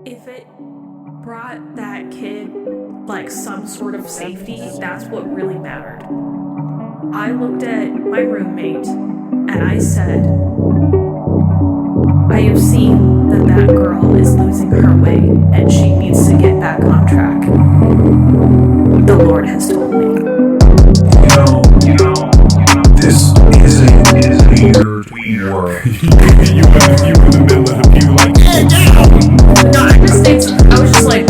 if it brought that kid like some sort of safety, that's what really mattered. I looked at my roommate and I said, I have seen that that girl is losing her way and she needs to get back on track. The Lord has told me. This isn't weird work. you in the middle of the pew like, No, I was just like,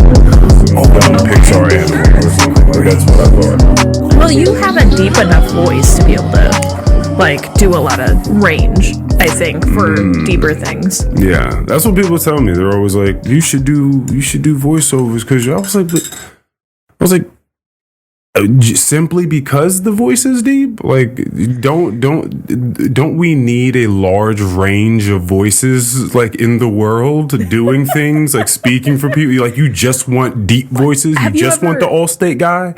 oh, Pixar animal or something. That's what I thought. well, you have a deep enough voice to be able to, like, do a lot of range, I think, for deeper things. Yeah, that's what people tell me. They're always like, you should do voiceovers, because I was like, simply because the voice is deep. Like, don't we need a large range of voices, like, in the world doing things, like speaking for people? Like, you just want deep voices? You just want the Allstate guy?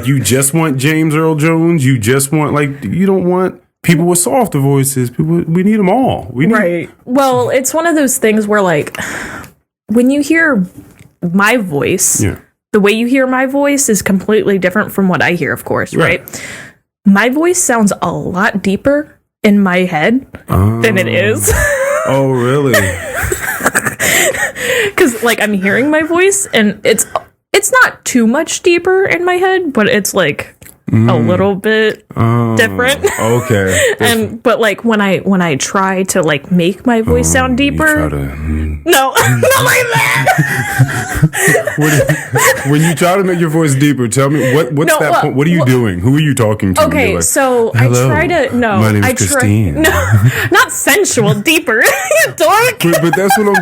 You just want James Earl Jones? You just want, like, you don't want people with softer voices? We need them all. Right. Well, it's one of those things where, like, when you hear my voice, the way you hear my voice is completely different from what I hear, of course, right? My voice sounds a lot deeper in my head than it is. Oh, really? Because, like, I'm hearing my voice, and it's not too much deeper in my head, but it's, like, a little bit different. Okay. But like when I try to like make my voice sound deeper, no, not like that. When you try to make your voice deeper, tell me what's that point? What are you doing? Who are you talking to? Okay, like, so hello, I try to my name's Christine. No, not sensual, deeper. You dork. But that's what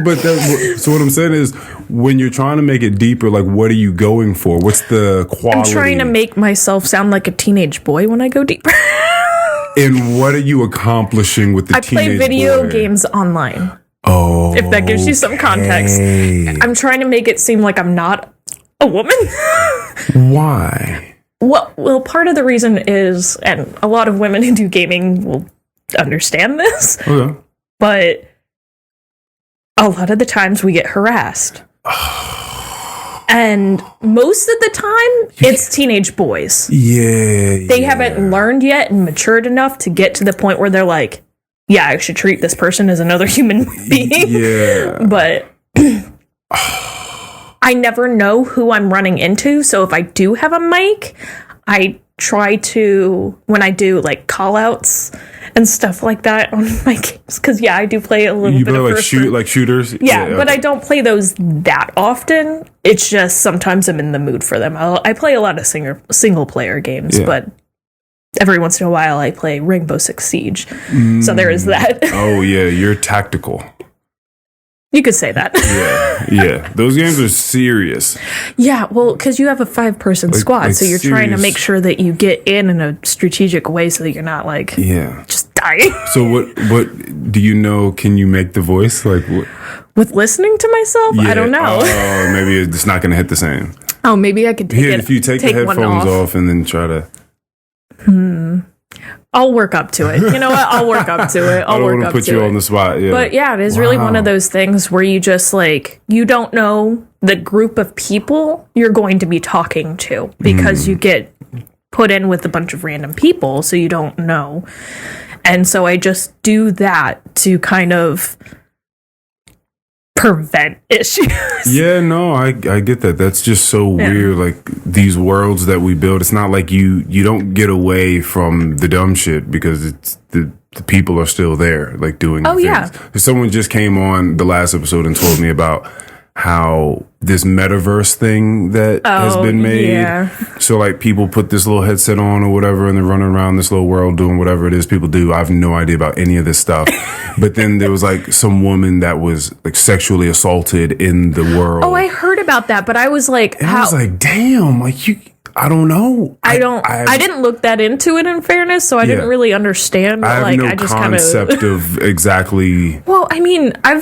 so what I'm saying is, when you're trying to make it deeper, like, what are you going for? What's the quality? I'm trying to make myself sound like a teenage boy when I go deeper. And what are you accomplishing with the teenage boy? I play video games online. Oh, if that gives you some context. I'm trying to make it seem like I'm not a woman. Why? Well, part of the reason is, and a lot of women who do gaming will understand this, but a lot of the times we get harassed. And most of the time, it's teenage boys. They haven't learned yet and matured enough to get to the point where they're like, yeah, I should treat this person as another human being. But I never know who I'm running into. So if I do have a mic, I try to, when I do like call outs and stuff like that on my games, because I do play a little bit of like shooters. But I don't play those that often. It's just sometimes I'm in the mood for them. I play a lot of single player games, but every once in a while I play Rainbow Six Siege. So there is that. Oh yeah, you're tactical. You could say that. Those games are serious. Yeah, well, because you have a 5-person squad, so you're trying to make sure that you get in a strategic way so that you're not, like, just dying. So what do you know, can you make the voice? Like, what? With listening to myself? I don't know. Oh, maybe it's not going to hit the same. Oh, maybe I could take it. If you take the headphones off and then try to... I'll work up to it. You know what? I'll work up to it. I don't want to put you on the spot. But it is really one of those things where you just like, you don't know the group of people you're going to be talking to because you get put in with a bunch of random people, so you don't know. And so I just do that to kind of prevent issues. I get that. That's just so weird. Like, these worlds that we build, it's not like you don't get away from the dumb shit, because it's the people are still there, like, doing things. Someone just came on the last episode and told me about how this metaverse thing that has been made. So, like, people put this little headset on or whatever, and they're running around this little world doing whatever it is people do. I have no idea about any of this stuff. But then there was, like, some woman that was, like, sexually assaulted in the world. Oh, I heard about that, but I was like, I was like, damn, like, I don't know. I didn't look that into it, in fairness, so I didn't really understand. I have no concept of exactly. Well, I mean, I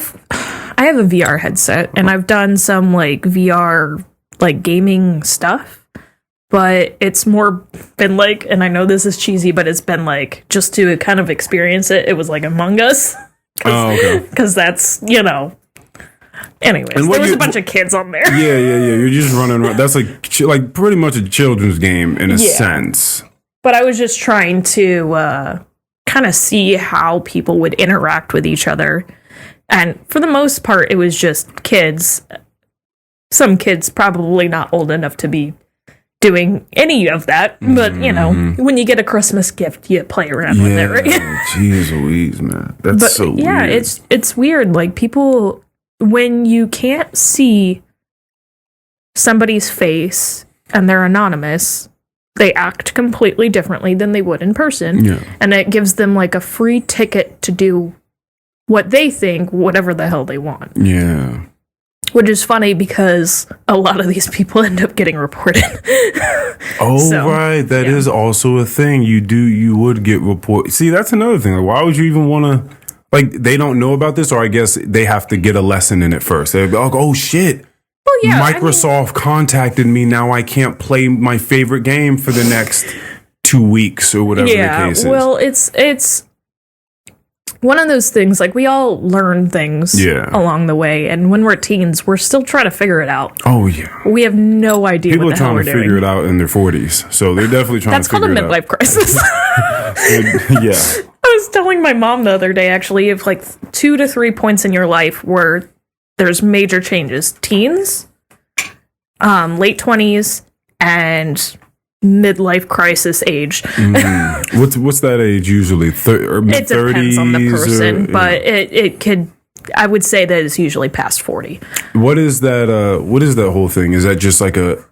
have a VR headset, and I've done some like VR like gaming stuff, but it's more been like, and I know this is cheesy, but it's been like just to kind of experience it. It was like Among Us, because that's Anyways, And there was a bunch of kids on there. Yeah. You're just running around. That's like pretty much a children's game in a sense. But I was just trying to kind of see how people would interact with each other. And for the most part, it was just kids. Some kids probably not old enough to be doing any of that. But, you know, when you get a Christmas gift, you play around with it, right? Jeez Louise, man. That's so weird. Yeah, it's weird. Like, people... When you can't see somebody's face and they're anonymous, they act completely differently than they would in person. Yeah. And it gives them like a free ticket to do what they think, whatever the hell they want. Yeah. Which is funny because a lot of these people end up getting reported. Right. That is also a thing. You would get reported. See, that's another thing. Like, why would you even want to... Like, they don't know about this, or I guess they have to get a lesson in it first. They'll be like, oh, shit. Well, yeah, Microsoft contacted me. Now I can't play my favorite game for the next 2 weeks or whatever the case is. Well, it's one of those things. Like, we all learn things along the way. And when we're teens, we're still trying to figure it out. Oh, yeah. We have no idea People what the hell we're are trying to figure it out in their 40s. So they're definitely trying to figure it out. That's called a midlife crisis. Yeah. I was telling my mom the other day, actually, of like 2 to 3 points in your life where there's major changes. Teens, late 20s, and midlife crisis age. What's that age usually? Or it depends on the person, but it could... I would say that it's usually past 40. What is that? What is that whole thing? Is that just like a...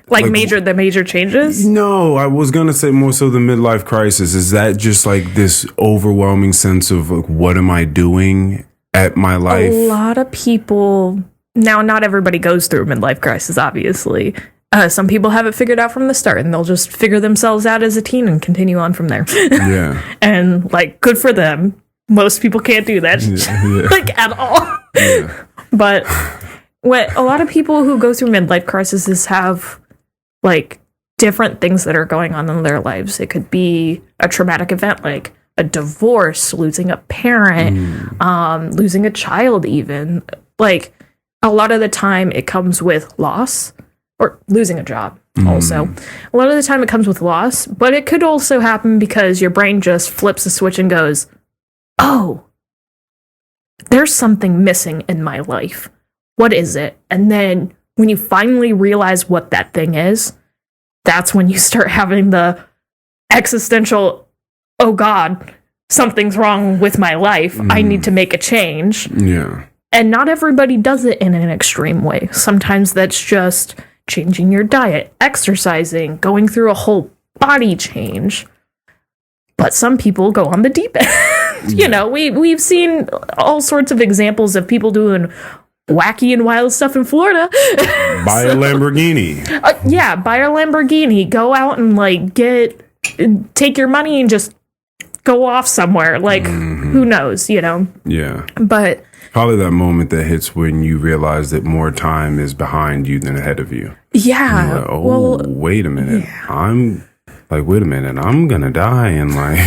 the major changes? No, I was gonna say more so the midlife crisis. Is that just like this overwhelming sense of like, what am I doing at my life? A lot of people now, not everybody goes through a midlife crisis, obviously. Some people have it figured out from the start, and they'll just figure themselves out as a teen and continue on from there. Yeah, and like, good for them. Most people can't do that, like at all. Yeah. But what a lot of people who go through midlife crises have like different things that are going on in their lives. It could be a traumatic event like a divorce, losing a parent, losing a child, even. Like, a lot of the time it comes with loss, or losing a job also. A lot of the time it comes with loss, but it could also happen because your brain just flips a switch and goes, oh, there's something missing in my life. What is it? And then when you finally realize what that thing is, that's when you start having the existential, oh God, something's wrong with my life. I need to make a change. Yeah. And not everybody does it in an extreme way. Sometimes that's just changing your diet, exercising, going through a whole body change. But some people go on the deep end. You know, we've seen all sorts of examples of people doing wacky and wild stuff in Florida. Buy a Lamborghini. Buy a Lamborghini. Go out and like take your money and just go off somewhere. Like, who knows, you know? Yeah. But probably that moment that hits when you realize that more time is behind you than ahead of you. Yeah. Like, oh, wait a minute. Yeah. I'm gonna die in like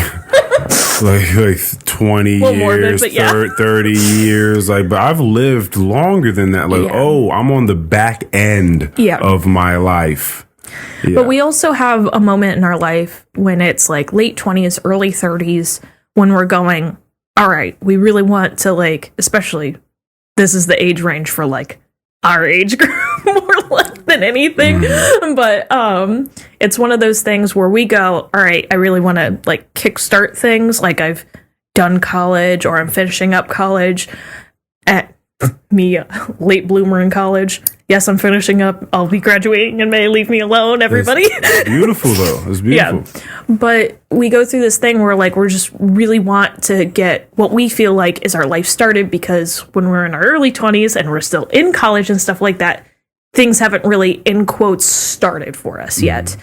20 years, 30 years. Like, but I've lived longer than that. Like, I'm on the back end of my life. Yeah. But we also have a moment in our life when it's like late 20s, early 30s, when we're going, all right, we really want to, like, especially this is the age range for like our age group more like than anything. But it's one of those things where we go, all right, I really want to like kickstart things. Like, I've done college, or I'm finishing up college. At me, late bloomer in college. Yes, I'm finishing up. I'll be graduating in May. Leave me alone, everybody. It's beautiful, though. It's beautiful. Yeah. But we go through this thing where, like, we're just really want to get what we feel like is our life started, because when we're in our early 20s and we're still in college and stuff like that, things haven't really, in quotes, started for us yet.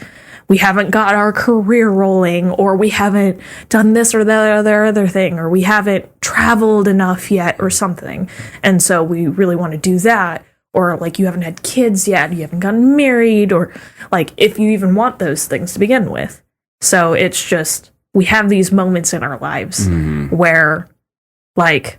We haven't got our career rolling, or we haven't done this or that other thing, or we haven't traveled enough yet or something. And so we really want to do that. Or like, you haven't had kids yet, you haven't gotten married, or like, if you even want those things to begin with. So it's just, we have these moments in our lives where like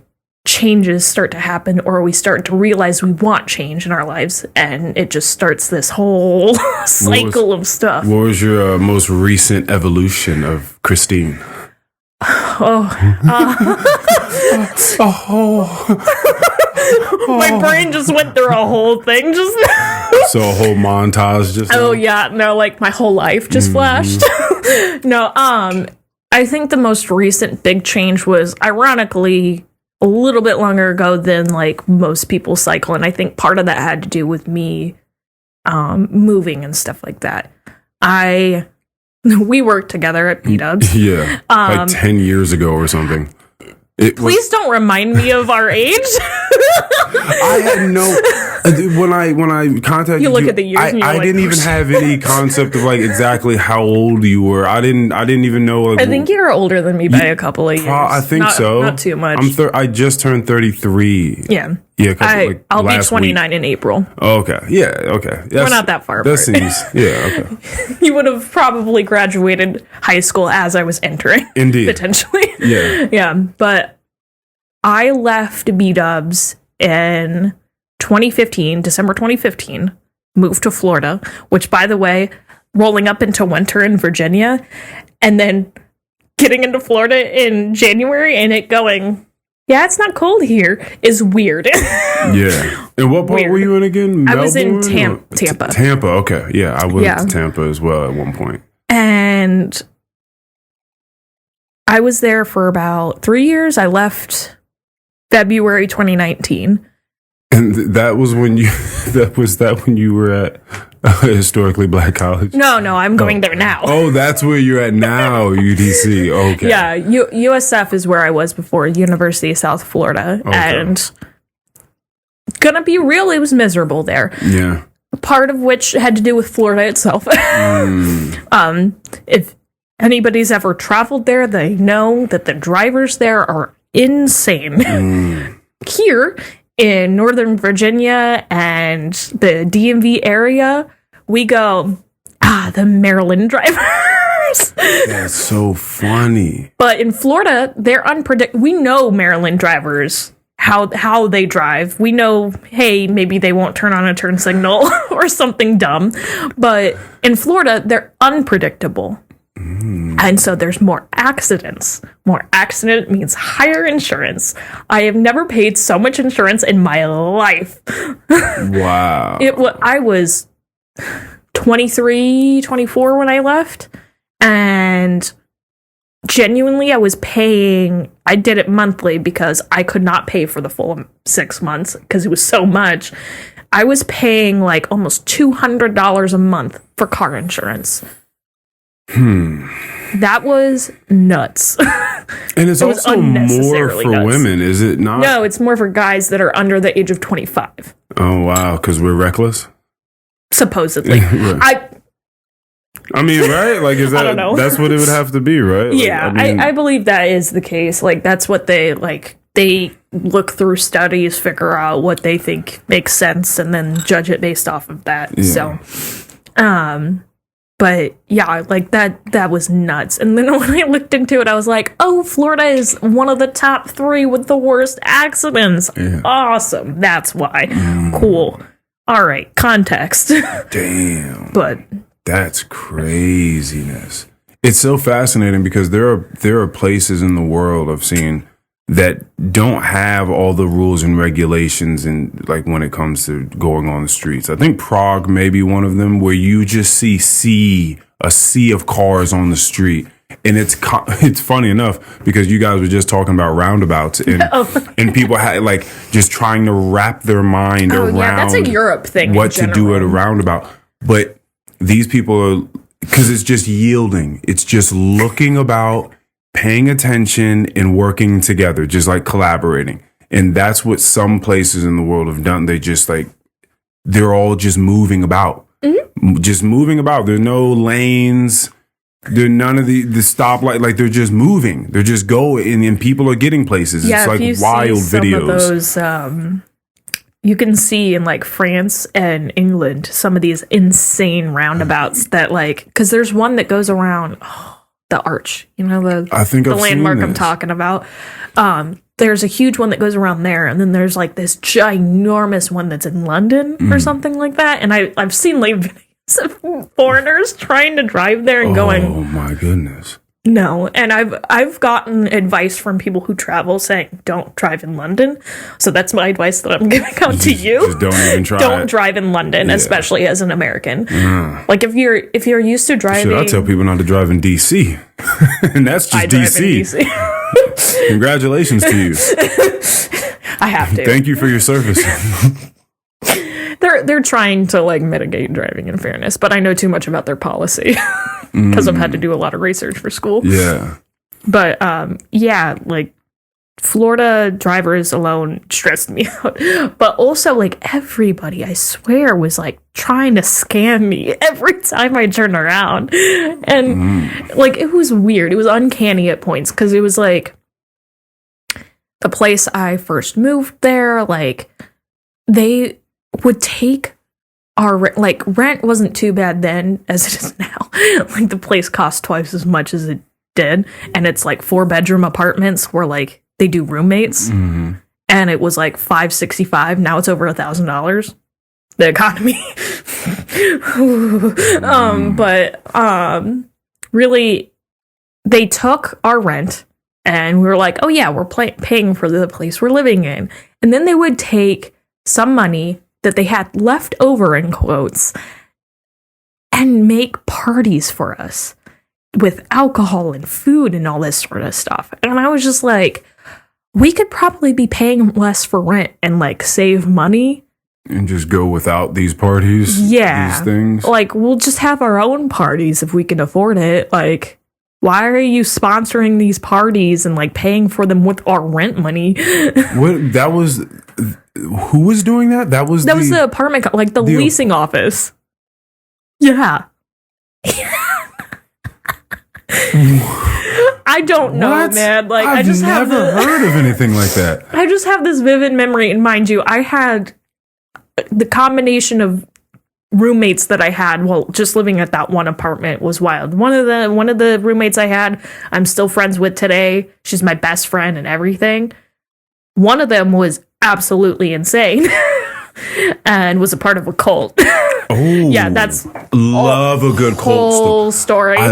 changes start to happen, or we start to realize we want change in our lives, and it just starts this whole cycle of stuff. What was your most recent evolution of Christine? My brain just went through a whole thing just now. So a whole montage just Oh yeah, no, like my whole life just flashed. No, I think the most recent big change was ironically a little bit longer ago than like most people cycle, and I think part of that had to do with me moving and stuff like that. We worked together at B-Dubs. Yeah, like 10 years ago or something. Please don't remind me of our age. I had no when I contacted you. Look at the years. I didn't even have any concept of like exactly how old you were. I didn't even know. Like, I think you're older than me by a couple of years. I think so. Not too much. I just turned 33. Yeah. Yeah. I'll be 29 in April. Oh, okay. Yeah. Okay. We're not that far apart. That seems. Yeah. Okay. You would have probably graduated high school as I was entering. Indeed. Potentially. Yeah. Yeah. But I left B-Dubs in 2015, December 2015, moved to Florida, which, by the way, rolling up into winter in Virginia and then getting into Florida in January and it going, yeah, it's not cold here, is weird. Yeah. And what part were you in again? Melbourne? I was in Tampa. Tampa, okay. Yeah, I went to Tampa as well at one point. And I was there for about 3 years. I left February 2019. And that was when you when you were at a historically black college? No, I'm going there now. Oh, that's where you're at now, UDC. Okay. Yeah, USF is where I was before, University of South Florida. Okay. And gonna be real, it was miserable there. Yeah. Part of which had to do with Florida itself. If anybody's ever traveled there, they know that the drivers there are insane. Here in Northern Virginia and the DMV area, we go, the Maryland drivers. That's so funny. But in Florida, they're unpredictable. We know Maryland drivers, how they drive. We know, hey, maybe they won't turn on a turn signal or something dumb. But in Florida, they're unpredictable. And so there's more accidents. More accident means higher insurance. I have never paid so much insurance in my life. Wow. I was 23, 24 when I left. And genuinely, I was paying, I did it monthly because I could not pay for the full 6 months because it was so much. I was paying like almost $200 a month for car insurance. That was nuts. And it's also more for women, is it not? No, it's more for guys that are under the age of 25. Oh, wow, because we're reckless? Supposedly. Right. I mean, right? Like, is that, I don't know. That's what it would have to be, right? Yeah, like, I believe that is the case. Like, that's what they look through studies, figure out what they think makes sense, and then judge it based off of that. Yeah. So, but yeah, like that was nuts. And then when I looked into it, I was like, oh, Florida is one of the top 3 with the worst accidents. Yeah. Awesome. That's why. Cool. All right. Context. Damn. But that's craziness. It's so fascinating because there are places in the world I've seen that don't have all the rules and regulations and like when it comes to going on the streets. I think Prague may be one of them where you just see a sea of cars on the street. And it's funny enough because you guys were just talking about roundabouts and and people had like just trying to wrap their mind around that's a Europe thing. What to do at a roundabout. But these people are, because it's just yielding. It's just looking about, paying attention and working together, just like collaborating. And that's what some places in the world have done. They just like, they're all just moving about. Just moving about. There's no lanes. There's none of the stoplight. Like they're just moving. They're just going and people are getting places. Yeah, it's like wild videos. Some of those, you can see in like France and England, some of these insane roundabouts that like, because there's one that goes around, the arch, you know, the landmark I'm talking about. there's a huge one that goes around there, and then there's like this ginormous one that's in London or something like that. And I've seen like videos of foreigners trying to drive there and going, oh my goodness. No. And I've gotten advice from people who travel saying, don't drive in London. So that's my advice that I'm giving out to you. Just don't even try. Don't drive in London, especially as an American. Like if you're used to driving, I tell people not to drive in DC. And that's just DC. Congratulations to you. I have to. Thank you for your service. They're trying to like mitigate driving in fairness, but I know too much about their policy because I've had to do a lot of research for school. Yeah. But like Florida drivers alone stressed me out. But also like everybody, I swear, was like trying to scam me every time I turned around. And like it was weird. It was uncanny at points because it was like the place I first moved there, like they would take our rent wasn't too bad then as it is now. Like the place cost twice as much as it did, and it's like 4-bedroom apartments where like they do roommates, and it was like $565. Now it's over $1,000. The economy. Really, they took our rent, and we were like, oh yeah, we're paying for the place we're living in, and then they would take some money that they had left over in quotes and make parties for us with alcohol and food and all this sort of stuff. And I was just like, we could probably be paying less for rent and like save money and just go without these parties. Yeah. These things. Like we'll just have our own parties if we can afford it. Like, why are you sponsoring these parties and like paying for them with our rent money? Who was doing that? That was the apartment, like the leasing office. Yeah. I don't know, man. Like I've never heard of anything like that. I just have this vivid memory, and mind you, I had the combination of roommates that I had while just living at that one apartment was wild. One of the roommates I had, I'm still friends with today. She's my best friend and everything. One of them was absolutely insane and was a part of a cult. Oh, yeah, that's love a good cult story. I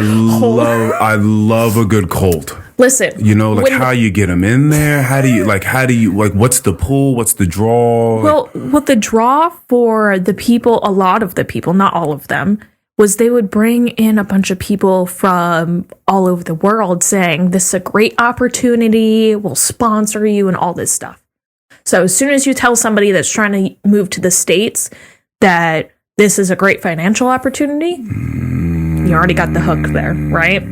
love a good cult. Listen, you know, like how you get them in there. How do you what's the pull? What's the draw? Well, what the draw for the people, a lot of the people, not all of them, was they would bring in a bunch of people from all over the world saying, this is a great opportunity, we'll sponsor you and all this stuff. So as soon as you tell somebody that's trying to move to the States that this is a great financial opportunity, you already got the hook there, right?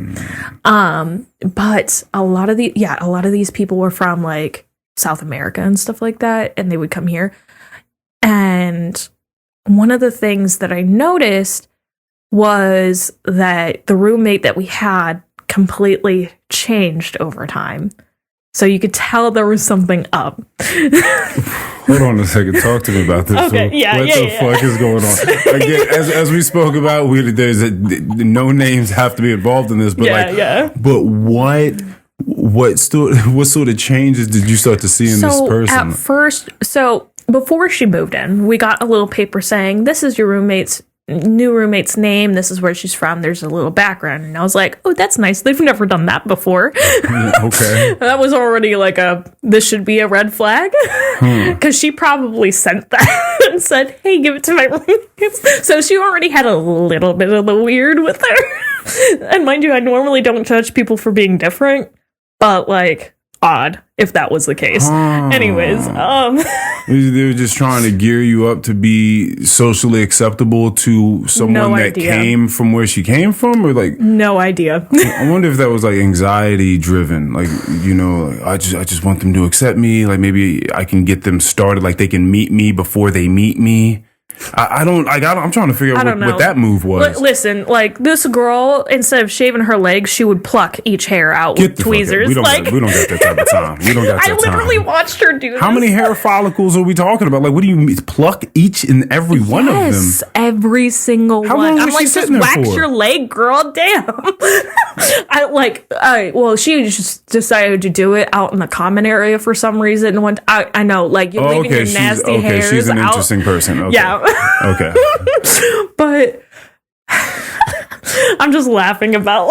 But a lot of these people were from like South America and stuff like that, and they would come here. And one of the things that I noticed was that the roommate that we had completely changed over time. So you could tell there was something up. Hold on a second. Talk to me about this. Okay, what the fuck is going on? Again, as we spoke about, no names have to be involved in this. But But what sort of changes did you start to see in this person? At first, before she moved in, we got a little paper saying, this is your new roommate's name, this is where she's from, there's a little background. And I was like, oh, that's nice, they've never done that before. Okay. That was already like this should be a red flag, because she probably sent that and said, hey, give it to my roommate. So she already had a little bit of the weird with her. And mind you, I normally don't judge people for being different, but like odd if that was the case. Anyways, they were just trying to gear you up to be socially acceptable to someone that came from where she came from, or like no idea. I wonder if that was like anxiety driven, like, you know, like, I just want them to accept me, like maybe I can get them started, like they can meet me before they meet me. I'm trying to figure out what that move was. Listen, like this girl, instead of shaving her legs, she would pluck each hair out with tweezers. We don't got that type of time. We don't got that time. I literally watched her do this. How many hair follicles are we talking about? Like, what do you mean? Pluck each and every one of them? Yes, every single one. I'm like, just wax your leg, girl. Damn. She just decided to do it out in the common area for some reason. I know, like, you're leaving your nasty hairs. She's an interesting person. Okay. Yeah. Okay. But I'm just laughing about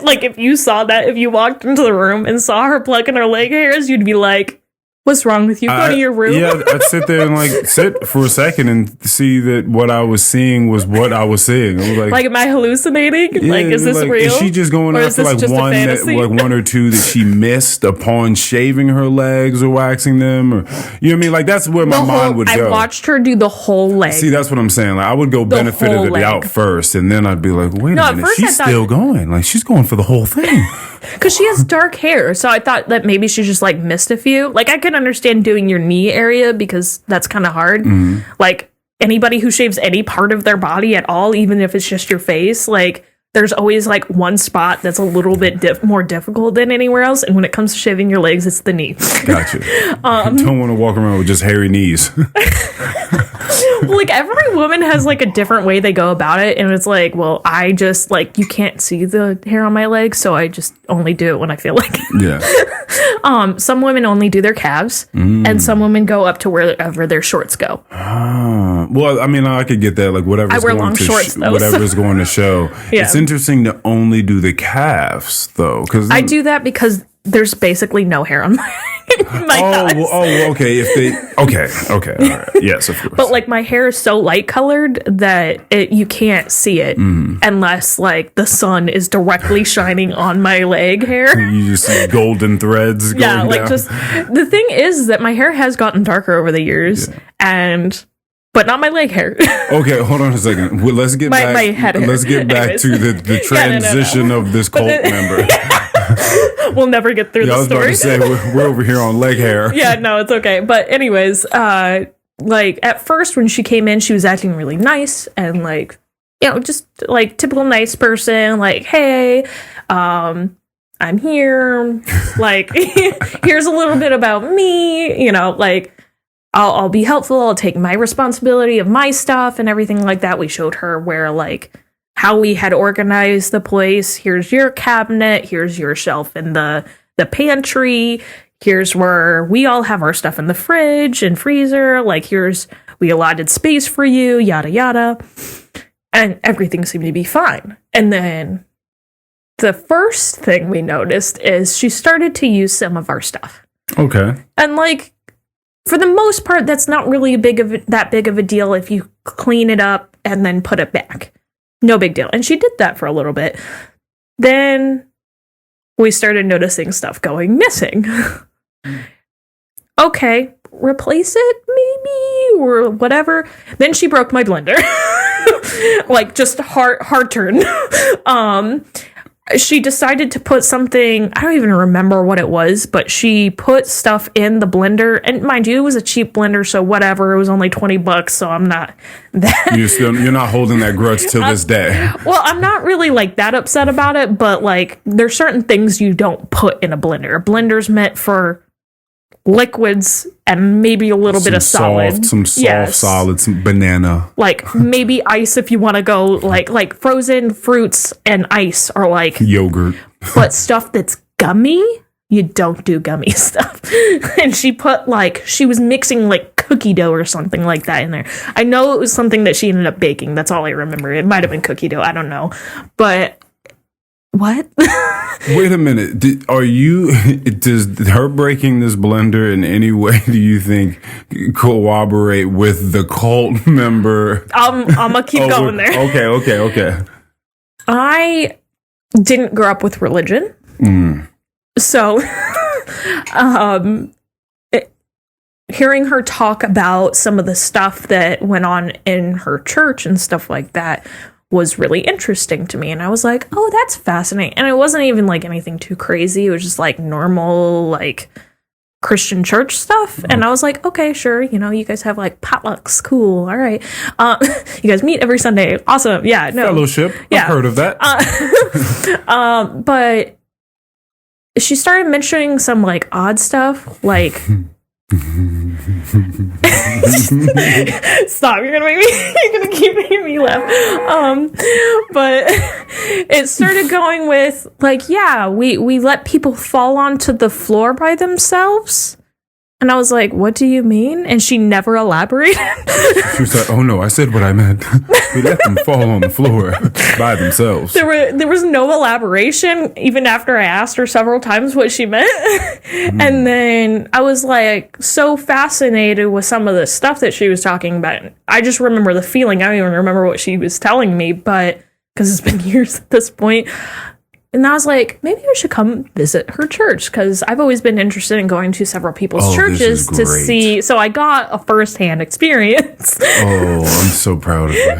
like if you saw that, if you walked into the room and saw her plucking her leg hairs, you'd be like, what's wrong with you? Go to your room. Yeah, I'd sit there and sit for a second and see that what I was seeing was what I was seeing. I was like, am I hallucinating? Yeah, is this real? Is she just going after one or two that she missed upon shaving her legs or waxing them? Or, you know what I mean? Like, that's where my mind would go. I watched her do the whole leg. See, that's what I'm saying. Like, I would go benefit of the doubt first, and then I'd be like, wait a minute, she's still going. Like, she's going for the whole thing. Because she has dark hair, so I thought that maybe she just missed a few. Like, I could understand doing your knee area because that's kind of hard. Mm-hmm. Like, anybody who shaves any part of their body at all, even if it's just your face, there's always one spot that's a little bit more difficult than anywhere else. And when it comes to shaving your legs, it's the knee. Gotcha. I don't want to walk around with just hairy knees. Every woman has a different way they go about it, and it's I just you can't see the hair on my legs, so I just only do it when I feel like it. Yeah. Some women only do their calves, and some women go up to wherever their shorts go. Well, I mean, I could get that. Whatever's I wear long shorts, whatever's going to show. Yeah. It's interesting to only do the calves, though, because I do that because there's basically no hair on my thighs. Okay. Okay. All right. Yes, of course. But my hair is so light colored that you can't see it unless the sun is directly shining on my leg hair. You just see golden threads going down. Just the thing is that my hair has gotten darker over the years, but not my leg hair. Okay, hold on a second. Well, let's get back. My head hair. Let's get back to the transition of this cult member. We'll never get through the story. I was about to say, we're over here on leg hair. Yeah, no, it's okay. But anyways, at first when she came in, she was acting really nice and just typical nice person. Hey, I'm here. Here's a little bit about me. I'll be helpful. I'll take my responsibility of my stuff and everything like that. We showed her where how we had organized the place. Here's your cabinet. Here's your shelf in the pantry. Here's where we all have our stuff in the fridge and freezer. We allotted space for you, yada, yada. And everything seemed to be fine. And then the first thing we noticed is she started to use some of our stuff. Okay. And for the most part, that's not really that big of a deal if you clean it up and then put it back. No big deal. And she did that for a little bit. Then we started noticing stuff going missing. Okay, replace it maybe or whatever. Then she broke my blender. Just hard turn. She decided to put something, I don't even remember what it was, but she put stuff in the blender. And mind you, it was a cheap blender, so whatever. It was only $20, so I'm not that. You're not holding that grudge till this day. Well, I'm not really that upset about it, but there's certain things you don't put in a blender. A blender's meant for liquids and maybe a little bit of solid. Some soft solid, some banana. Maybe ice if you want to go like frozen fruits and ice are yogurt. But stuff that's gummy, you don't do gummy stuff. And she put she was mixing cookie dough or something like that in there. I know it was something that she ended up baking. That's all I remember. It might have been cookie dough. I don't know. But what? Wait a minute. Does her breaking this blender in any way, do you think, corroborate with the cult member? I'm gonna keep going there. Okay. I didn't grow up with religion. So, hearing her talk about some of the stuff that went on in her church and stuff like that was really interesting to me. And I was like, oh, that's fascinating. And it wasn't even anything too crazy. It was just normal, Christian church stuff. And I was like, okay, sure. You know, you guys have like potlucks. Cool. All right. You guys meet every Sunday. Awesome. Yeah. No. Fellowship. Yeah. I've heard of that. But she started mentioning some like odd stuff, like stop, you're gonna keep making me laugh. But it started going with like, yeah, we let people fall onto the floor by themselves. And I was like, what do you mean? And she never elaborated. She was like, oh no, I said what I meant. We let them fall on the floor by themselves. There was no elaboration, even after I asked her several times what she meant. And then I was like so fascinated with some of the stuff that she was talking about. I just remember the feeling. I don't even remember what she was telling me, but because it's been years at this point. And I was like, maybe I should come visit her church, because I've always been interested in going to several people's churches to see. So I got a firsthand experience. Oh, I'm so proud of you.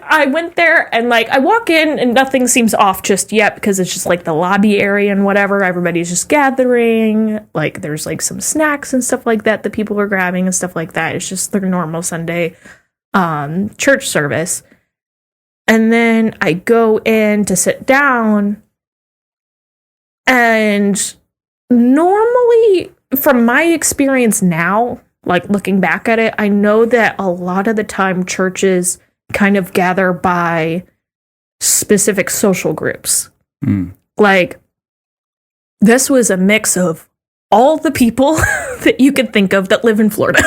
I went there and like I walk in and nothing seems off just yet, because it's just like the lobby area and whatever. Everybody's just gathering. Like there's like some snacks and stuff like that people are grabbing and stuff like that. It's just their normal Sunday church service. And then I go in to sit down, and normally, from my experience now, like looking back at it, I know that a lot of the time churches kind of gather by specific social groups. Like, this was a mix of all the people that you could think of that live in Florida.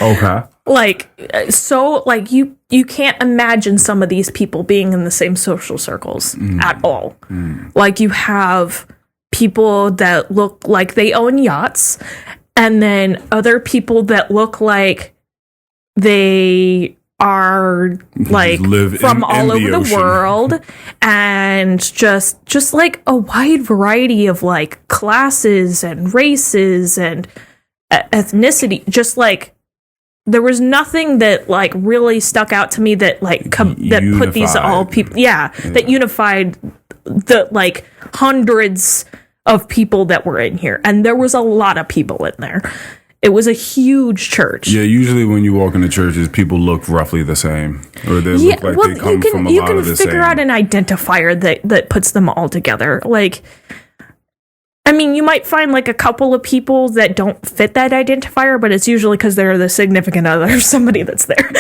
Okay. Like, so, like, you can't imagine some of these people being in the same social circles at all. Like, you have people that look like they own yachts, and then other people that look like they are, like, from all over the world, and just, like, a wide variety of, like, classes and races and ethnicity, just, like, there was nothing that like really stuck out to me that like that put these all people that unified the like hundreds of people that were in here, and there was a lot of people in there. It was a huge church. Yeah, usually when you walk into churches, people look roughly the same, or they look like they come from a lot of the same. You can figure out an identifier that puts them all together. Like, I mean, you might find like a couple of people that don't fit that identifier, but it's usually because they're the significant other of somebody that's there.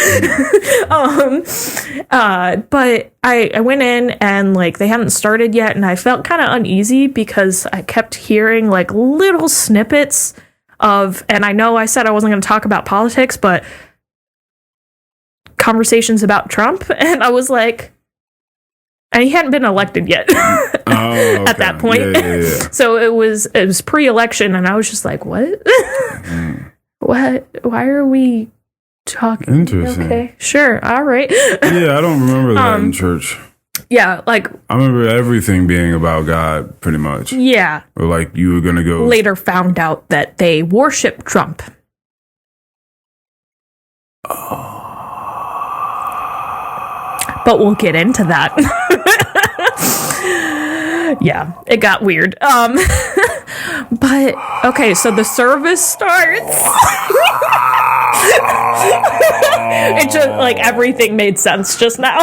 But I went in and like they hadn't started yet, and I felt kind of uneasy because I kept hearing like little snippets of, and I know I said I wasn't going to talk about politics, but conversations about Trump, and I was like, and he hadn't been elected yet at that point. Yeah. So it was pre-election, and I was just like, what? What? Why are we talking? Interesting. Okay, sure. All right. Yeah, I don't remember that in church. Yeah, like... I remember everything being about God, pretty much. Yeah. Or like you were going to go... Later found out that they worship Trump. But we'll get into that. Yeah, it got weird. But okay, so the service starts. It just like everything made sense just now.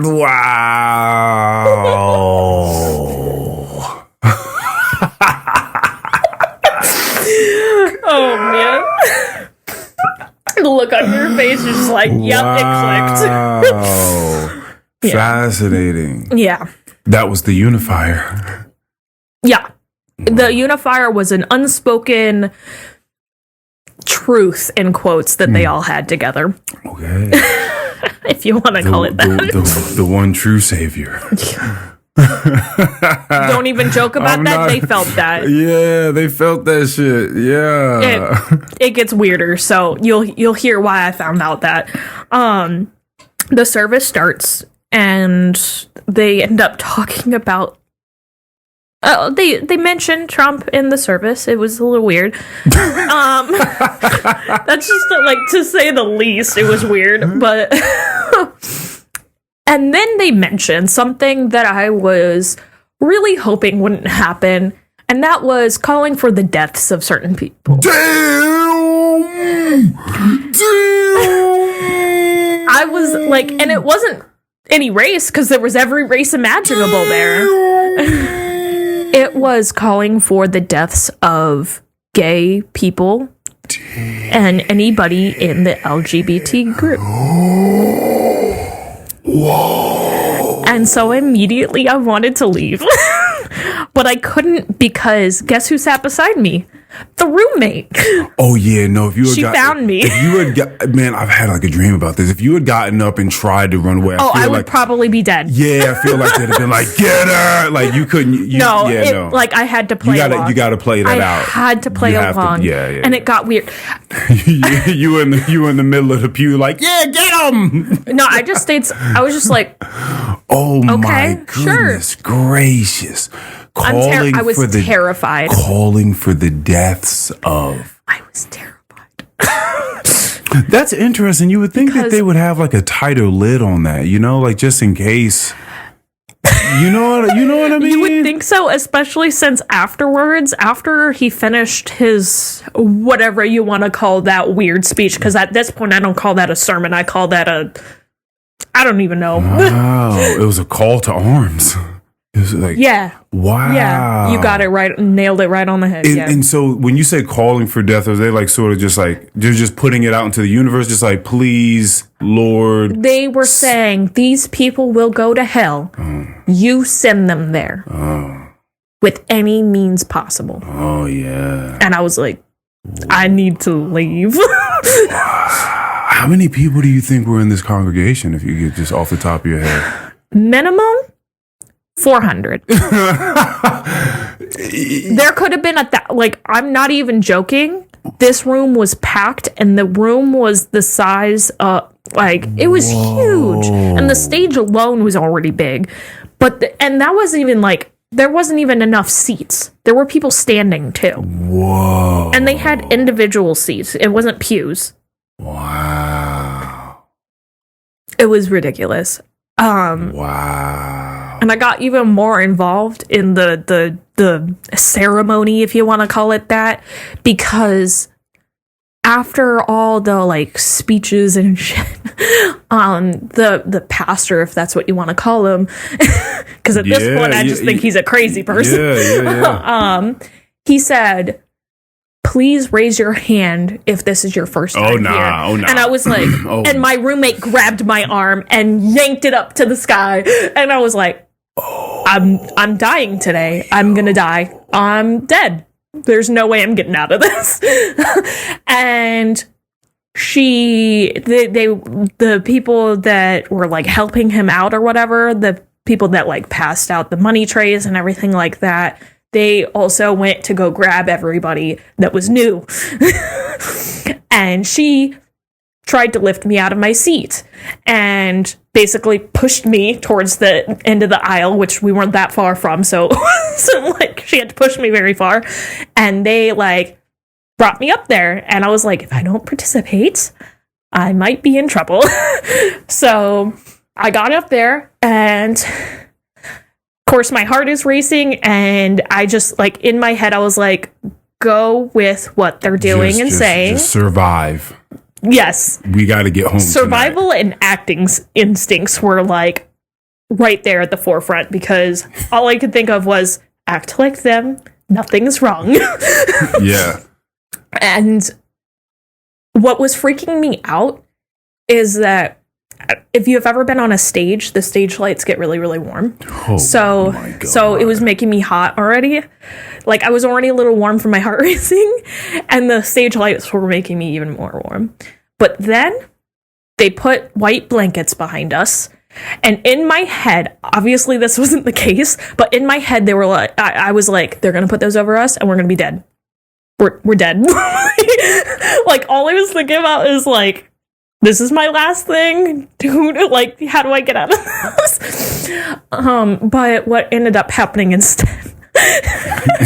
Wow. Oh man. The look on your face is just like, yep, it clicked. Yeah. Fascinating. Yeah. That was the unifier. Yeah. The unifier was an unspoken truth, in quotes, that they all had together. Okay. If you want to call it that. The one true savior. Don't even joke about that. They felt that. Yeah, they felt that shit. Yeah. It gets weirder, so you'll hear why I found out that. The service starts, and they end up talking about they mentioned Trump in the service. It was a little weird. That's just like, to say the least, it was weird. But and then they mentioned something that I was really hoping wouldn't happen, And that was calling for the deaths of certain people. Damn! I was like, and it wasn't any race, because there was every race imaginable there. It was calling for the deaths of gay people and anybody in the LGBT group. Whoa. And so immediately I wanted to leave. But I couldn't, because guess who sat beside me? The roommate. Oh yeah, no. If you had She found me. If you had man, I've had like a dream about this. If you had gotten up and tried to run away, I would probably be dead. Yeah, I feel like they'd have been like, get her. Like you couldn't. No. Like I had to play. You got to play that out. I had to play along. Yeah. And it got weird. you were in the middle of the pew, like, yeah, get him. No, I just stayed. I was just like, oh okay, my goodness gracious. I was terrified. Calling for the deaths of. I was terrified. That's interesting. You would think that they would have like a tighter lid on that, like just in case. You know what I mean? You would think so, especially since afterwards, after he finished his whatever you want to call that weird speech, because at this point I don't call that a sermon. I call that I don't even know. Wow, it was a call to arms. It was like, yeah. Wow. Yeah, you got it right, nailed it right on the head. And so when you say calling for death, are they like sort of just like, they're just putting it out into the universe, just like, please, Lord? They were saying, these people will go to hell. You send them there. With any means possible. Oh, yeah. And I was like, I need to leave. How many people do you think were in this congregation, if you get just off the top of your head? Minimum 400. There could have been I'm not even joking. This room was packed, and the room was the size of, it was huge. And the stage alone was already big. And that wasn't even there wasn't even enough seats. There were people standing too. Whoa. And they had individual seats. It wasn't pews. Wow. It was ridiculous. Wow. And I got even more involved in the ceremony, if you want to call it that, because after all the speeches and shit, the pastor, if that's what you want to call him, because at this point I just think he's a crazy person. Yeah. He said, please raise your hand if this is your first time here. Oh, no. And I was like, and my roommate grabbed my arm and yanked it up to the sky. And I was like, I'm dying today. I'm going to die. I'm dead. There's no way I'm getting out of this. And the people that were helping him out or whatever, the people that passed out the money trays and everything like that, they also went to go grab everybody that was new. And she tried to lift me out of my seat and basically pushed me towards the end of the aisle, which we weren't that far from. So she had to push me very far. And they brought me up there. And I was like, if I don't participate, I might be in trouble. So I got up there, and of course, my heart is racing, and I just, in my head, I was like, go with what they're doing and saying. Just survive. Yes. We got to get home Survival tonight. and acting instincts were, right there at the forefront, because all I could think of was, act like them, nothing's wrong. Yeah. And what was freaking me out is that if you have ever been on a stage, the stage lights get really, really warm. Oh, so it was making me hot already. I was already a little warm from my heart racing, and the stage lights were making me even more warm. But then they put white blankets behind us. And in my head, obviously this wasn't the case, but in my head, they were I was like, they're going to put those over us and we're going to be dead. We're dead. All I was thinking about is this is my last thing. Dude, how do I get out of this? But what ended up happening instead?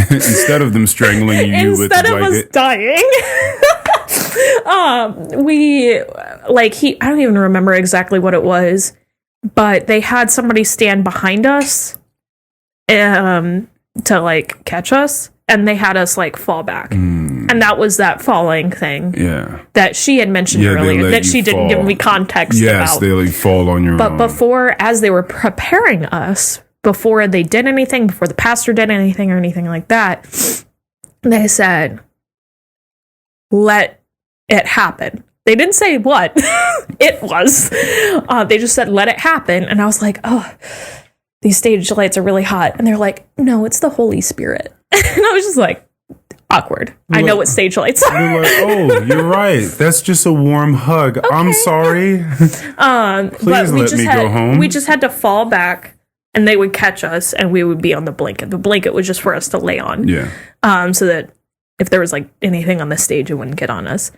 Instead of them strangling you with the blanket. Instead of us dying. I don't even remember exactly what it was, but they had somebody stand behind us to catch us. and they had us like fall back. And that was that falling thing. Yeah. That she had mentioned earlier that she didn't give me context about. Yes, they like fall on your but own. before, as they were preparing us, before they did anything, before the pastor did anything or anything like that, they said, let it happen. They didn't say what it was. They just said, let it happen. And I was like, oh, these stage lights are really hot. And they're like, no, it's the Holy Spirit. And I was just like, awkward. I know what stage lights are. You're like, oh, you're right. That's just a warm hug. Okay. I'm sorry. Please let me go home. We just had to fall back and they would catch us and we would be on the blanket. The blanket was just for us to lay on. Yeah. So that if there was like anything on the stage, it wouldn't get on us.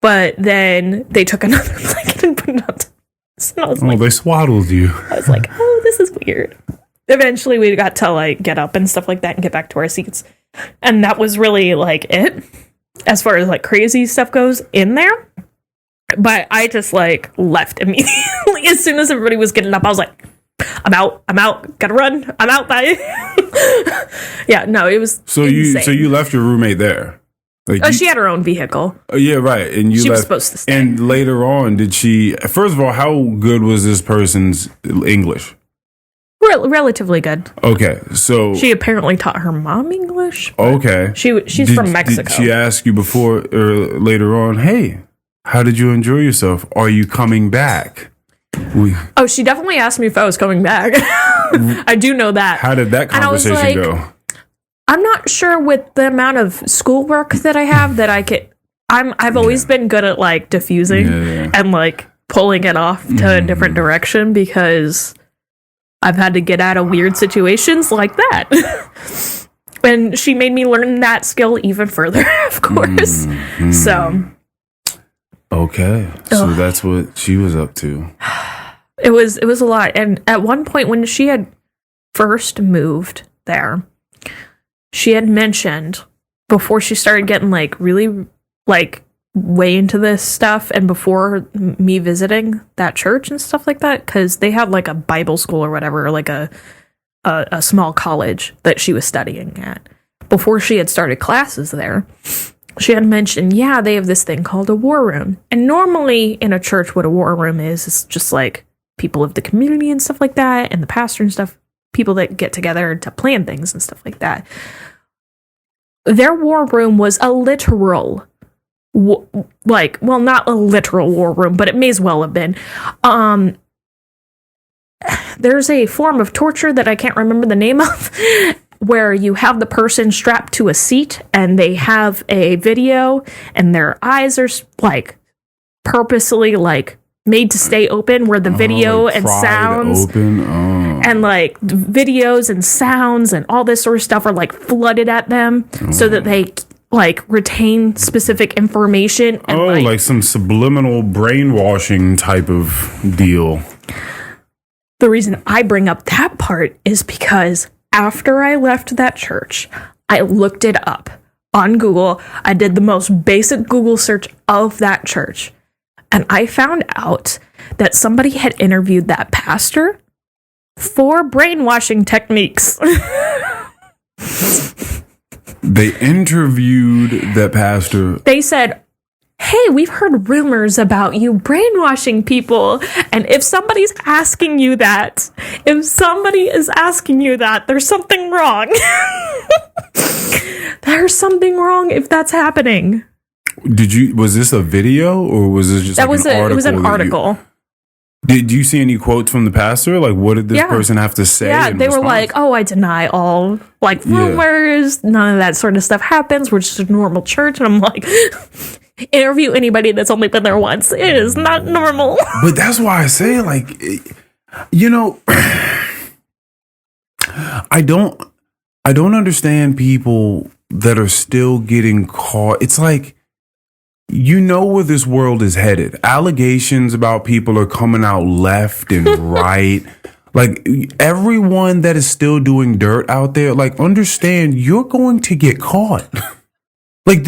But then they took another blanket and put it on us. And I was like, they swaddled you. I was like, oh, this is weird. Eventually we got to like get up and stuff like that and get back to our seats. And that was really like it as far as like crazy stuff goes in there. But I just like left immediately. As soon as everybody was getting up, I was like, I'm out, gotta run, I'm out, bye. Yeah, no, it was insane. So you left your roommate there? Like she had her own vehicle. Yeah, right. And she was supposed to stay. And later on, did she, first of all, how good was this person's English? Relatively good. Okay, so she apparently taught her mom English. Okay, she's from Mexico. Did she ask you before or later on? Hey, how did you enjoy yourself? Are you coming back? She definitely asked me if I was coming back. I do know that. How did that conversation go? I'm not sure with the amount of schoolwork that I have that I could. I've always been good at like diffusing and like pulling it off to a different direction because I've had to get out of weird situations like that. And she made me learn that skill even further, of course. So. Okay. So that's what she was up to. It was a lot. And at one point when she had first moved there, she had mentioned before she started getting like really like way into this stuff and before me visiting that church and stuff like that, because they had like a Bible school or whatever, or like a small college that she was studying at. Before she had started classes there, she had mentioned, they have this thing called a war room. And normally in a church, what a war room is just like people of the community and stuff like that, and the pastor and stuff, people that get together to plan things and stuff like that. Their war room was a literal not a literal war room, but it may as well have been. There's a form of torture that I can't remember the name of, where you have the person strapped to a seat and they have a video and their eyes are like purposely like made to stay open, where the video like and sounds and like videos and sounds and all this sort of stuff are like flooded at them so that they like retain specific information. And, like some subliminal brainwashing type of deal. The reason I bring up that part is because after I left that church, I looked it up on Google. I did the most basic Google search of that church. And I found out that somebody had interviewed that pastor for brainwashing techniques. They interviewed that pastor. They said, hey, we've heard rumors about you brainwashing people. And if somebody's asking you that, there's something wrong. There's something wrong if that's happening. Was this a video or was this just an article? It was an article. Did you see any quotes from the pastor? Like, what did this person have to say? Yeah, they were like, I deny all, like, rumors. None of that sort of stuff happens. We're just a normal church. And I'm like, interview anybody that's only been there once. It is not normal. But that's why I say, like, I don't understand people that are still getting caught. It's like, where this world is headed. Allegations about people are coming out left and right. Like, everyone that is still doing dirt out there, like, understand you're going to get caught. Like,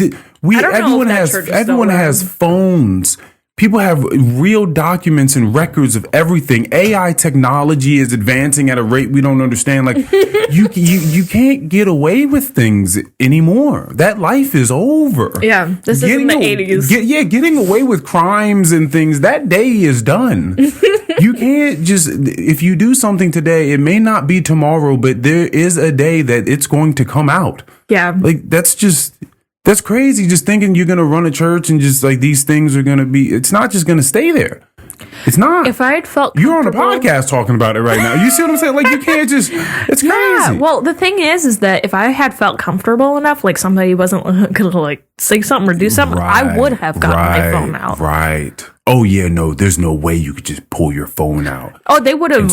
everyone has phones People have real documents and records of everything. AI technology is advancing at a rate we don't understand. Like you can't get away with things anymore. That life is over. Yeah, this is in the 80s. Getting away with crimes and things, that day is done. You can't just, if you do something today, it may not be tomorrow, but there is a day that it's going to come out. Yeah. Like that's crazy. Just thinking you're going to run a church and just like these things are going to be, it's not just going to stay there. It's not. If I had felt you're on a podcast talking about it right now. You see what I'm saying? Like you can't just, it's crazy. Yeah. Well, the thing is that if I had felt comfortable enough, like somebody wasn't going to like say something or do something, I would have gotten my phone out. Right. Oh yeah, no, there's no way you could just pull your phone out. Oh, they would have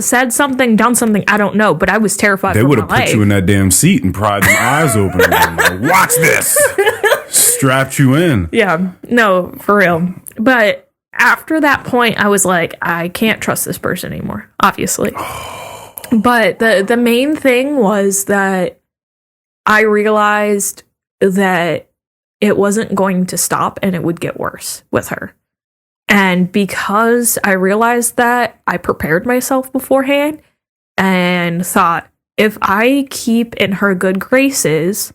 said something, done something, I don't know, but I was terrified. They would have put you in that damn seat and pried them eyes open and been like, watch this. Strapped you in. Yeah, no, for real. But after that point, I was like, I can't trust this person anymore, obviously. But the main thing was that I realized that it wasn't going to stop and it would get worse with her. And because I realized that, I prepared myself beforehand and thought, if I keep in her good graces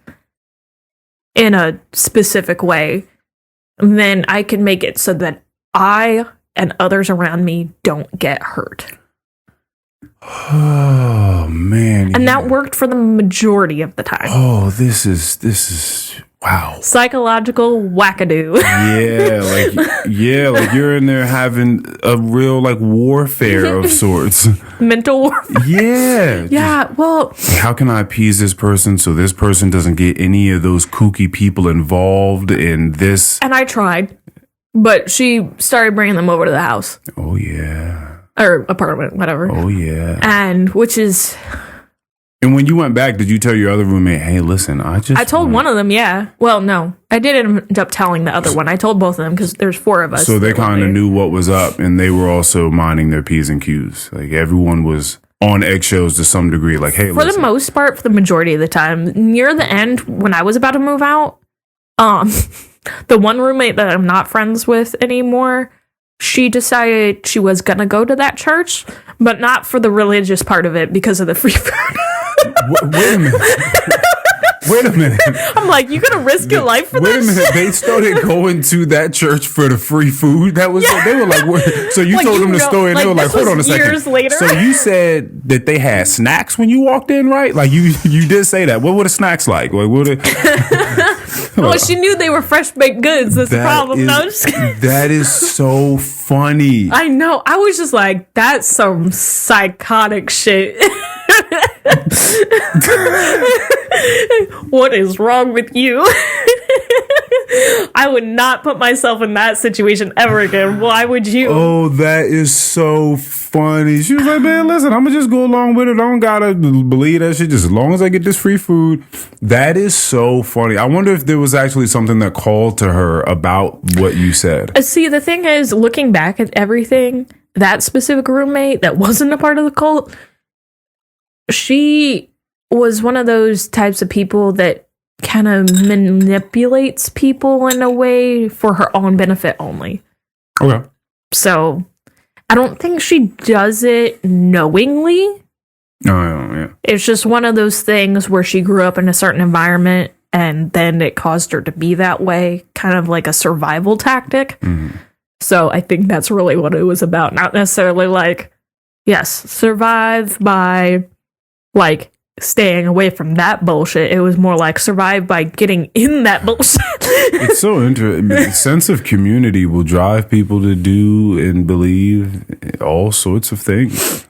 in a specific way, then I can make it so that I and others around me don't get hurt. Oh, man. And that worked for the majority of the time. Oh, this is wow. Psychological wackadoo. Like you're in there having a real like warfare of sorts. Mental warfare. Yeah. Yeah, well, how can I appease this person so this person doesn't get any of those kooky people involved in this? And I tried, but she started bringing them over to the house. Oh, yeah. Or apartment, whatever. Oh, yeah. And which is... And when you went back, did you tell your other roommate, hey, listen, I told one of them, yeah. Well, no. I didn't end up telling the other one. I told both of them because there's 4 of us. So they kind of knew what was up, and they were also minding their P's and Q's. Like, everyone was on eggshells to some degree. Like, hey, listen. For the most part, for the majority of the time, near the end, when I was about to move out, the one roommate that I'm not friends with anymore, she decided she was going to go to that church, but not for the religious part of it because of the free food. Wait a minute. Wait a minute. I'm like, you gonna risk your life for this? Wait a minute. They started going to that church for the free food. That was they were like, what? So you told them the story, and they were like, hold on a second. Years later. So you said that they had snacks when you walked in, right? Like you did say that. What were the snacks like? Like what? Well, she knew they were fresh baked goods. That's the problem. That is so funny. I know. I was just like, that's some psychotic shit. What is wrong with you? I would not put myself in that situation ever again. Why would you? Oh, that is so funny. She was like, man, listen, I'm gonna just go along with it. I don't gotta believe that shit, just as long as I get this free food. That is so funny. I wonder if there was actually something that called to her about what you said. See, the thing is, looking back at everything, that specific roommate that wasn't a part of the cult, she was one of those types of people that kind of manipulates people in a way for her own benefit only. Okay. So I don't think she does it knowingly. Oh, yeah. It's just one of those things where she grew up in a certain environment and then it caused her to be that way, kind of like a survival tactic. Mm-hmm. So I think that's really what it was about. Not necessarily like, yes, survive by like staying away from that bullshit. It was more like survive by getting in that bullshit. It's so interesting. The sense of community will drive people to do and believe all sorts of things.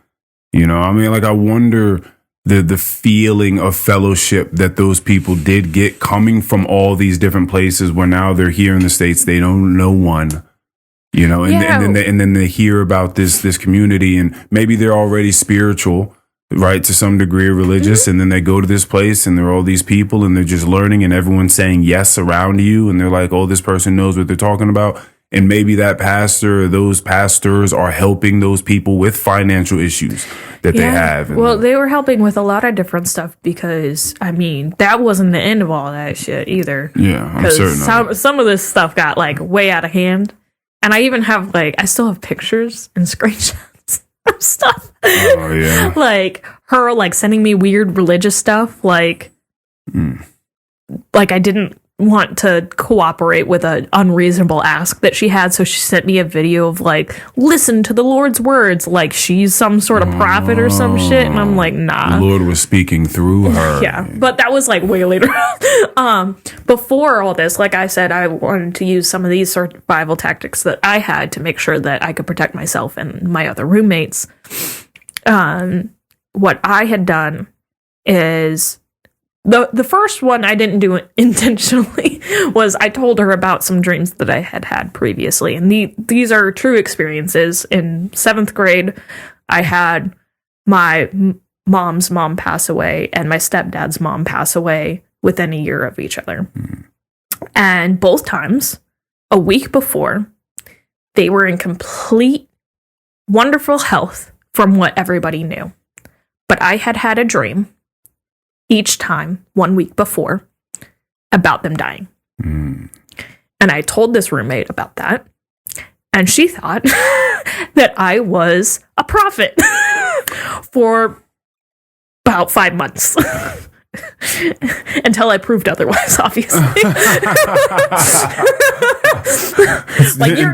You know, I mean, like, I wonder the feeling of fellowship that those people did get coming from all these different places where now they're here in the States, they don't know one. You know, and then they hear about this community, and maybe they're already spiritual, right, to some degree religious, mm-hmm. and then they go to this place and there are all these people and they're just learning and everyone's saying yes around you and they're like, oh, this person knows what they're talking about. And maybe that pastor or those pastors are helping those people with financial issues that they have. Well, they were helping with a lot of different stuff because, I mean, that wasn't the end of all that shit either. Yeah, I'm certain. Some of this stuff got like way out of hand. And I even have I still have pictures and screenshots of stuff. Oh, yeah. Like her sending me weird religious stuff. Like I didn't want to cooperate with an unreasonable ask that she had, so she sent me a video of listen to the Lord's words, like she's some sort of prophet or some shit, and I'm like, nah. The Lord was speaking through her. Yeah, but that was way later. Before all this, like I said, I wanted to use some of these survival tactics that I had to make sure that I could protect myself and my other roommates. What I had done is the first one I didn't do intentionally was I told her about some dreams that I had previously. And these are true experiences. In 7th grade, I had my mom's mom pass away and my stepdad's mom pass away within a year of each other. And both times, a week before, they were in complete wonderful health from what everybody knew. But I had a dream each time 1 week before about them dying. And I told this roommate about that, and she thought that I was a prophet for about 5 months. Until I proved otherwise, obviously.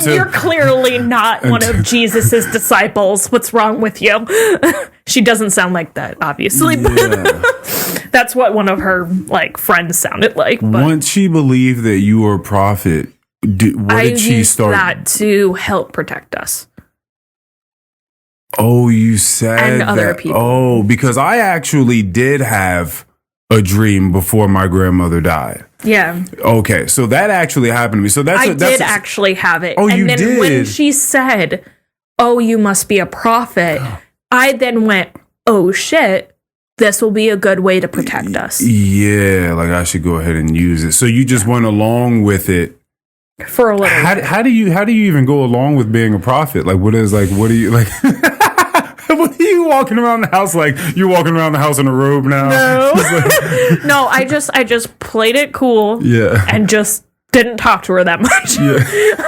You're clearly not one of Jesus's disciples. What's wrong with you? She doesn't sound like that, obviously. But that's what one of her friends sounded like. But once she believed that you were a prophet, what did she start? That to help protect us. Oh, you said and that. Other people. Oh, because I actually did have a dream before my grandmother died. Yeah. Okay, so that actually happened to me. So I did actually have it. Oh, and you then did? When she said, "Oh, you must be a prophet," I then went, "Oh shit, this will be a good way to protect us." Yeah, I should go ahead and use it. So you just went along with it for a little. How do you even go along with being a prophet? What are you like? What are you walking around the house like? You're walking around the house in a robe now? No, no. I just played it cool. Yeah, and just didn't talk to her that much. Yeah.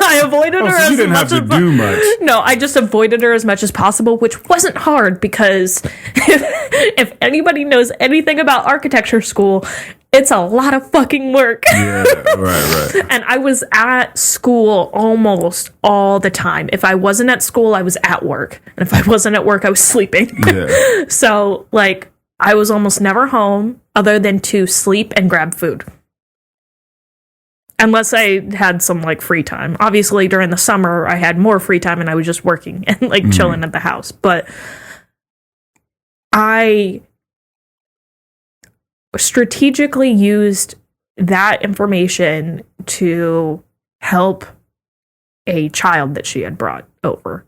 I avoided her as much. You didn't have to do much. No, I just avoided her as much as possible, which wasn't hard because if anybody knows anything about architecture school, it's a lot of fucking work. Yeah, right. And I was at school almost all the time. If I wasn't at school, I was at work. And if I wasn't at work, I was sleeping. Yeah. So, I was almost never home other than to sleep and grab food. Unless I had some, free time. Obviously, during the summer, I had more free time and I was just working and, chilling at the house. But I strategically used that information to help a child that she had brought over.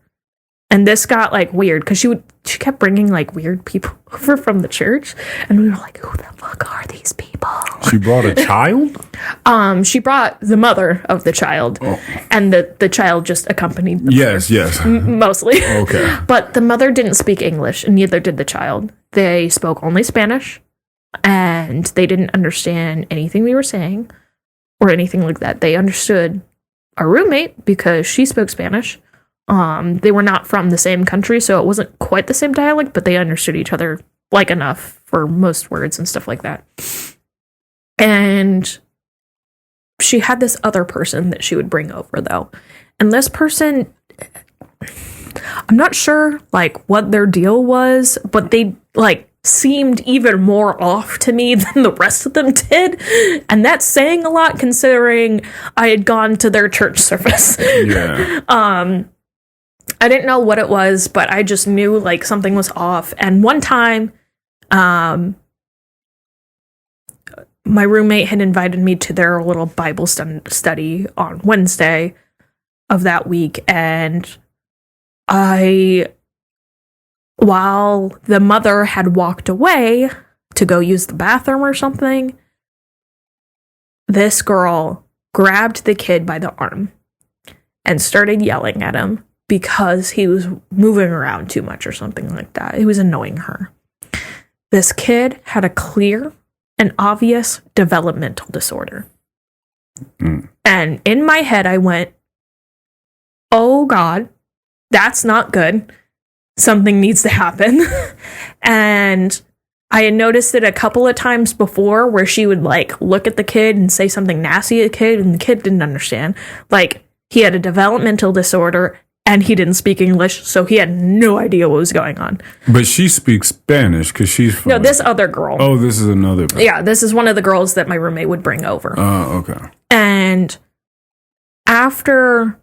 And this got weird because she kept bringing weird people over from the church, and we were like, who the fuck are these people? She brought a child? She brought the mother of the child, and the child just accompanied the yes mostly. Okay. But the mother didn't speak English, and neither did the child. They spoke only Spanish, and they didn't understand anything we were saying or anything like that. They understood our roommate because she spoke Spanish. They were not from the same country, so it wasn't quite the same dialect, but they understood each other enough for most words and stuff like that. And she had this other person that she would bring over, though. And this person, I'm not sure, what their deal was, but they, seemed even more off to me than the rest of them did. And that's saying a lot considering I had gone to their church service. Yeah. I didn't know what it was, but I just knew something was off. And one time, my roommate had invited me to their little Bible study on Wednesday of that week. And while the mother had walked away to go use the bathroom or something, this girl grabbed the kid by the arm and started yelling at him because he was moving around too much or something like that. It was annoying her. This kid had a clear and obvious developmental disorder. And in my head, I went, oh God, that's not good. Something needs to happen. And I had noticed it a couple of times before where she would like look at the kid and say something nasty at the kid, and the kid didn't understand. Like, he had a developmental disorder and he didn't speak English, so he had no idea what was going on. But she speaks Spanish because she's from... No, this other girl. Oh, this is another... Yeah, this is one of the girls that my roommate would bring over. Oh, okay. And after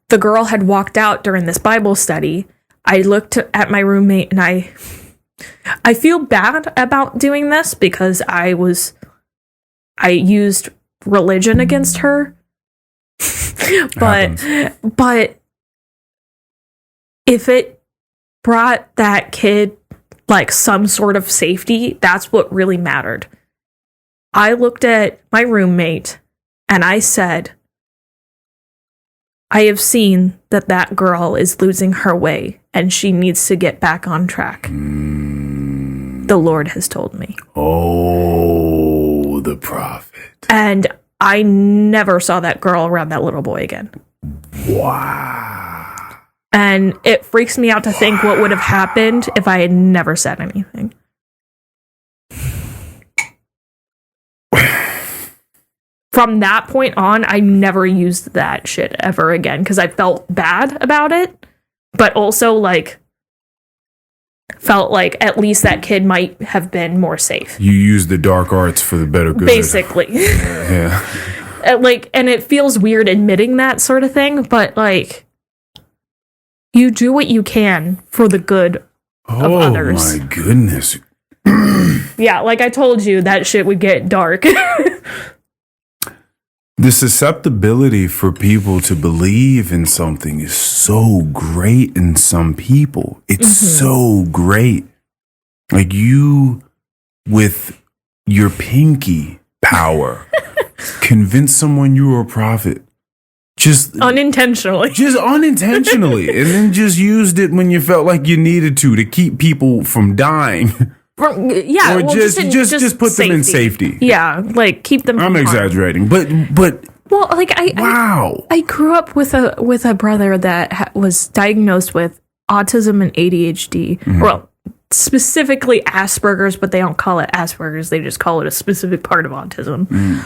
the girl had walked out during this Bible study, I looked at my roommate and I feel bad about doing this because I used religion against her. but if it brought that kid like some sort of safety, that's what really mattered. I looked at my roommate and I said, I have seen that girl is losing her way and she needs to get back on track. The Lord has told me. Oh, the prophet. And I never saw that girl around that little boy again. Wow. And it freaks me out to think what would have happened if I had never said anything. From that point on, I never used that shit ever again because I felt bad about it, but also like felt like at least that kid might have been more safe. You use the dark arts for the better good. Basically. Yeah. Like, and it feels weird admitting that sort of thing, but like, you do what you can for the good of others. Oh my goodness. Yeah, like I told you, that shit would get dark. The susceptibility for people to believe in something is so great in some people. It's so great. Like you, with your pinky power, convince someone you were a prophet. Just unintentionally. And then just used it when you felt like you needed to keep people from dying. Yeah, or just put them in safety. Yeah, like keep them. I'm exaggerating, but well, like wow. I grew up with a brother that was diagnosed with autism and ADHD. Well, specifically Asperger's, but they don't call it Asperger's. They just call it a specific part of autism.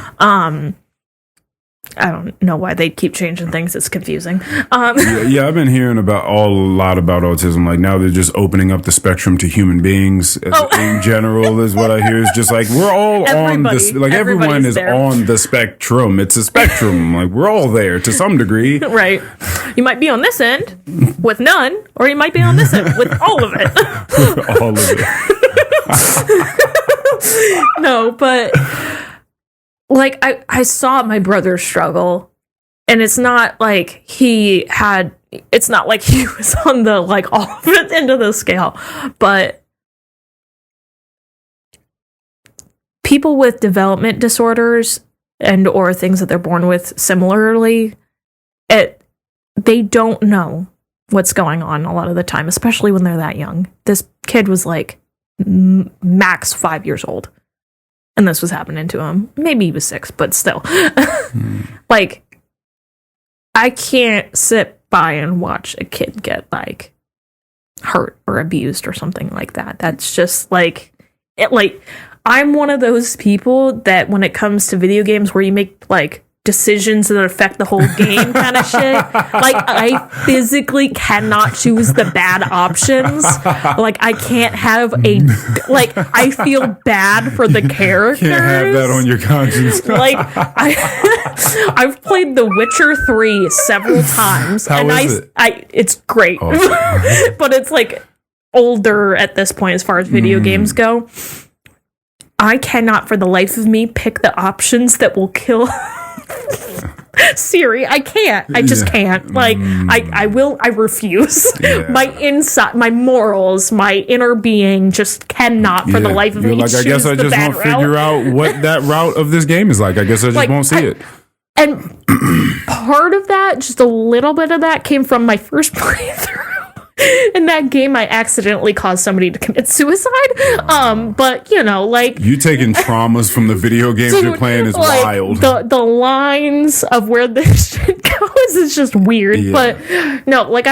I don't know why they keep changing things. It's confusing. Yeah, I've been hearing a lot about autism. Like now they're just opening up the spectrum to human beings in general is what I hear. Is just like we're all on this. Like everyone is there. On the spectrum. It's a spectrum. Like we're all there to some degree. Right. You might be on this end with none, or you might be on this end with all of it. All of it. No, but... Like, I saw my brother struggle, and it's not like he was on the, like, opposite end of the scale, but people with development disorders and or things that they're born with similarly, they don't know what's going on a lot of the time, especially when they're that young. This kid was, like, max 5 years old. And this was happening to him. Maybe he was 6, but still. Like, I can't sit by and watch a kid get, like, hurt or abused or something like that. That's just, like... I'm one of those people that when it comes to video games where you make, like, decisions that affect the whole game kind of shit, like, I physically cannot choose the bad options. Like, I can't have I feel bad for the characters. Can't have that on your conscience. Like, I've played The Witcher 3 several times. How is it? It's great. Awesome. But it's, like, older at this point as far as video games go. I cannot for the life of me pick the options that will kill Siri. I can't. I just can't. Like, I refuse. Yeah. My morals, my inner being just cannot for the life of me. Like, I guess I just won't figure out what that route of this game is like. I guess I just won't see it. And part of that, just a little bit of that, came from my first playthrough. In that game, I accidentally caused somebody to commit suicide. But, you know, like... You taking traumas from the video games you're playing is like, wild. The lines of where this shit goes is just weird. Yeah. But, no, like,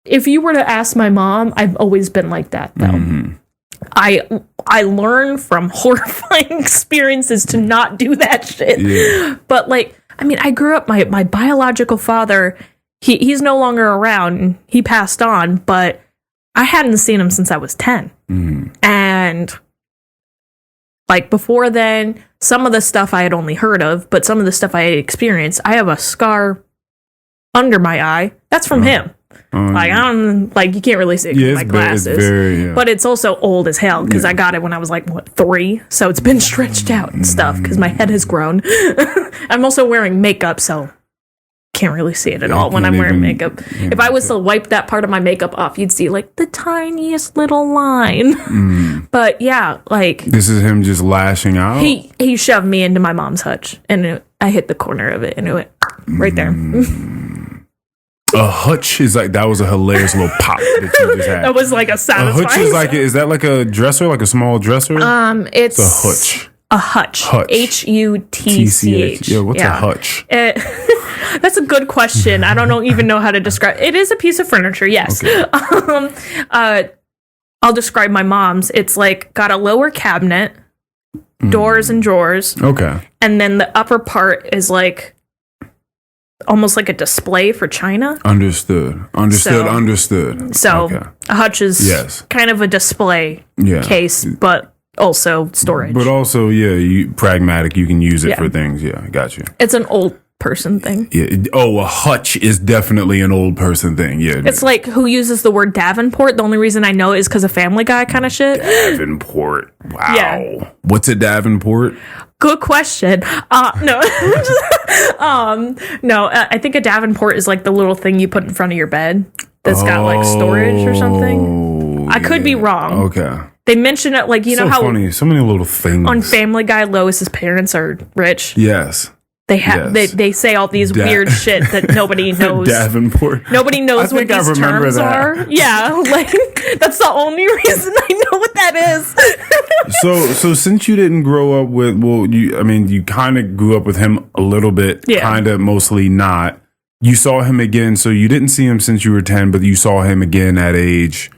if you were to ask my mom, I've always been like that, though. Mm-hmm. I learn from horrifying experiences to not do that shit. Yeah. But, like, I mean, I grew up, my biological father... He's no longer around. He passed on, but I hadn't seen him since I was 10. Mm. And like before then, some of the stuff I had only heard of, but some of the stuff I had experienced, I have a scar under my eye. That's from him. Like, I don't, like, you can't really see it with my glasses. But it's also old as hell because I got it when I was like, 3? So it's been stretched out and stuff because my head has grown. I'm also wearing makeup, so can't really see it at all when I'm wearing makeup. If I was to wipe that part of my makeup off, you'd see like the tiniest little line. But yeah, like this is him just lashing out. He shoved me into my mom's hutch, and I hit the corner of it, and it went right there. A hutch is like that was a hilarious little pop that you just had. That was like a satisfying. A hutch is like is that like a dresser, like a small dresser? It's a hutch. A hutch. Hutch. Yeah, what's a hutch? That's a good question. I don't even know how to describe. It is a piece of furniture, yes. Okay. I'll describe my mom's. It's like got a lower cabinet, doors and drawers. Okay. And then the upper part is like almost like a display for china. Understood. So okay. A hutch is kind of a display case, but also storage. But also, pragmatic. You can use it for things. Yeah, got you. It's an old person thing. Yeah. Oh, a hutch is definitely an old person thing. Yeah. It's like who uses the word Davenport. The only reason I know is because of Family Guy kind of shit. Davenport. Wow. Yeah. What's a Davenport? Good question. No. No, I think a Davenport is like the little thing you put in front of your bed that's got like storage or something. I could be wrong. Okay. They mention it like, you know how funny. So many little things. On Family Guy, Lois's parents are rich. Yes. They have they say all these weird shit that nobody knows. Davenport. Nobody knows what these terms are. Yeah, like that's the only reason I know what that is. So since you didn't grow up with you kind of grew up with him a little bit, kind of mostly not. You saw him again, so you didn't see him since you were 10, but you saw him again at age.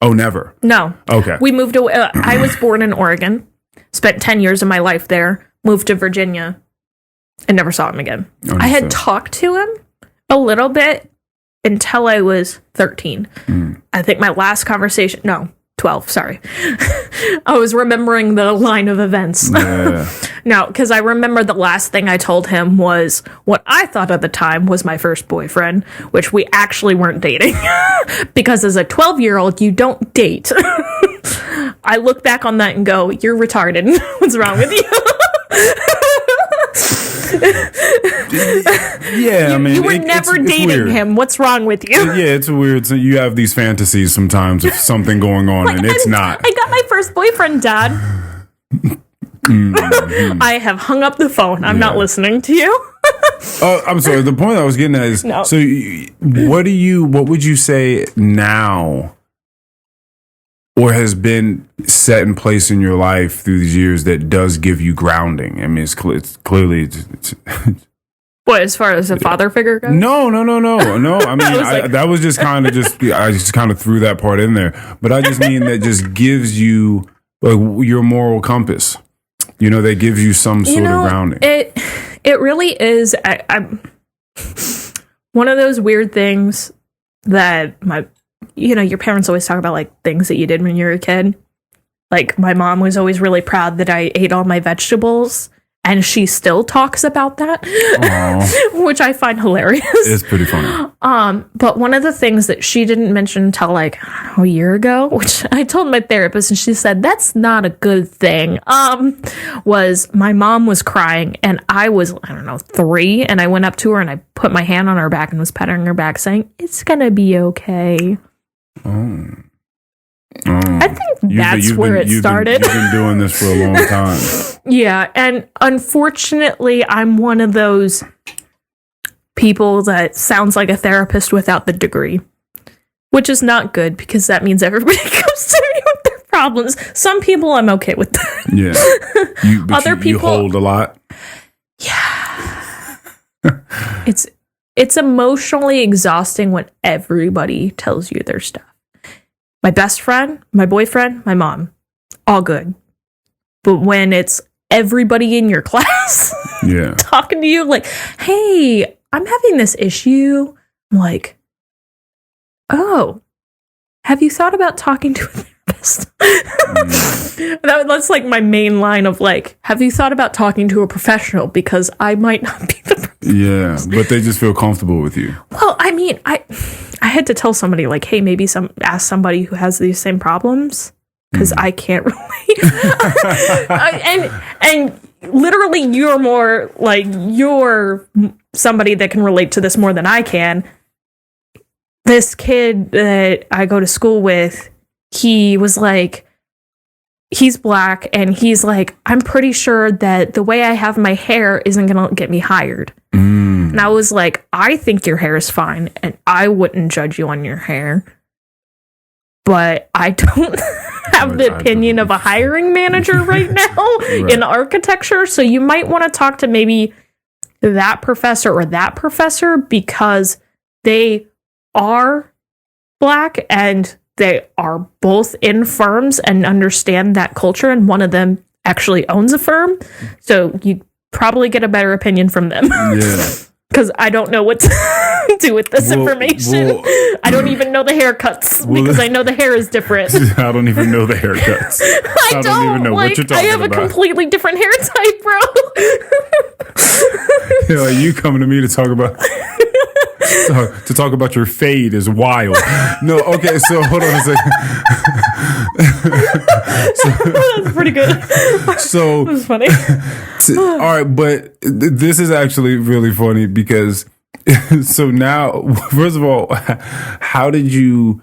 Oh, never. No. Okay. We moved away. I was born in Oregon, spent 10 years of my life there, moved to Virginia, and never saw him again. Understood. I had talked to him a little bit until I was 13. I think my last conversation, 12, sorry. I was remembering the line of events. Yeah. No, because I remember the last thing I told him was what I thought at the time was my first boyfriend, which we actually weren't dating. Because as a 12-year-old, you don't date. I look back on that and go, you're retarded. What's wrong with you? You were never dating him. What's wrong with you? Yeah, it's weird. So you have these fantasies sometimes of something going on, and it's not. I got my first boyfriend, Dad. I have hung up the phone. I'm not listening to you. I'm sorry. The point I was getting at is, so what would you say now, or has been set in place in your life through these years that does give you grounding? I mean, it's clearly. What, as far as a father figure goes? No. I mean, that was just kind of I just kind of threw that part in there. But I just mean that just gives you like your moral compass. You know, that gives you some sort of grounding. It really is. I'm one of those weird things that your parents always talk about, like things that you did when you were a kid. Like my mom was always really proud that I ate all my vegetables. And she still talks about that, which I find hilarious. It's pretty funny. But one of the things that she didn't mention until like a year ago, which I told my therapist, and she said, that's not a good thing, was my mom was crying, and I was, 3, and I went up to her, and I put my hand on her back and was petting her back, saying, it's going to be okay. I think that's where it started. You've been doing this for a long time. Yeah, and unfortunately, I'm one of those people that sounds like a therapist without the degree, which is not good because that means everybody comes to me with their problems. Some people I'm okay with that. Yeah. Other people, you hold a lot. Yeah. It's emotionally exhausting when everybody tells you their stuff. My best friend, my boyfriend, my mom, all good. But when it's everybody in your class talking to you like, hey, I'm having this issue. I'm like, oh, have you thought about talking to a therapist? That's like my main line of like, have you thought about talking to a professional? Because I might not be the professional. Yeah, but they just feel comfortable with you. Well, I mean, I had to tell somebody like, hey, maybe ask somebody who has these same problems because I can't relate. and literally, you're more like you're somebody that can relate to this more than I can. This kid that I go to school with, he was like, he's black, and he's like, I'm pretty sure that the way I have my hair isn't going to get me hired. And I was like, I think your hair is fine, and I wouldn't judge you on your hair. But I don't have the opinion of a hiring manager right now in architecture. So you might want to talk to maybe that professor or that professor because they are black and they are both in firms and understand that culture. And one of them actually owns a firm. So you probably get a better opinion from them. Yeah. Because I don't know what to do with this information. I don't even know the haircuts because I know the hair is different. I don't even know the haircuts. I don't even know what you're talking about. I have a completely different hair type, bro. Yeah, like you coming to me to talk about your fade is wild. No, okay, so hold on a second. That's pretty good. So that's funny. All right, but this is actually really funny because so now, first of all, how did you?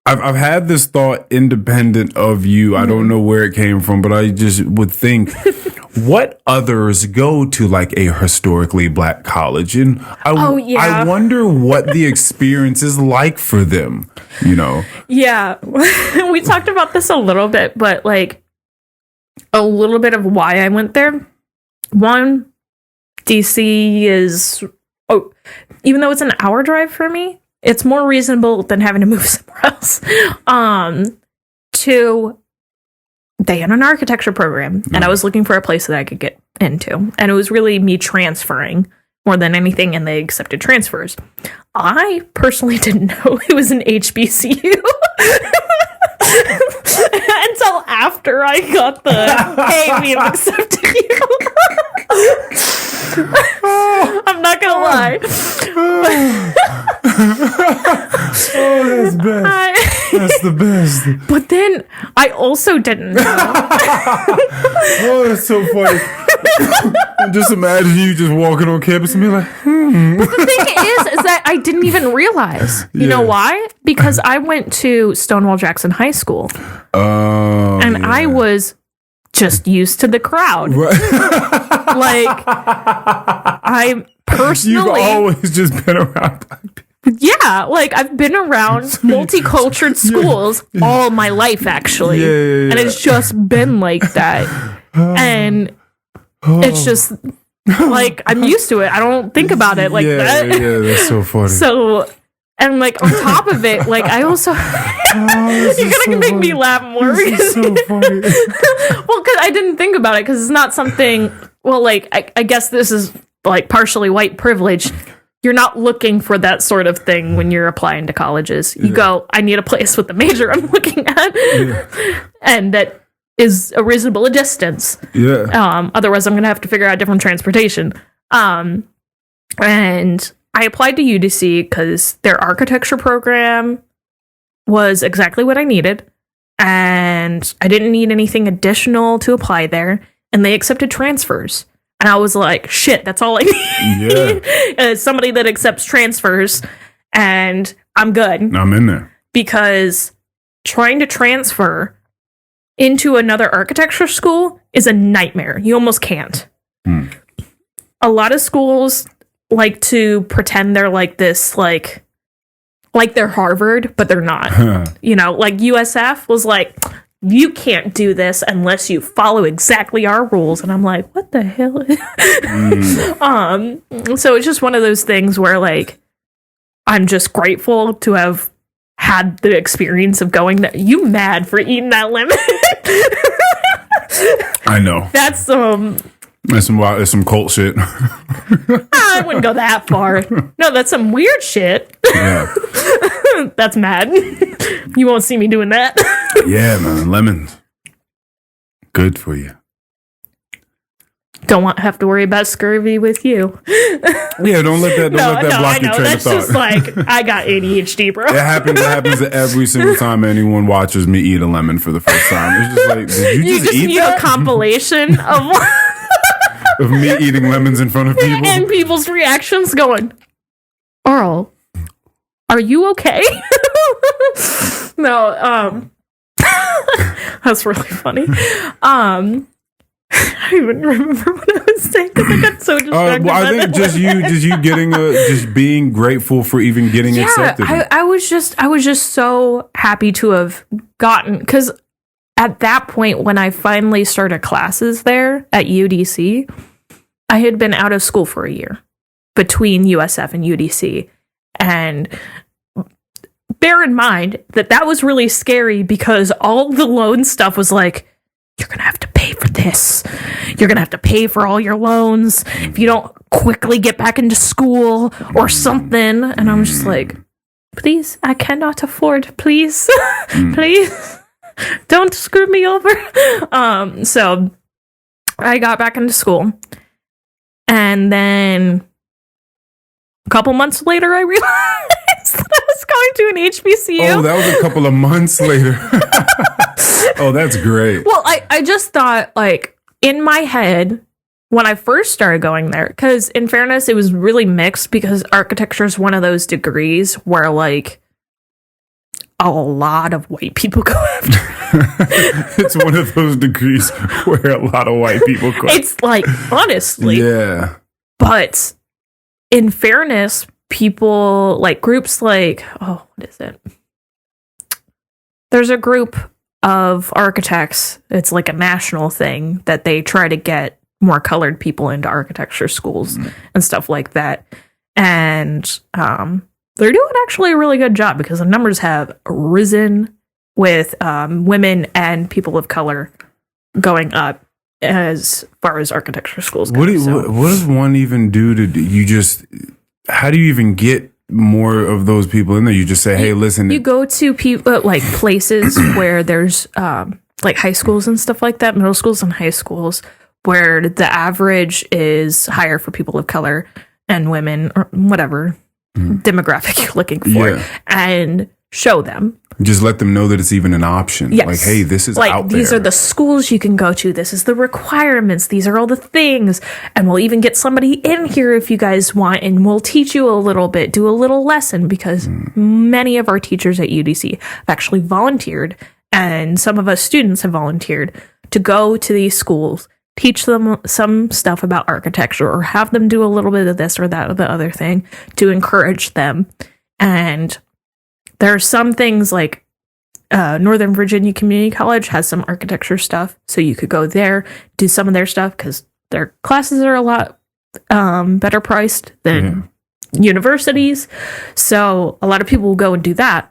I've had this thought independent of you. I don't know where it came from, but I just would think. What others go to like a historically black college? And I wonder what the experience is like for them, you know? Yeah. We talked about this a little bit, but like a little bit of why I went there. One, DC is, even though it's an hour drive for me, it's more reasonable than having to move somewhere else. Two, they had an architecture program, and I was looking for a place that I could get into. And it was really me transferring more than anything, and they accepted transfers. I personally didn't know it was an HBCU until after I got the, hey, we have accepted you. I'm not going to lie. That's best. That's the best. But then I also didn't know. Oh, that's so funny. Just imagine you just walking on campus and be like, But the thing is that I didn't even realize. You know why? Because I went to Stonewall Jackson High School. Oh. And I was just used to the crowd. Right. Like, I personally... You've always just been around black people. Yeah, like I've been around multicultural schools all my life, actually. And it's just been like that. And it's just like I'm used to it. I don't think about it like that. Yeah, that's so funny. So, and like on top of it, like I also you're gonna make me laugh more. This is so funny. Well, because I didn't think about it because it's not something. Well, like I guess this is like partially white privilege. You're not looking for that sort of thing when you're applying to colleges. You go, I need a place with the major I'm looking at, and that is a reasonable distance. Yeah. Otherwise, I'm going to have to figure out different transportation. And I applied to UDC because their architecture program was exactly what I needed, and I didn't need anything additional to apply there, and they accepted transfers. And I was like, shit, that's all I need. Yeah. Somebody that accepts transfers, and I'm good. I'm in there. Because trying to transfer into another architecture school is a nightmare. You almost can't. A lot of schools like to pretend they're like this, like they're Harvard, but they're not. You know, like USF was like, you can't do this unless you follow exactly our rules. And I'm like, what the hell? So it's just one of those things where, like, I'm just grateful to have had the experience of going there. You mad for eating that lemon? I know. That's It's some cult shit. I wouldn't go that far. No, that's some weird shit. Yeah. That's mad. You won't see me doing that. Yeah, man. Lemons. Good for you. Don't have to worry about scurvy with you. Yeah, don't let that block your train of thought. That's just like, I got ADHD, bro. It happens every single time anyone watches me eat a lemon for the first time. It's just like, did you just eat need that? A compilation of me eating lemons in front of people and people's reactions going, Earl, are you okay? No, that's really funny. I don't even remember what I was saying because I got so distracted. Well, I think just you getting just being grateful for even getting accepted. I was just so happy to have gotten, because at that point when I finally started classes there at UDC, I had been out of school for a year between USF and UDC, and bear in mind that was really scary because all the loan stuff was like, you're going to have to pay for this. You're going to have to pay for all your loans if you don't quickly get back into school or something. And I'm just like, please, I cannot afford, please, please don't screw me over. So I got back into school, and then a couple months later, I realized that I was going to an HBCU. Oh, that was a couple of months later. Oh, that's great. Well, I just thought, like, in my head, when I first started going there, because in fairness, it was really mixed because architecture is one of those degrees where, like, a lot of white people go after. It's one of those degrees where a lot of white people go. It's like, honestly. Yeah. But in fairness, people, like, groups like, what is it? There's a group of architects, it's like a national thing that they try to get more colored people into architecture schools and stuff like that. And they're doing actually a really good job because the numbers have risen with women and people of color going up as far as architecture schools go. What does one even do how do you even get more of those people in there? You just say, hey, listen. You go to people like places where there's like high schools and stuff like that, middle schools and high schools, where the average is higher for people of color and women or whatever demographic you're looking for, and show them. Just let them know that it's even an option. Yes. Like, hey, this is like, out there. These are the schools you can go to. This is the requirements. These are all the things. And we'll even get somebody in here if you guys want, and we'll teach you a little bit, do a little lesson, because many of our teachers at UDC have actually volunteered, and some of us students have volunteered to go to these schools, teach them some stuff about architecture, or have them do a little bit of this or that or the other thing to encourage them. And there are some things like Northern Virginia Community College has some architecture stuff, so you could go there, do some of their stuff, because their classes are a lot better priced than universities. So a lot of people will go and do that.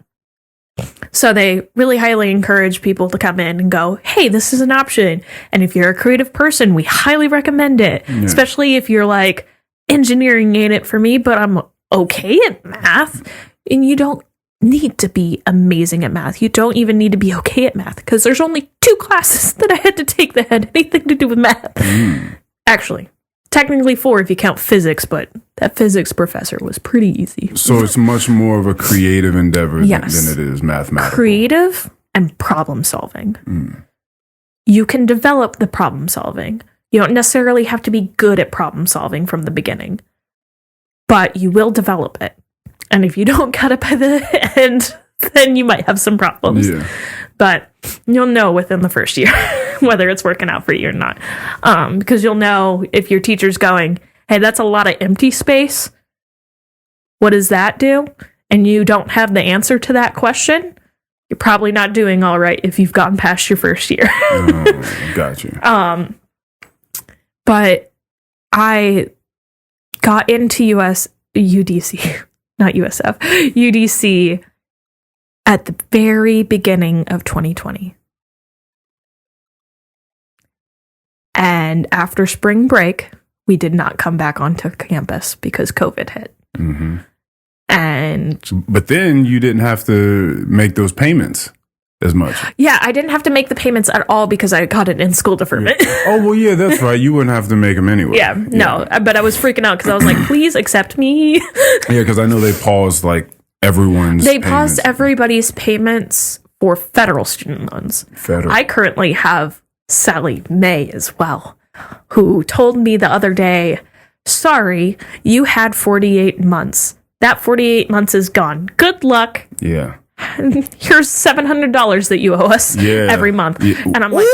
So they really highly encourage people to come in and go, hey, this is an option. And if you're a creative person, we highly recommend it, especially if you're like, engineering ain't it for me, but I'm okay at math. And you don't need to be amazing at math. You don't even need to be okay at math, because there's only 2 classes that I had to take that had anything to do with math. Actually, technically 4 if you count physics, but that physics professor was pretty easy. So it's much more of a creative endeavor than it is mathematical. Creative and problem solving. You can develop the problem solving. You don't necessarily have to be good at problem solving from the beginning, but you will develop it. And if you don't cut it by the end then you might have some problems. Yeah. But you'll know within the first year whether it's working out for you or not. Because you'll know if your teacher's going, hey, that's a lot of empty space. What does that do? And you don't have the answer to that question, you're probably not doing all right if you've gotten past your first year. Got you. But I got into UDC, not USF, UDC at the very beginning of 2020. And after spring break, we did not come back onto campus because COVID hit. Mm-hmm. But then you didn't have to make those payments as much. Yeah, I didn't have to make the payments at all because I got an in-school deferment. Yeah. Oh, well, yeah, that's right. You wouldn't have to make them anyway. Yeah, no, but I was freaking out because I was like, please accept me. Yeah, because I know they paused like everyone's They paused everybody's payments for federal student loans. I currently have Sally Mae as well, who told me the other day, sorry, you had 48 months. That 48 months is gone. Good luck. Yeah. Here's $700 that you owe us every month. Yeah. And I'm like,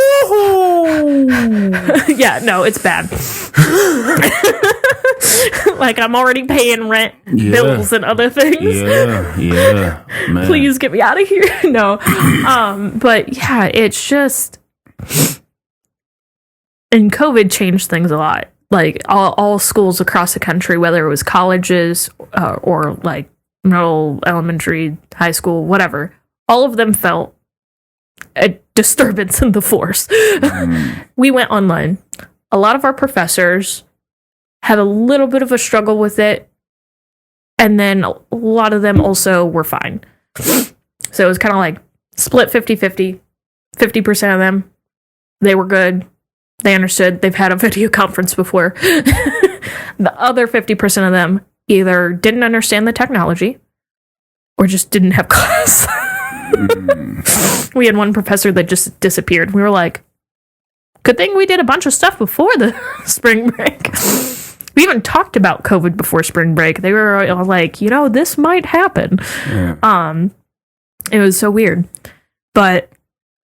yeah, no, it's bad. Like, I'm already paying rent, bills, and other things. Yeah, man. Please get me out of here. No. But yeah, it's just... And COVID changed things a lot. Like, all schools across the country, whether it was colleges or, like, middle, elementary, high school, whatever, all of them felt a disturbance in the force. We went online. A lot of our professors had a little bit of a struggle with it, and then a lot of them also were fine. So it was kind of like split 50-50. 50% of them, they were good. They understood. They've had a video conference before. The other 50% of them either didn't understand the technology or just didn't have class. We had one professor that just disappeared. We were like, good thing we did a bunch of stuff before the spring break. We even talked about COVID before spring break. They were like, this might happen. Yeah. It was so weird. But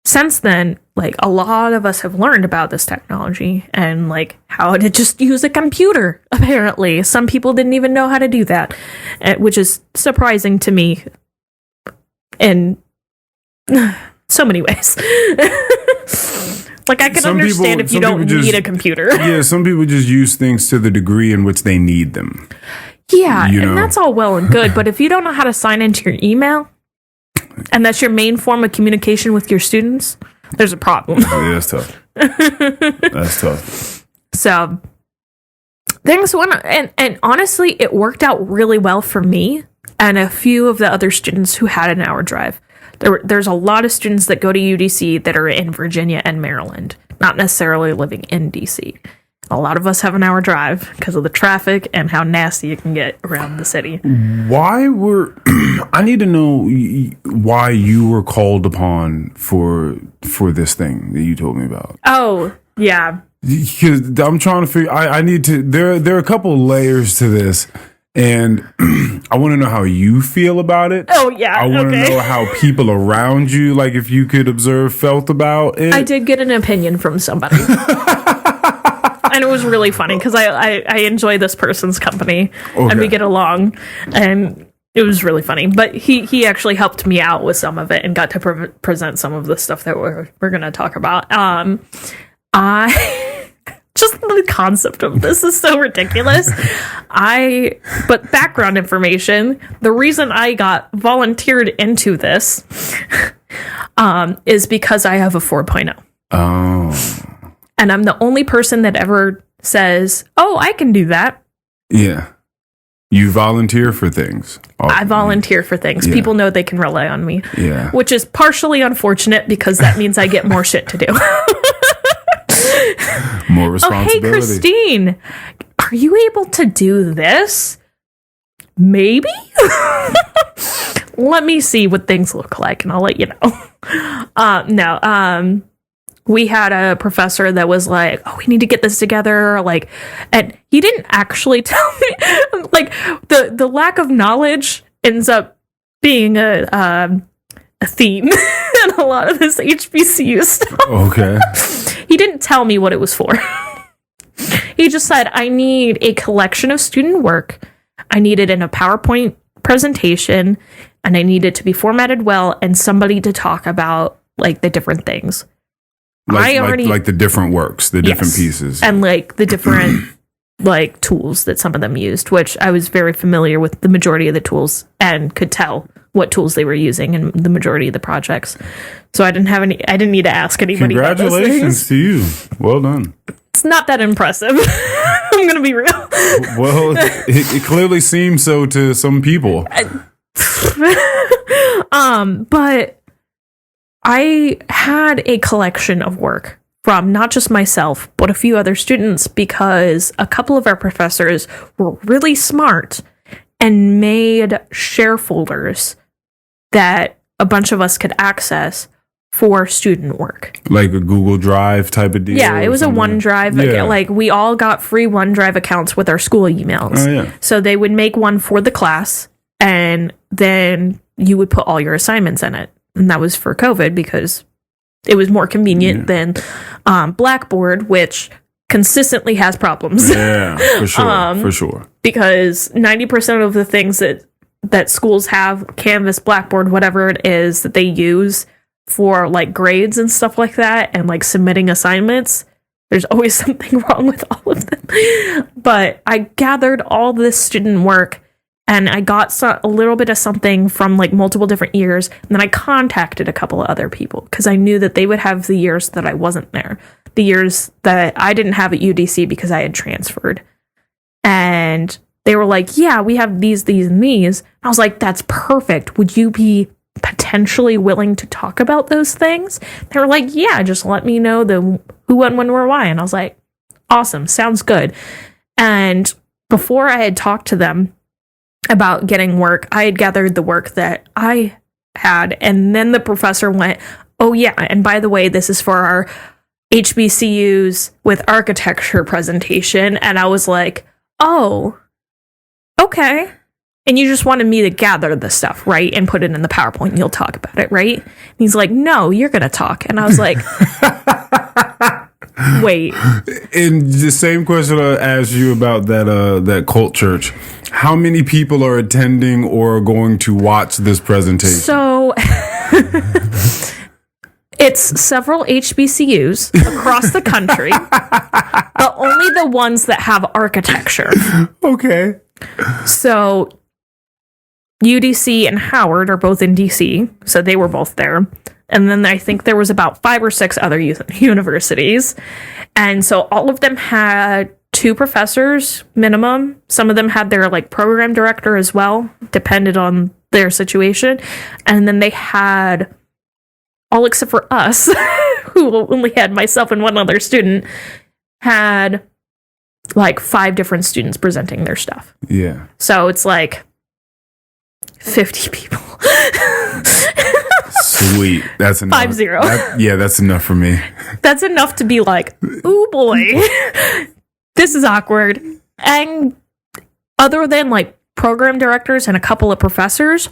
since then, like, a lot of us have learned about this technology and, like, how to just use a computer, apparently. Some people didn't even know how to do that, which is surprising to me in so many ways. Like, I can understand if you don't need a computer. Yeah, some people just use things to the degree in which they need them. Yeah, and that's all well and good, but if you don't know how to sign into your email, and that's your main form of communication with your students, there's a problem. Yeah, that's tough. That's tough. So things went, and honestly, it worked out really well for me and a few of the other students who had an hour drive. There's a lot of students that go to UDC that are in Virginia and Maryland, not necessarily living in DC. A lot of us have an hour drive because of the traffic and how nasty it can get around the city. I need to know why you were called upon for this thing that you told me about. Oh, yeah. Because I'm trying to figure, I need to, there are a couple layers to this, and I want to know how you feel about it. Oh, yeah. I want to know how people around you, like, if you could observe, felt about it. I did get an opinion from somebody. And it was really funny because I enjoy this person's company, and we get along, and it was really funny. But he actually helped me out with some of it and got to present some of the stuff that we're going to talk about. I just the concept of this is so ridiculous. But background information, the reason I got volunteered into this is because I have a 4.0. Oh. And I'm the only person that ever says, oh, I can do that. Yeah. You volunteer for things. I volunteer for things. Yeah. People know they can rely on me. Yeah. Which is partially unfortunate because that means I get more shit to do. More responsibility. Oh, hey, Christine, are you able to do this? Maybe? Let me see what things look like and I'll let you know. We had a professor that was like, oh, we need to get this together. Like, and he didn't actually tell me, like, the lack of knowledge ends up being a a theme in a lot of this HBCU stuff. Okay. He didn't tell me what it was for. He just said, I need a collection of student work. I need it in a PowerPoint presentation, and I need it to be formatted well, and somebody to talk about like the different things. Like the different works, the different pieces. And like the different like tools that some of them used, which I was very familiar with the majority of the tools and could tell what tools they were using in the majority of the projects. So I didn't need to ask anybody. Congratulations to you. Well done. It's not that impressive. I'm going to be real. Well, it clearly seems so to some people. But I had a collection of work from not just myself, but a few other students, because a couple of our professors were really smart and made share folders that a bunch of us could access for student work. Like a Google Drive type of deal? Yeah, it was a OneDrive. Yeah. Like, we all got free OneDrive accounts with our school emails. Oh, yeah. So they would make one for the class, and then you would put all your assignments in it. And that was for COVID because it was more convenient than Blackboard, which consistently has problems. Yeah, for sure, for sure. Because 90% of the things that schools have, Canvas, Blackboard, whatever it is that they use for like grades and stuff like that, and like submitting assignments, there's always something wrong with all of them. But I gathered all this student work, and I got a little bit of something from like multiple different years. And then I contacted a couple of other people because I knew that they would have the years that I wasn't there, the years that I didn't have at UDC because I had transferred. And they were like, yeah, we have these, and these. I was like, that's perfect. Would you be potentially willing to talk about those things? They were like, yeah, just let me know the who, when, where, why. And I was like, awesome, sounds good. And before I had talked to them about getting work, I had gathered the work that I had, and then the professor went, oh yeah, and by the way, this is for our HBCUs with architecture presentation. And I was like, oh, okay. And you just wanted me to gather the stuff, right? And put it in the PowerPoint and you'll talk about it, right? And he's like, no, you're going to talk. And I was like, wait. And the same question I asked you about that cult church. How many people are attending or are going to watch this presentation? So it's several HBCUs across the country, but only the ones that have architecture. Okay. So UDC and Howard are both in DC, so they were both there. And then I think there was about 5 or 6 other universities. And so all of them had 2 professors minimum. Some of them had their like program director as well, depended on their situation. And then they had, all except for us, who only had myself and one other student, had like 5 different students presenting their stuff. Yeah. So it's like 50 people. Sweet. That's enough. 50. Yeah, that's enough for me. That's enough to be like, ooh boy, this is awkward. And other than like program directors and a couple of professors,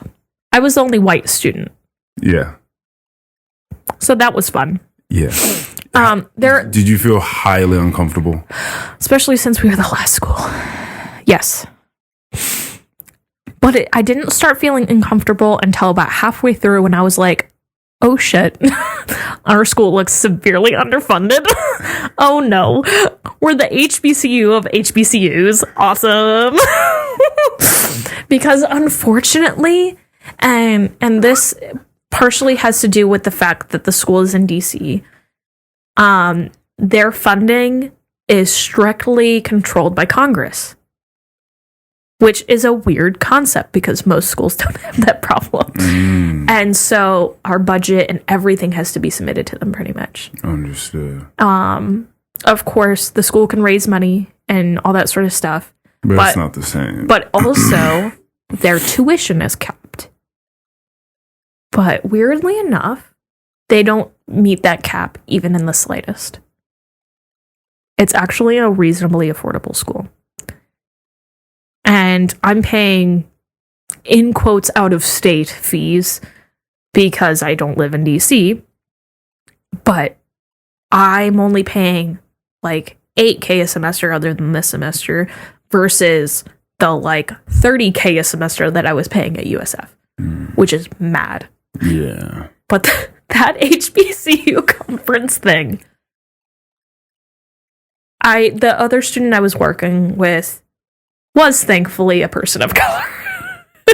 I was the only white student. Yeah. So that was fun. Yeah. Did you feel highly uncomfortable? Especially since we were the last school. Yes. But I didn't start feeling uncomfortable until about halfway through when I was like, oh shit, our school looks severely underfunded. Oh no, we're the HBCU of HBCUs. Awesome. Because unfortunately, and this partially has to do with the fact that the school is in DC, their funding is strictly controlled by Congress. Which is a weird concept because most schools don't have that problem. And so our budget and everything has to be submitted to them pretty much. Understood. Of course, the school can raise money and all that sort of stuff. But it's not the same. But also, their tuition is capped. But weirdly enough, they don't meet that cap even in the slightest. It's actually a reasonably affordable school. And I'm paying, in quotes, out-of-state fees because I don't live in DC, but I'm only paying like $8K a semester other than this semester versus the like $30K a semester that I was paying at USF, which is mad. Yeah. But that HBCU conference thing, the other student I was working with was thankfully a person of color.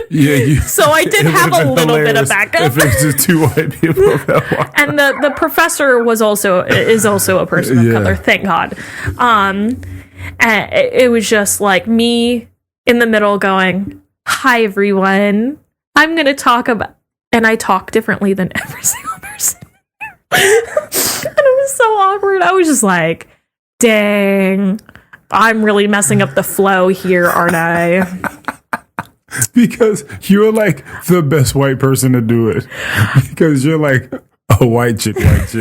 Yeah, so I did have a little bit of backup. If it was just two white people that walked. And the professor is also a person of color, thank God. And it was just like me in the middle going, "Hi everyone, I'm going to talk about," and I talk differently than every single person. And it was so awkward. I was just like, dang, I'm really messing up the flow here, aren't I? Because you're like the best white person to do it. Because you're like a white chick, like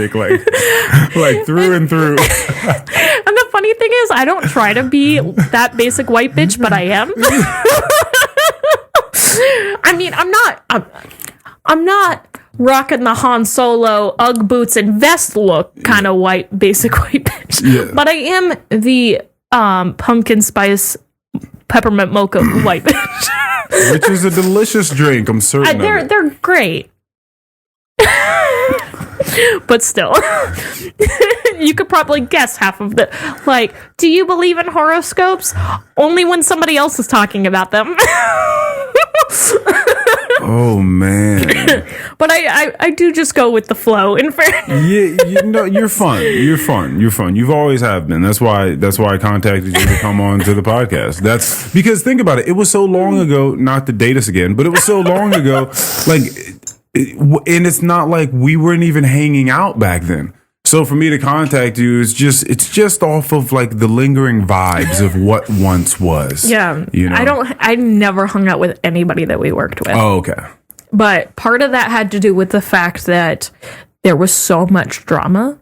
through and through. And the funny thing is, I don't try to be that basic white bitch, but I am. I mean, I'm not rocking the Han Solo Ugg boots and vest look kind of basic white bitch. Yeah. But I am the pumpkin spice peppermint mocha white bitch. Which is a delicious drink, I'm certain. They're great. But still, you could probably guess half of the, like, do you believe in horoscopes? Only when somebody else is talking about them. Oh man. But I do just go with the flow, in fairness. Yeah, you're fun. You're fun. You've always have been. That's why I contacted you to come on to the podcast. That's because, think about it. It was so long ago, not to date us again, but it was so long ago, like, and it's not like we weren't even hanging out back then. So for me to contact you it's just off of like the lingering vibes of what once was. Yeah. You know? I never hung out with anybody that we worked with. Oh, okay. But part of that had to do with the fact that there was so much drama.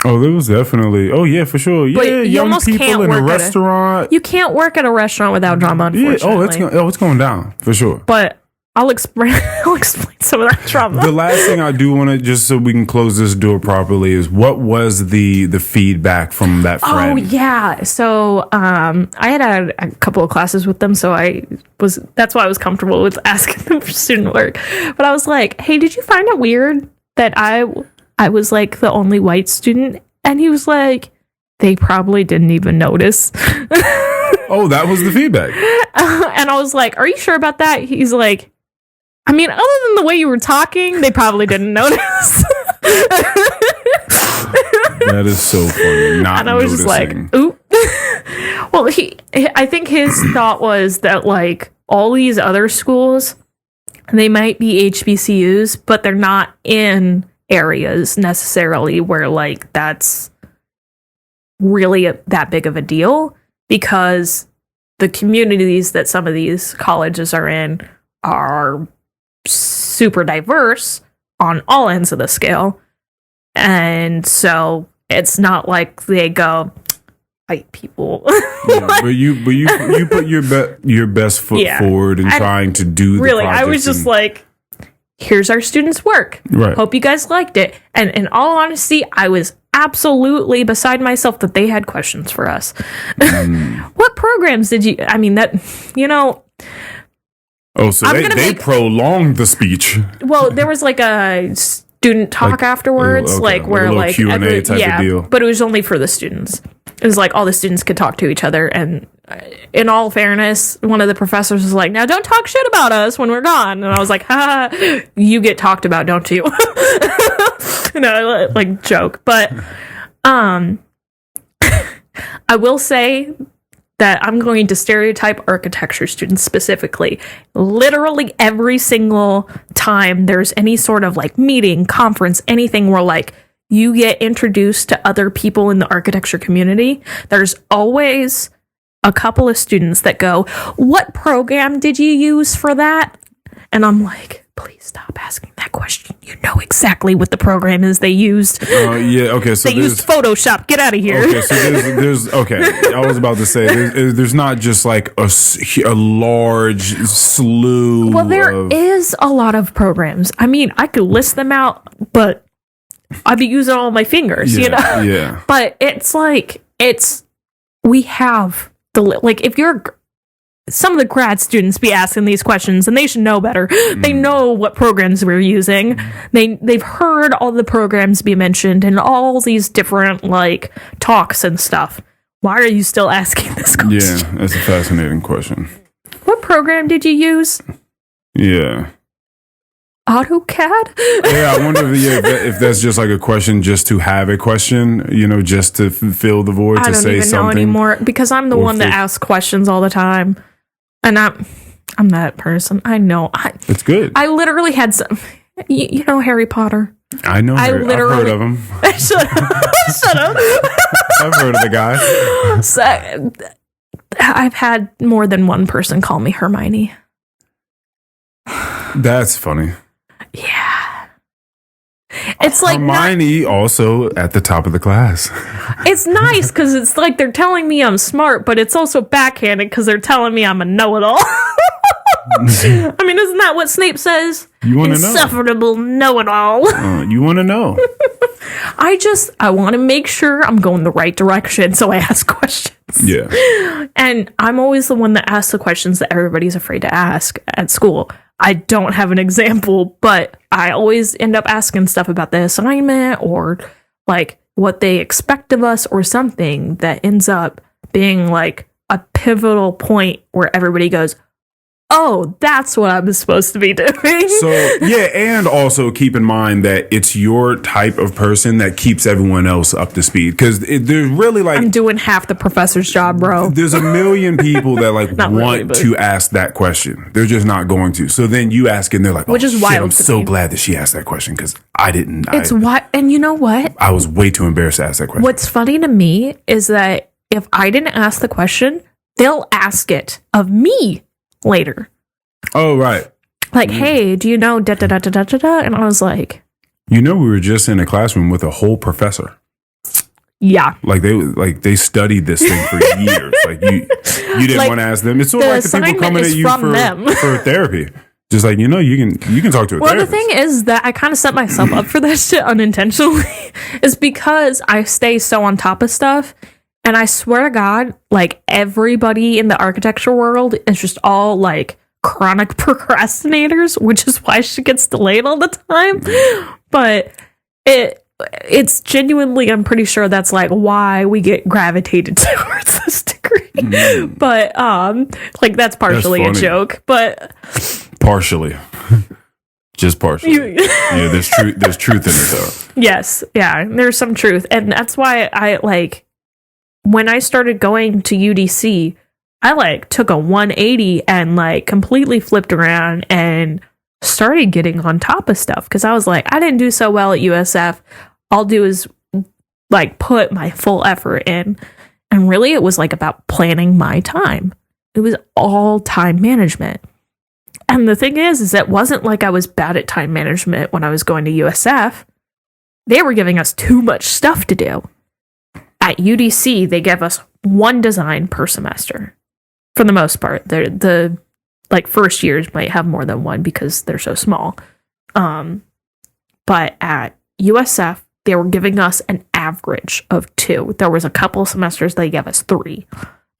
Oh, there was definitely. Oh, yeah, for sure. Yeah, but you young almost people can't in work a restaurant. You can't work at a restaurant without drama, unfortunately. Yeah, it's going down for sure. But I'll explain some of that drama. The last thing I do want to, just so we can close this door properly, is what was the feedback from that friend? Oh yeah, so I had a couple of classes with them, so that's why I was comfortable with asking them for student work. But I was like, "Hey, did you find it weird that I was like the only white student?" And he was like, "They probably didn't even notice." Oh, that was the feedback. And I was like, "Are you sure about that?" He's like, "I mean, other than the way you were talking, they probably didn't notice." That is so funny. And I was just like, "Oop." Well, I think his thought was that like all these other schools, they might be HBCUs, but they're not in areas necessarily where like that's really that big of a deal, because the communities that some of these colleges are in are super diverse on all ends of the scale. And so it's not like they go, white people. Yeah, but you put your best foot forward in trying to do the really, I was just like, here's our students' work. Right. Hope you guys liked it. And in all honesty, I was absolutely beside myself that they had questions for us. What programs did you, I mean, that, you know. Oh, so they prolonged the speech. Well, there was like a student talk afterwards, like where like Q&A type of deal. But it was only for the students. It was like all the students could talk to each other. And in all fairness, one of the professors was like, "Now don't talk shit about us when we're gone." And I was like, "Ha, you get talked about, don't you?" Like joke. But I will say that I'm going to stereotype architecture students specifically. Literally every single time there's any sort of like meeting, conference, anything where like you get introduced to other people in the architecture community, there's always a couple of students that go, "What program did you use for that?" And I'm like, please stop asking that question. You know exactly what the program is they used. Yeah, okay. So they used Photoshop. Get out of here. Okay, so there's okay. I was about to say there's not just like a large slew. Well, there is a lot of programs. I mean, I could list them out, but I'd be using all my fingers, you know? Yeah. But it's like, we have if you're, some of the grad students be asking these questions and they should know better. They know what programs we're using. They've heard all the programs be mentioned and all these different like talks and stuff. Why are you still asking this question? Yeah, that's a fascinating question. What program did you use? Yeah. AutoCAD? Yeah, I wonder if that's just like a question just to have a question, you know, just to fill the void, to say something. I don't even know anymore because I'm the one that asks questions all the time. And I'm that person. I know. It's good. I literally had some, you know, Harry Potter. I know. I've heard of him. Shut up. I've heard of the guy. So, I've had more than one person call me Hermione. That's funny. Yeah. It's like Hermione also at the top of the class. It's nice because it's like they're telling me I'm smart, but it's also backhanded because they're telling me I'm a know-it-all. I mean, isn't that what Snape says? You want to know? Insufferable know-it-all. You want to know? I want to make sure I'm going the right direction, so I ask questions. Yeah. And I'm always the one that asks the questions that everybody's afraid to ask at school. I don't have an example, but I always end up asking stuff about the assignment or like what they expect of us or something that ends up being like a pivotal point where everybody goes, oh, that's what I'm supposed to be doing. So, yeah, and also keep in mind that it's your type of person that keeps everyone else up to speed. Because there's really like... I'm doing half the professor's job, bro. There's a million people that like want to ask that question. They're just not going to. So then you ask and they're like, which is wild. I'm so glad that she asked that question because I didn't. And you know what? I was way too embarrassed to ask that question. What's funny to me is that if I didn't ask the question, they'll ask it of me later. Oh, right. Like, hey, do you know da da da da da da da? And I was like, you know, we were just in a classroom with a whole professor. Yeah. Like they studied this thing for years. Like you didn't want to ask them. It's sort of like the people coming at you for therapy. Just like, you know, you can talk to a therapist. Well, the thing is that I kind of set myself up for this shit unintentionally is because I stay so on top of stuff. And I swear to God, like everybody in the architecture world is just all like chronic procrastinators, which is why she gets delayed all the time. But it's genuinely, I'm pretty sure that's like why we get gravitated towards this degree. But like that's partially a joke, but partially. Just partially. Yeah, there's truth in it though. Yes, yeah, there's some truth. And that's why I like when I started going to UDC, I like took a 180 and like completely flipped around and started getting on top of stuff because I was like, I didn't do so well at USF. I'll do is like put my full effort in. And really it was like about planning my time. It was all time management. And the thing is it wasn't like I was bad at time management when I was going to USF. They were giving us too much stuff to do. At UDC, they give us one design per semester. For the most part, the like first years might have more than one because they're so small. But at USF, they were giving us an average of 2. There was a couple semesters they gave us 3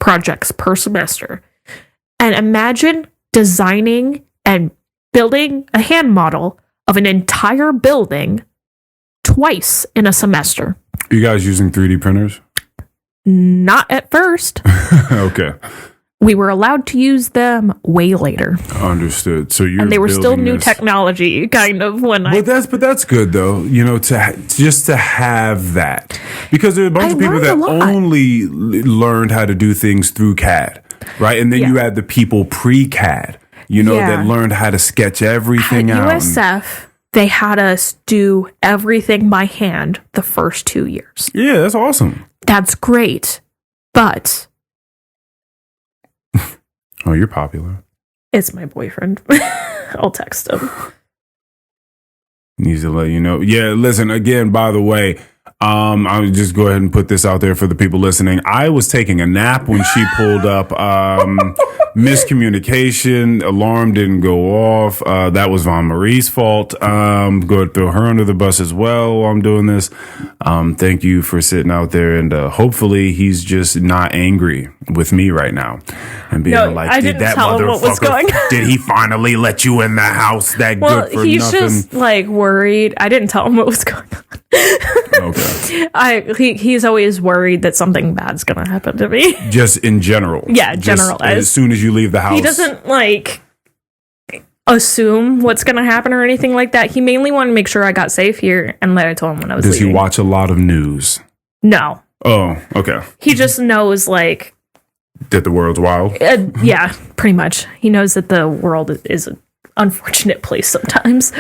projects per semester. And imagine designing and building a hand model of an entire building twice in a semester. Are you guys using 3D printers? Not at first. Okay. We were allowed to use them way later. Understood. So and they were still new technology, kind of. But that's good though. You know, just to have that, because there are a bunch of people that only learned how to do things through CAD, right? And then you had the people pre-CAD, you know, that learned how to sketch everything out. At USF, they had us do everything by hand the first 2 years. Yeah, that's awesome. That's great, but. Oh, you're popular. It's my boyfriend. I'll text him. Needs to let you know. Yeah, listen, again, by the way, I'll just go ahead and put this out there for the people listening. I was taking a nap when she pulled up. Miscommunication, alarm didn't go off. That was Von Marie's fault. Going to throw her under the bus as well while I'm doing this. Thank you for sitting out there, and hopefully he's just not angry with me right now and being I did didn't that tell him what was going on. Did he finally let you in the house? That good for he's nothing? just worried. I didn't tell him what was going on. Okay. He's always worried that something bad's gonna happen to me. Just in general. Yeah, Just generalized. as soon as you leave the house. He doesn't assume what's gonna happen or anything like that. He mainly wanted to make sure I got safe here and that I told him when I was Does leaving. he watch a lot of news? No. Oh, okay. He just knows that the world's wild? Yeah, pretty much. He knows that the world is an unfortunate place sometimes.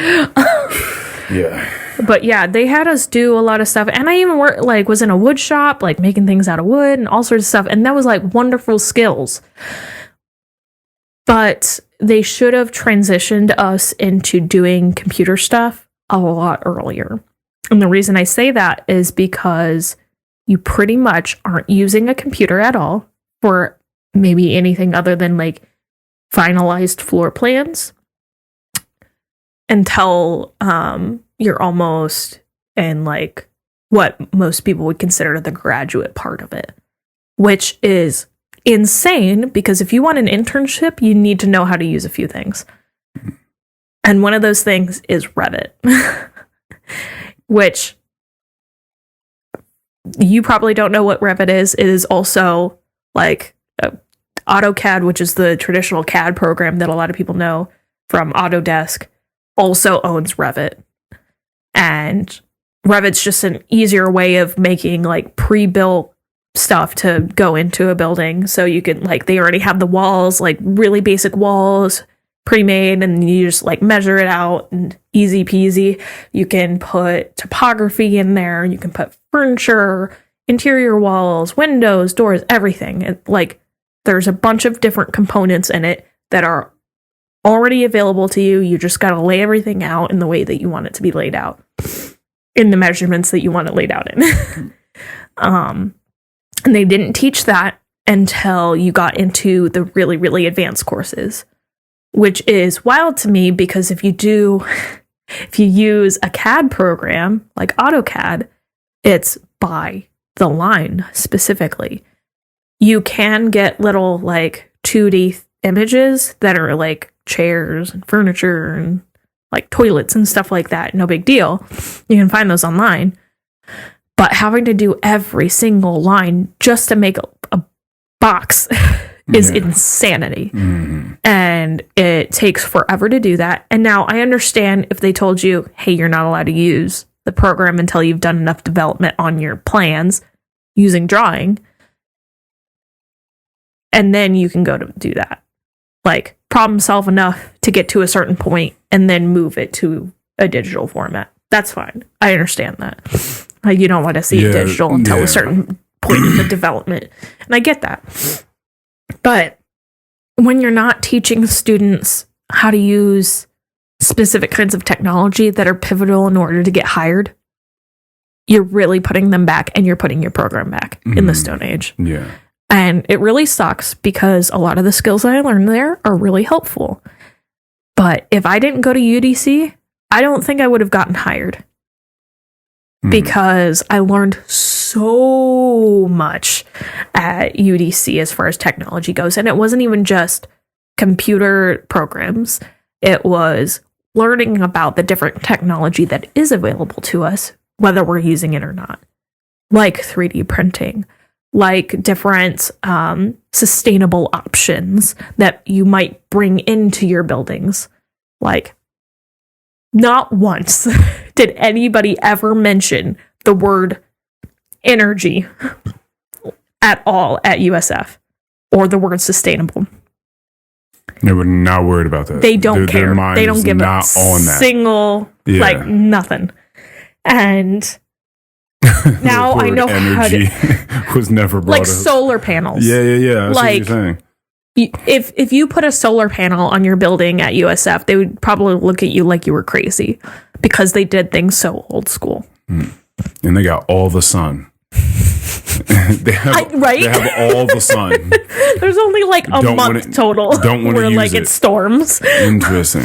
Yeah. But yeah, they had us do a lot of stuff. And I even was in a wood shop, making things out of wood and all sorts of stuff. And that was wonderful skills. But they should have transitioned us into doing computer stuff a lot earlier. And the reason I say that is because you pretty much aren't using a computer at all for maybe anything other than finalized floor plans until you're almost in what most people would consider the graduate part of it, which is insane because if you want an internship, you need to know how to use a few things. And one of those things is Revit, which you probably don't know what Revit is. It is also AutoCAD, which is the traditional CAD program that a lot of people know from Autodesk, also owns Revit. And Revit's just an easier way of making pre-built stuff to go into a building. So you could they already have the walls, really basic walls pre-made, and you just measure it out and easy peasy. You can put topography in there. You can put furniture, interior walls, windows, doors, everything. And there's a bunch of different components in it that are already available to you. You just got to lay everything out in the way that you want it to be laid out, in the measurements that you want it laid out in. And they didn't teach that until you got into the really, really advanced courses, which is wild to me because if you use a CAD program like AutoCAD, it's by the line specifically. You can get little 2D images that are chairs and furniture and toilets and stuff like that. No big deal. You can find those online. But having to do every single line just to make a box is insanity. Mm-hmm. And it takes forever to do that. And now I understand if they told you, hey, you're not allowed to use the program until you've done enough development on your plans using drawing. And then you can go to do that. Problem solve enough to get to a certain point and then move it to a digital format. That's fine. I understand that. You don't want to see digital until a certain point in the development. And I get that. But when you're not teaching students how to use specific kinds of technology that are pivotal in order to get hired, you're really putting them back and you're putting your program back in the Stone Age. Yeah. And it really sucks because a lot of the skills I learned there are really helpful. But if I didn't go to UDC, I don't think I would have gotten hired. Because I learned so much at UDC as far as technology goes. And it wasn't even just computer programs. It was learning about the different technology that is available to us, whether we're using it or not. Like 3D printing, different sustainable options that you might bring into your buildings. Not once did anybody ever mention the word energy at all at USF or the word sustainable. They were not worried about that. They don't care. They don't give a single, nothing. And now I know how to... was never brought up. Solar panels. Yeah. That's what you're saying. If you put a solar panel on your building at USF, they would probably look at you like you were crazy because they did things so old school. And they got all the sun. They have all the sun. There's only like a month total where like it storms. Interesting.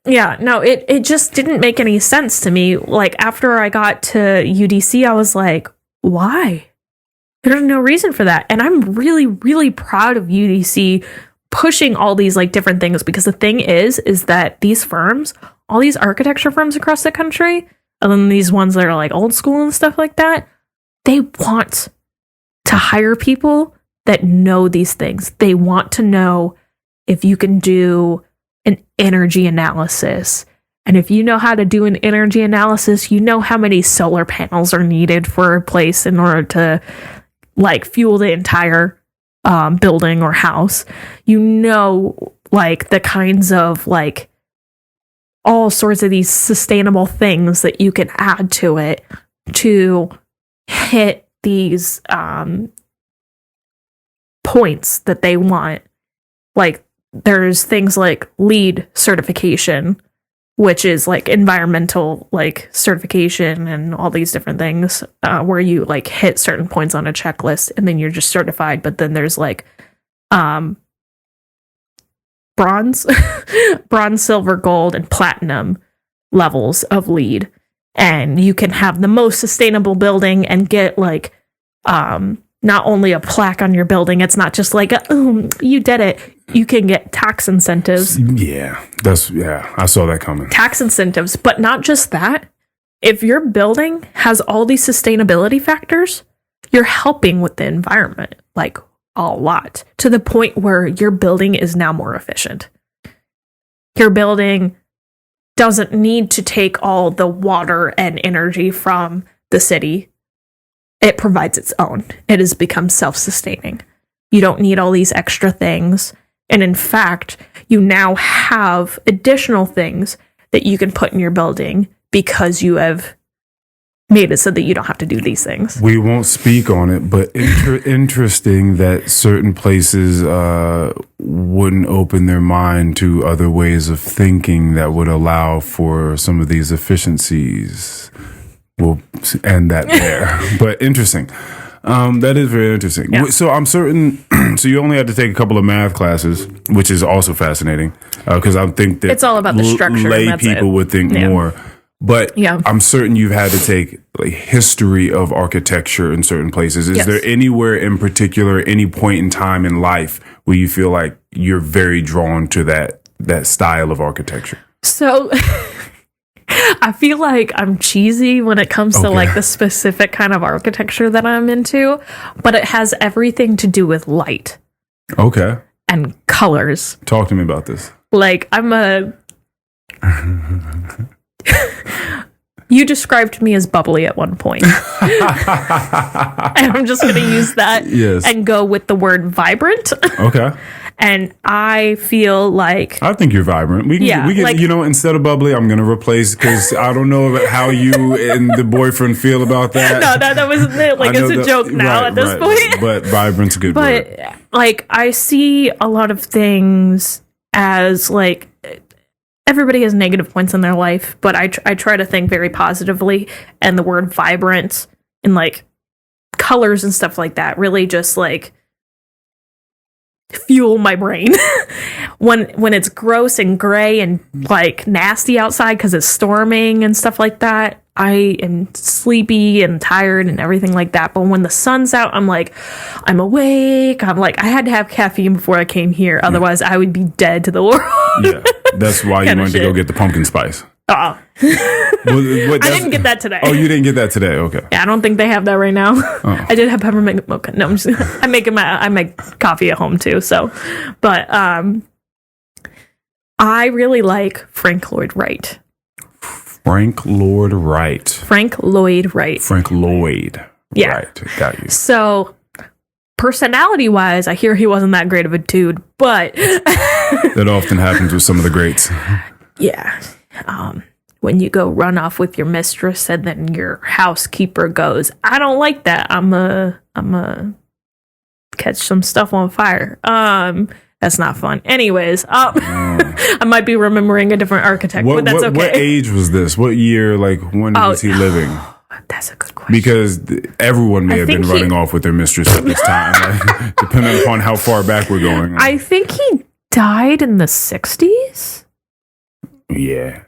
Yeah, no, it just didn't make any sense to me. Like after I got to UDC, I was like, why? There's no reason for that. And I'm really, really proud of UDC pushing all these like different things, because the thing is that these firms, all these architecture firms across the country, and then these ones that are like old school and stuff like that, they want to hire people that know these things. They want to know if you can do an energy analysis. And if you know how to do an energy analysis, you know how many solar panels are needed for a place in order to like fuel the entire building or house. You know, like the kinds of like all sorts of these sustainable things that you can add to it to hit these points that they want. Like there's things like LEED certification, which is like environmental like certification and all these different things where you like hit certain points on a checklist and then you're just certified. But then there's like bronze, silver, gold, and platinum levels of LEED. And you can have the most sustainable building and get like not only a plaque on your building. It's not just like, you did it. You can get tax incentives. Yeah, I saw that coming. Tax incentives, but not just that. If your building has all these sustainability factors, you're helping with the environment like a lot, to the point where your building is now more efficient. Your building doesn't need to take all the water and energy from the city. It provides its own. It has become self-sustaining. You don't need all these extra things. And in fact, you now have additional things that you can put in your building because you have made it so that you don't have to do these things. We won't speak on it, but interesting that certain places wouldn't open their mind to other ways of thinking that would allow for some of these efficiencies. We'll end that there. But interesting. That is very interesting. Yeah. So I'm certain. So you only had to take a couple of math classes, which is also fascinating because I think that it's all about the structure. Lay people would think more. But I'm certain you've had to take like history of architecture in certain places. Is there anywhere in particular, any point in time in life where you feel like you're very drawn to that style of architecture? So I feel like I'm cheesy when it comes to like the specific kind of architecture that I'm into, but it has everything to do with light. Okay. And colors. Talk to me about this. Like you described me as bubbly at one point. And I'm just going to use that and go with the word vibrant. Okay. And I feel like I think you're vibrant. We can like, instead of bubbly, I'm going to replace, because I don't know about how you and the boyfriend feel about that. No, that wasn't it. Like, it's a joke now at this point. But vibrant's a good word. But like, I see a lot of things as like, everybody has negative points in their life, but I try to think very positively, and the word vibrant and like colors and stuff like that really just like fuel my brain. when it's gross and gray and like nasty outside because it's storming and stuff like that, I am sleepy and tired and everything like that. But when the sun's out, I'm like, I'm awake. I'm like, I had to have caffeine before I came here. Otherwise, I would be dead to the world. Yeah, that's why you went to go get the pumpkin spice. I didn't get that today. Oh, you didn't get that today? Okay. Yeah, I don't think they have that right now. Oh. I did have peppermint mocha. No, I make coffee at home too. So, but I really like Frank Lloyd Wright. Frank Lloyd Wright. Yeah. Right. Got you. So, personality-wise, I hear he wasn't that great of a dude, but that often happens with some of the greats. Yeah. When you go run off with your mistress and then your housekeeper goes, I don't like that. I'm a catch some stuff on fire. That's not fun. Anyways, I might be remembering a different architect, but that's okay. What age was this? What year? Like, when was he living? That's a good question. Because everyone may have been running off with their mistress at this time, like, depending upon how far back we're going. I think he died in the 60s. Yeah.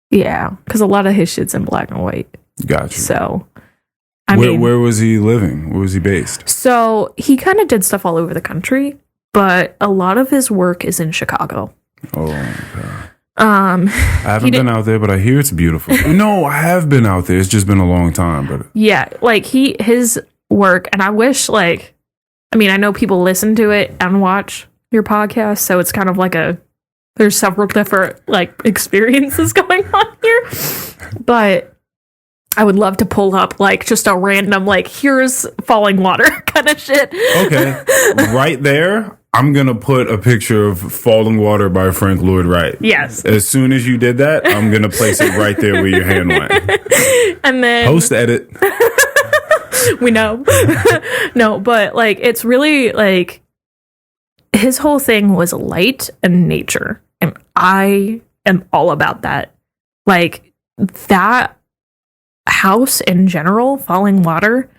Yeah, because a lot of his shit's in black and white. Gotcha. So, where was he living? Where was he based? So, he kind of did stuff all over the country, but a lot of his work is in Chicago. Oh, okay. I haven't been out there, but I hear it's beautiful. No, I have been out there. It's just been a long time, but yeah, like his work, and I wish, like, I mean, I know people listen to it and watch your podcast, so it's kind of like there's several different like experiences going on here, but I would love to pull up like just a random like here's falling water kind of shit. Okay, right there. I'm going to put a picture of Falling Water by Frank Lloyd Wright. Yes. As soon as you did that, I'm going to place it right there where your hand went. And then... Post-edit. We know. No, but, like, it's really, like... His whole thing was light and nature. And I am all about that. Like, that house in general, Falling Water...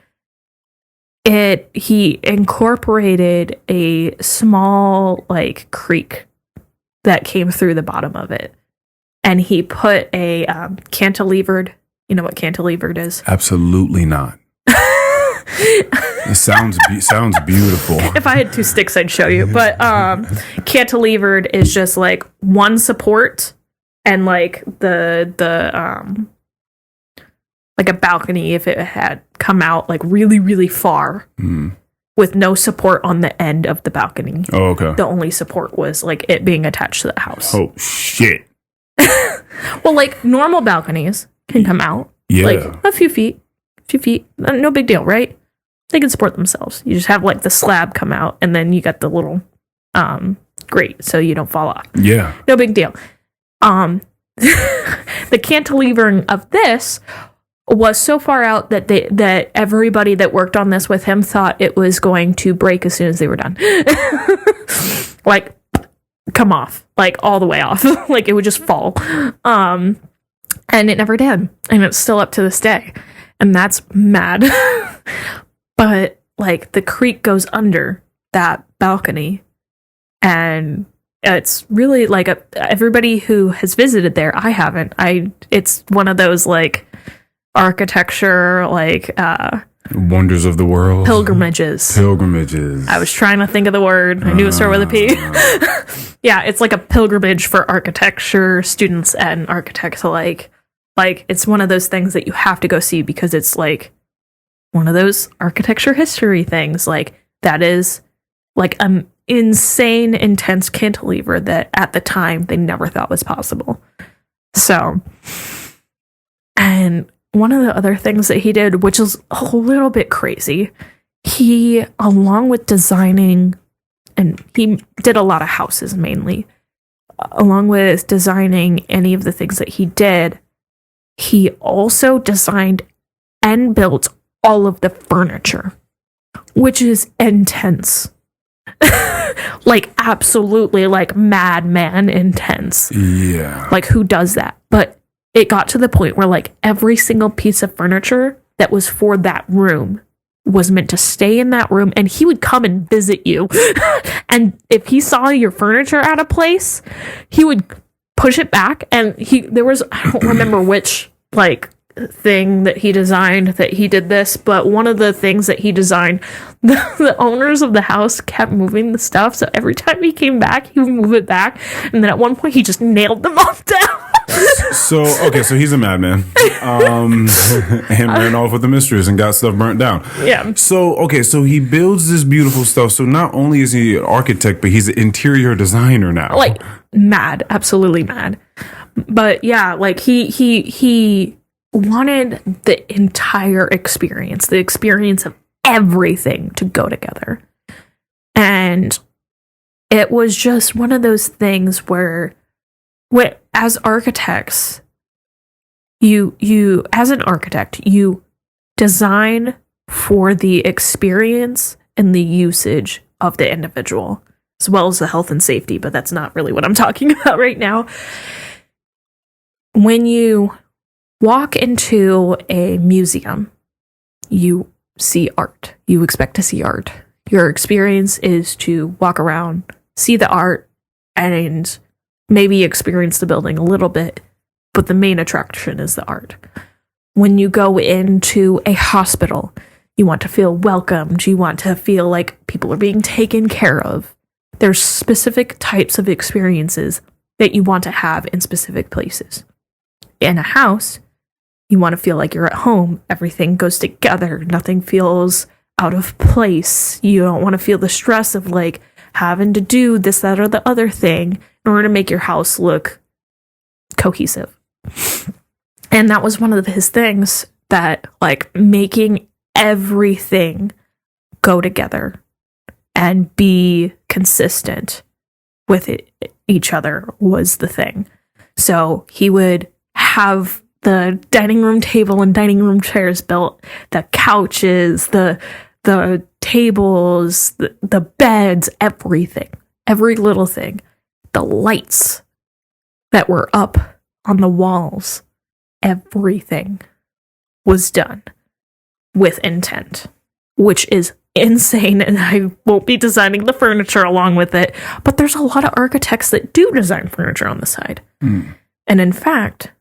He incorporated a small like creek that came through the bottom of it, and he put a cantilevered. You know what cantilevered is? Absolutely not. It sounds beautiful. If I had two sticks, I'd show you. But cantilevered is just like one support and like the like a balcony if it had come out like really, really far with no support on the end of the balcony. Oh, okay. The only support was like it being attached to the house. Oh, shit. Well, like normal balconies can come out. Yeah. Like a few feet. No big deal, right? They can support themselves. You just have like the slab come out and then you got the little grate so you don't fall off. Yeah. No big deal. The cantilevering of this was so far out that that everybody that worked on this with him thought it was going to break as soon as they were done. Like, come off. Like, all the way off. Like, it would just fall. And it never did. And it's still up to this day. And that's mad. But, like, the creek goes under that balcony. And it's really, like, everybody who has visited there, I haven't. It's one of those, like... architecture, like wonders of the world, pilgrimages. I was trying to think of the word. I knew it started with a P. Yeah, it's like a pilgrimage for architecture students and architects alike. Like it's one of those things that you have to go see because it's like one of those architecture history things. Like that is like an insane, intense cantilever that at the time they never thought was possible. So, and one of the other things that he did, which is a little bit crazy, he, along with designing, and he did a lot of houses mainly, along with designing any of the things that he did, he also designed and built all of the furniture, which is intense. Like, absolutely, like, madman intense. Yeah. Like, who does that? But it got to the point where, like, every single piece of furniture that was for that room was meant to stay in that room, and he would come and visit you. And if he saw your furniture out of place, he would push it back, and there was, I don't remember which, like, thing that he designed that he did this, but one of the things that he designed, the owners of the house kept moving the stuff, so every time he came back, he would move it back, and then at one point, he just nailed them all down. So he's a madman. And ran off with the mistress and got stuff burnt down. Yeah. So he builds this beautiful stuff. So not only is he an architect, but he's an interior designer now. Like, mad. Absolutely mad. But yeah, like he wanted the entire experience, the experience of everything to go together. And it was just one of those things where as architects, you as an architect, you design for the experience and the usage of the individual. as well as the health and safety, but that's not really what I'm talking about right now. When you walk into a museum, you see art. You expect to see art. Your experience is to walk around, see the art, and maybe experience the building a little bit, but the main attraction is the art. When you go into a hospital, you want to feel welcomed. You want to feel like people are being taken care of. There's specific types of experiences that you want to have in specific places. In a house, you want to feel like you're at home. Everything goes together. Nothing feels out of place. You don't want to feel the stress of like having to do this, that, or the other thing in order to make your house look cohesive. And that was one of his things, that like making everything go together and be consistent with each other was the thing. So he would have the dining room table and dining room chairs built, the couches, the tables, the beds, everything, every little thing, the lights that were up on the walls, everything was done with intent, which is insane. And I won't be designing the furniture along with it, but there's a lot of architects that do design furniture on the side. And in fact,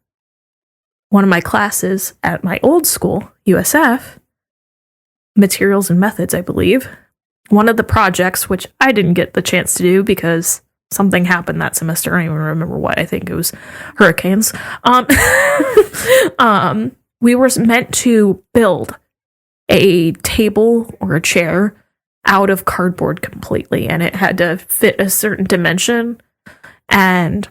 one of my classes at my old school, USF, Materials and Methods, I believe, one of the projects, which I didn't get the chance to do because something happened that semester. I don't even remember what. I think it was hurricanes. We were meant to build a table or a chair out of cardboard completely, and it had to fit a certain dimension. And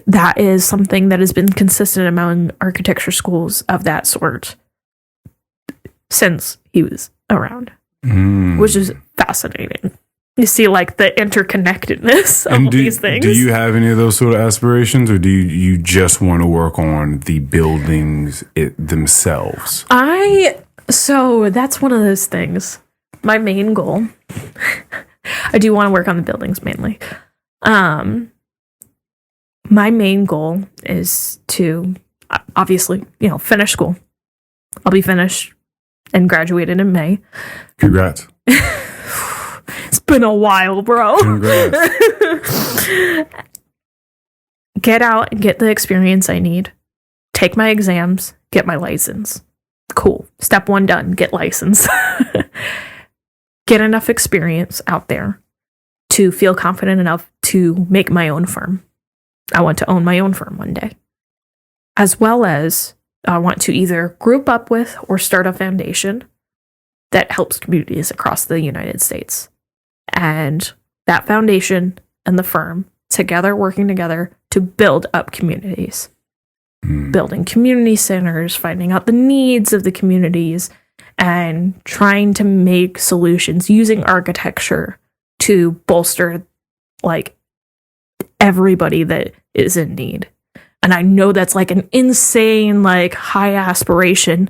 that is something that has been consistent among architecture schools of that sort since he was around, which is fascinating. You see, like, the interconnectedness of all these things. Do you have any of those sort of aspirations, or do you just want to work on the buildings themselves? So that's one of those things. My main goal, I do want to work on the buildings mainly. My main goal is to, obviously, finish school. I'll be finished and graduated in May. Congrats. It's been a while, bro. Congrats. Get out and get the experience I need. Take my exams, get my license. Cool. Step 1 done. Get license. Get enough experience out there to feel confident enough to make my own firm. I want to own my own firm one day. As well as I want to either group up with or start a foundation that helps communities across the United States. And that foundation and the firm together, working together to build up communities. Building community centers, finding out the needs of the communities, and trying to make solutions using architecture to bolster, like, everybody that is in need. And I know that's like an insane, like, high aspiration,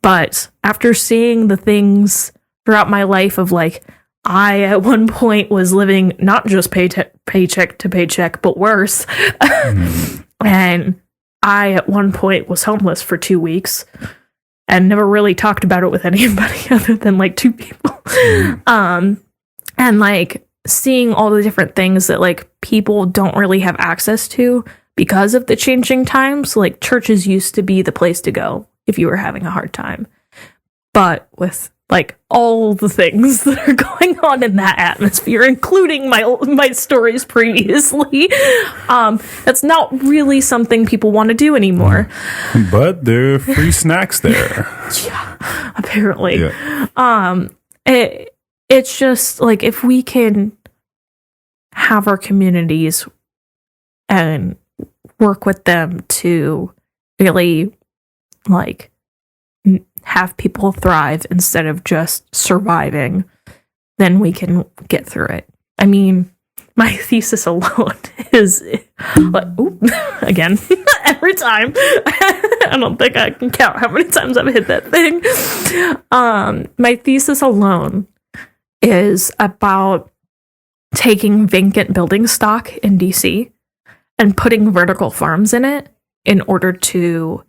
but after seeing the things throughout my life of, like, I at one point was living not just paycheck to paycheck, but worse. And I at one point was homeless for 2 weeks and never really talked about it with anybody other than like 2 people. And like seeing all the different things that like people don't really have access to because of the changing times. Like churches used to be the place to go if you were having a hard time. But with like all the things that are going on in that atmosphere, including my stories previously, that's not really something people want to do anymore. But there are free snacks there. Yeah, apparently. Yeah. It's just like if we can have our communities and work with them to really like have people thrive instead of just surviving, then we can get through it. I mean, my thesis alone is like, again, every time. I don't think I can count how many times I've hit that thing. My thesis alone is about taking vacant building stock in DC and putting vertical farms in it in order to...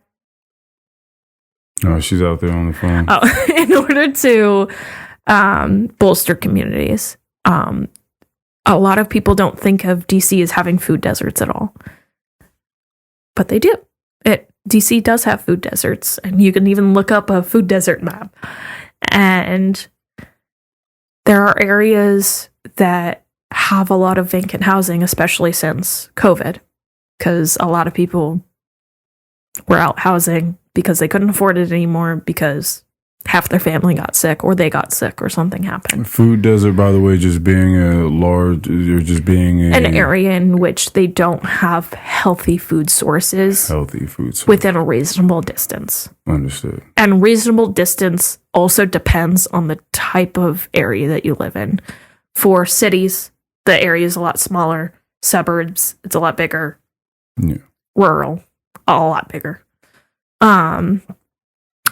Oh, she's out there on the phone. Oh, in order to bolster communities. A lot of people don't think of DC as having food deserts at all. But they do. DC does have food deserts, and you can even look up a food desert map. And there are areas that have a lot of vacant housing, especially since COVID, because a lot of people were out housing because they couldn't afford it anymore because half their family got sick or they got sick or something happened. Food desert, by the way, just being an area in which they don't have healthy food sources within a reasonable distance. Understood. And reasonable distance also depends on the type of area that you live in. For cities, the area is a lot smaller. Suburbs, it's a lot bigger. Yeah. Rural, a lot bigger.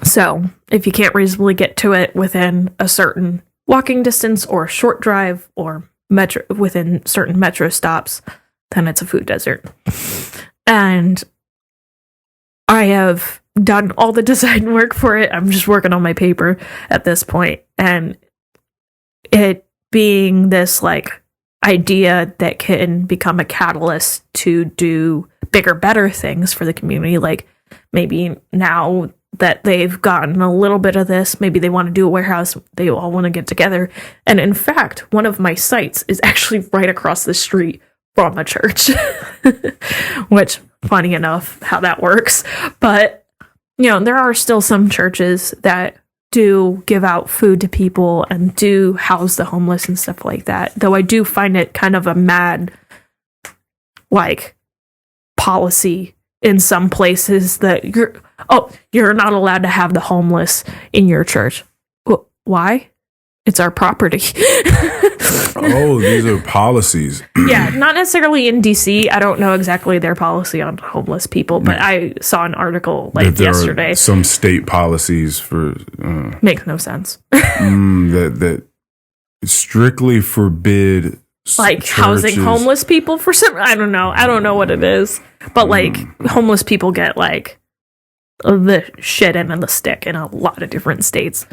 So if you can't reasonably get to it within a certain walking distance or short drive or within certain metro stops, then it's a food desert. And I have done all the design work for it. I'm just working on my paper at this point. And it being this like idea that can become a catalyst to do bigger, better things for the community. Like maybe now that they've gotten a little bit of this, maybe they want to do a warehouse, they all want to get together. And in fact, one of my sites is actually right across the street from a church, which, funny enough, how that works. But, you know, there are still some churches that do give out food to people and do house the homeless and stuff like that. Though I do find it kind of a mad, like, policy in some places that you're not allowed to have the homeless in your church. Why? It's our property. Oh, these are policies. Yeah, not necessarily in DC. I don't know exactly their policy on homeless people, but I saw an article like yesterday. Some state policies for makes no sense. that strictly forbid like churches. Housing homeless people for some. I don't know what it is, but like homeless people get like the shit end of the stick in a lot of different states,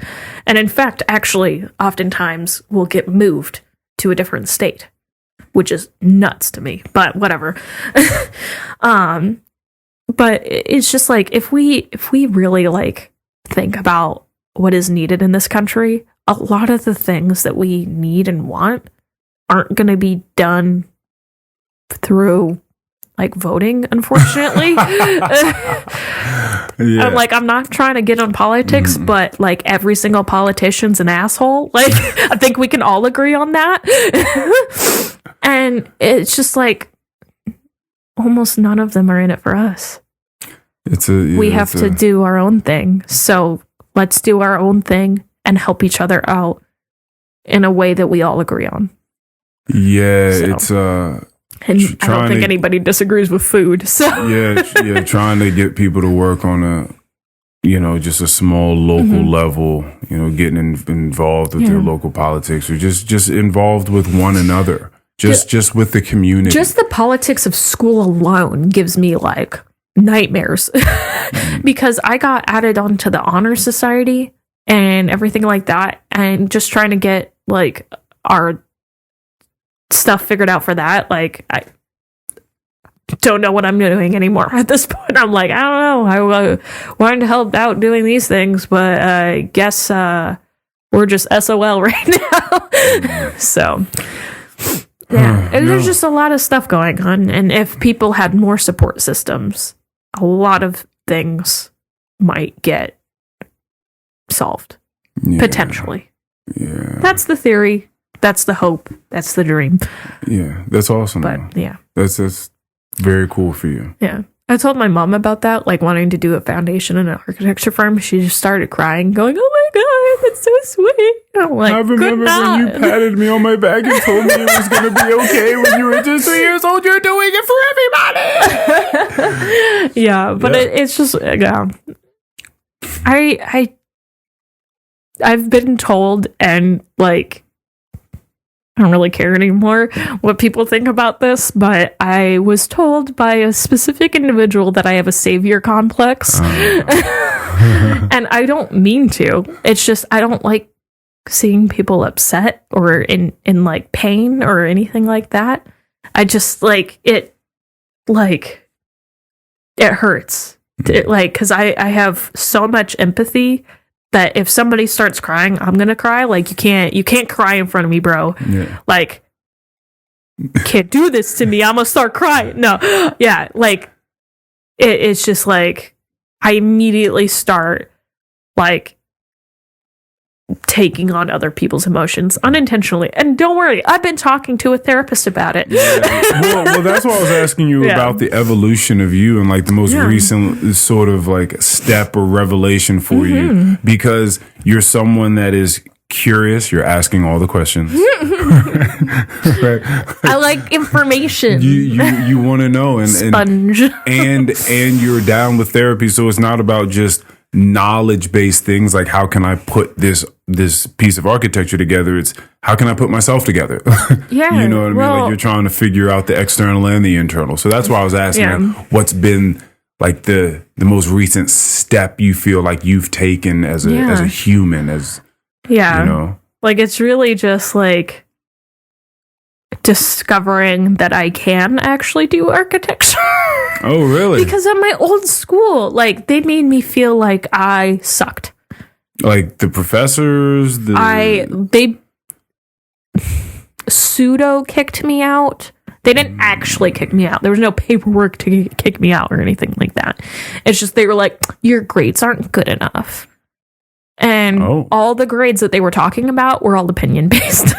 and in fact, actually, oftentimes will get moved to a different state, which is nuts to me. But whatever. But it's just like if we really like think about what is needed in this country, a lot of the things that we need and want aren't going to be done through like voting, unfortunately. Yeah. I'm not trying to get on politics, but like every single politician's an asshole. Like I think we can all agree on that. And it's just like almost none of them are in it for us. We have to do our own thing. So let's do our own thing and help each other out in a way that we all agree on. Yeah, so. And I don't think anybody disagrees with food. So yeah, trying to get people to work on just a small local level, getting involved with their local politics or just involved with one another, just with the community. Just the politics of school alone gives me like nightmares because I got added onto the honor society and everything like that, and just trying to get like our stuff figured out for that. Like I don't know what I'm doing anymore at this point. I'm like, I don't know. I wanted to help out doing these things, but I guess we're just SOL right now. So yeah, there's just a lot of stuff going on, and if people had more support systems, a lot of things might get solved potentially. Yeah, that's the theory. That's the hope. That's the dream. Yeah, that's awesome. But yeah, that's very cool for you. Yeah, I told my mom about that, like wanting to do a foundation in an architecture firm. She just started crying, going, "Oh my god, that's so sweet!" And I'm like, I remember when you patted me on my back and told me it was going to be okay when you were just 2 years old. You're doing it for everybody. Yeah, but it's just I've been told, and like I don't really care anymore what people think about this, but I was told by a specific individual that I have a savior complex. And I don't mean to. It's just I don't like seeing people upset or in like pain or anything like that. I just it hurts. Because I have so much empathy that if somebody starts crying, I'm gonna cry. Like, you can't cry in front of me, bro. Yeah. Like, you can't do this to me. I'm gonna start crying. No, yeah, like it's just like I immediately start like taking on other people's emotions unintentionally. And don't worry, I've been talking to a therapist about it. Yeah. Well, that's why I was asking you about the evolution of you and like the most recent sort of like step or revelation for you, because you're someone that is curious. You're asking all the questions. Right? I like information. You want to know, and Sponge. and you're down with therapy. So it's not about just knowledge-based things like how can I put this piece of architecture together. It's how can I put myself together. Yeah, you know what I mean? Like, you're trying to figure out the external and the internal. So that's why I was asking like, what's been like the most recent step you feel like you've taken as a human, as you know. Like, it's really just like discovering that I can actually do architecture. Oh, really? Because at my old school, like, they made me feel like I sucked. Like the professors, they pseudo kicked me out. They didn't actually kick me out. There was no paperwork to kick me out or anything like that. It's just they were like, your grades aren't good enough. And all the grades that they were talking about were all opinion-based.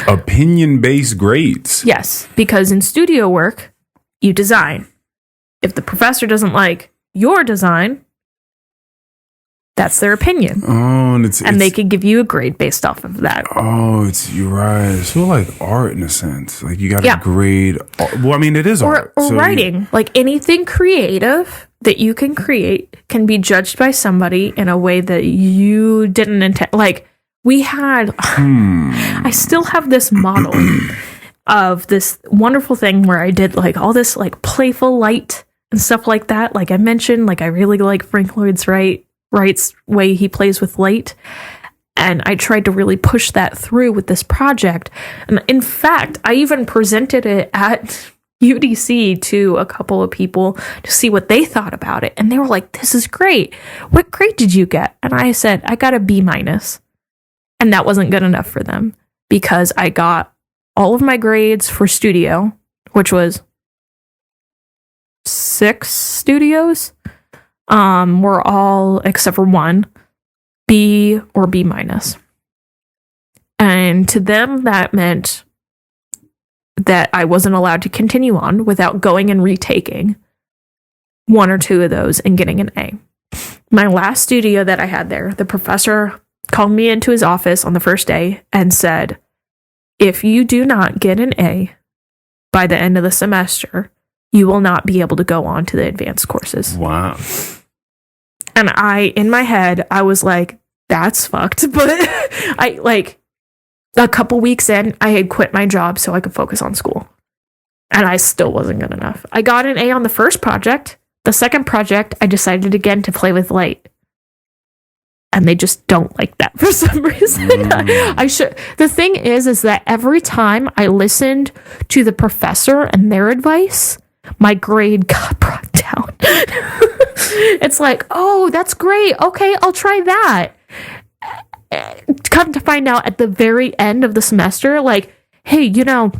Opinion-based grades? Yes, because in studio work, you design. If the professor doesn't like your design, that's their opinion. Oh, and they could give you a grade based off of that. Oh, you're right. It's sort of like art in a sense. Like, you got to grade. Well, I mean, it is art. Or writing. Like, anything creative that you can create can be judged by somebody in a way that you didn't intend. Like, we had... I still have this model of this wonderful thing where I did, like, all this, like, playful light and stuff like that. Like I mentioned, like, I really like Frank Lloyd Wright's way he plays with light. And I tried to really push that through with this project. And in fact, I even presented it at UDC to a couple of people to see what they thought about it. And they were like, this is great. What grade did you get? And I said, I got a B-. And that wasn't good enough for them because I got all of my grades for studio, which was 6 studios, were all, except for one, B or B-. And to them, that meant that I wasn't allowed to continue on without going and retaking 1 or 2 of those and getting an A. My last studio that I had there, the professor called me into his office on the first day and said, if you do not get an A by the end of the semester, you will not be able to go on to the advanced courses. Wow. And in my head, I was like, that's fucked. But I, like, a couple weeks in, I had quit my job so I could focus on school. And I still wasn't good enough. I got an A on the first project. The second project, I decided again to play with light. And they just don't like that for some reason. The thing is that every time I listened to the professor and their advice, my grade got brought down. It's like, oh, that's great. Okay, I'll try that. Come to find out at the very end of the semester, like, hey, you know,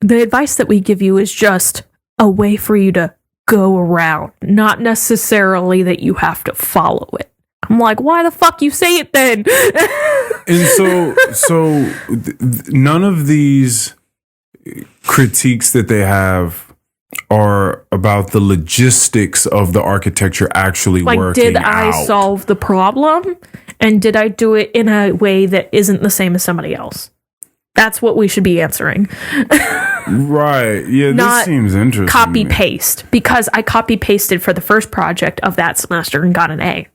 the advice that we give you is just a way for you to go around, not necessarily that you have to follow it. I'm like, why the fuck you say it then? And so none of these critiques that they have are about the logistics of the architecture actually like, working did I out. solve the problem? And did I do it in a way that isn't the same as somebody else? That's what we should be answering. Right. Yeah, Not this seems interesting. Copy paste, because I copy pasted for the first project of that semester and got an A.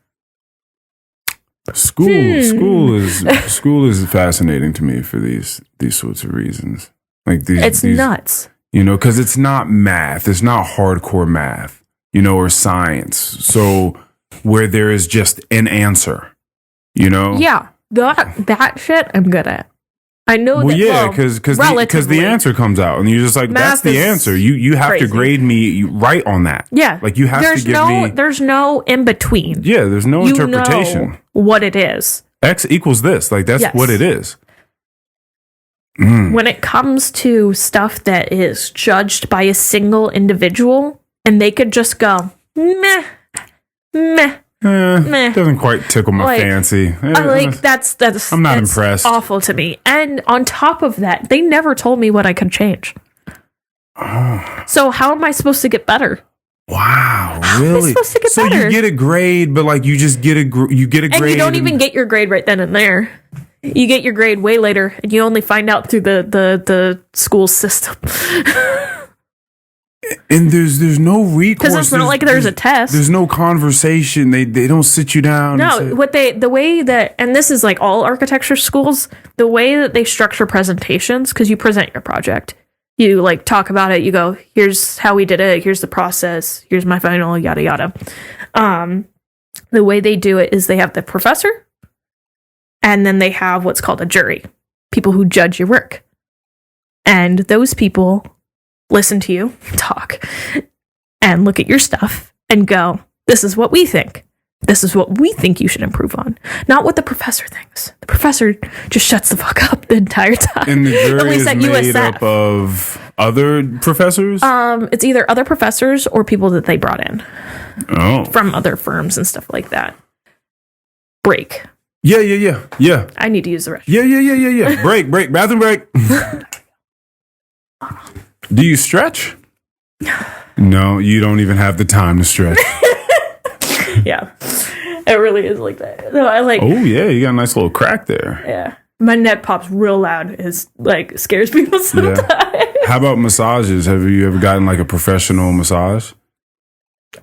School is fascinating to me for these sorts of reasons. Like it's nuts. You know, because it's not math. It's not hardcore math, you know, or science. So where there is just an answer, you know? Yeah, that shit I'm good at. I know well, that. Yeah, because the answer comes out, and you're just like, that's the answer. You have crazy. to grade me right on that. Yeah, like you have to give me. There's no in between. Yeah, there's no interpretation. Know what it is. X equals this. Like that's what it is. When it comes to stuff that is judged by a single individual, and they could just go meh. Doesn't quite tickle my fancy. That's I'm not impressed. Awful to me. And on top of that, they never told me what I could change. So how am I supposed to get better? Wow, how really? am I supposed to get better? So you get a grade, but like you just get a grade, and you don't even get your grade right then and there. You get your grade way later, and you only find out through the school system. And there's no recourse. Because it's not like there's a test. There's no conversation. They don't sit you down. No, the way that, and this is like all architecture schools, the way that they structure presentations, because you present your project. You like talk about it. You go, here's how we did it. Here's the process. Here's my final, yada, yada. The way they do it is they have the professor, and then they have what's called a jury, people who judge your work. And those people listen to you talk and look at your stuff and go, this is what we think. This is what we think you should improve on. Not what the professor thinks. The professor just shuts the fuck up the entire time. And the jury is made up of other professors? It's either other professors or people that they brought in. Oh. From other firms and stuff like that. Break. Yeah. I need to use the restroom. Yeah. Break. Bathroom break. Do you stretch? No, you don't even have the time to stretch. Yeah, it really is like that. No, I like. Oh yeah, you got a nice little crack there. Yeah, my neck pops real loud. It like scares people sometimes. Yeah. How about massages? Have you ever gotten like a professional massage?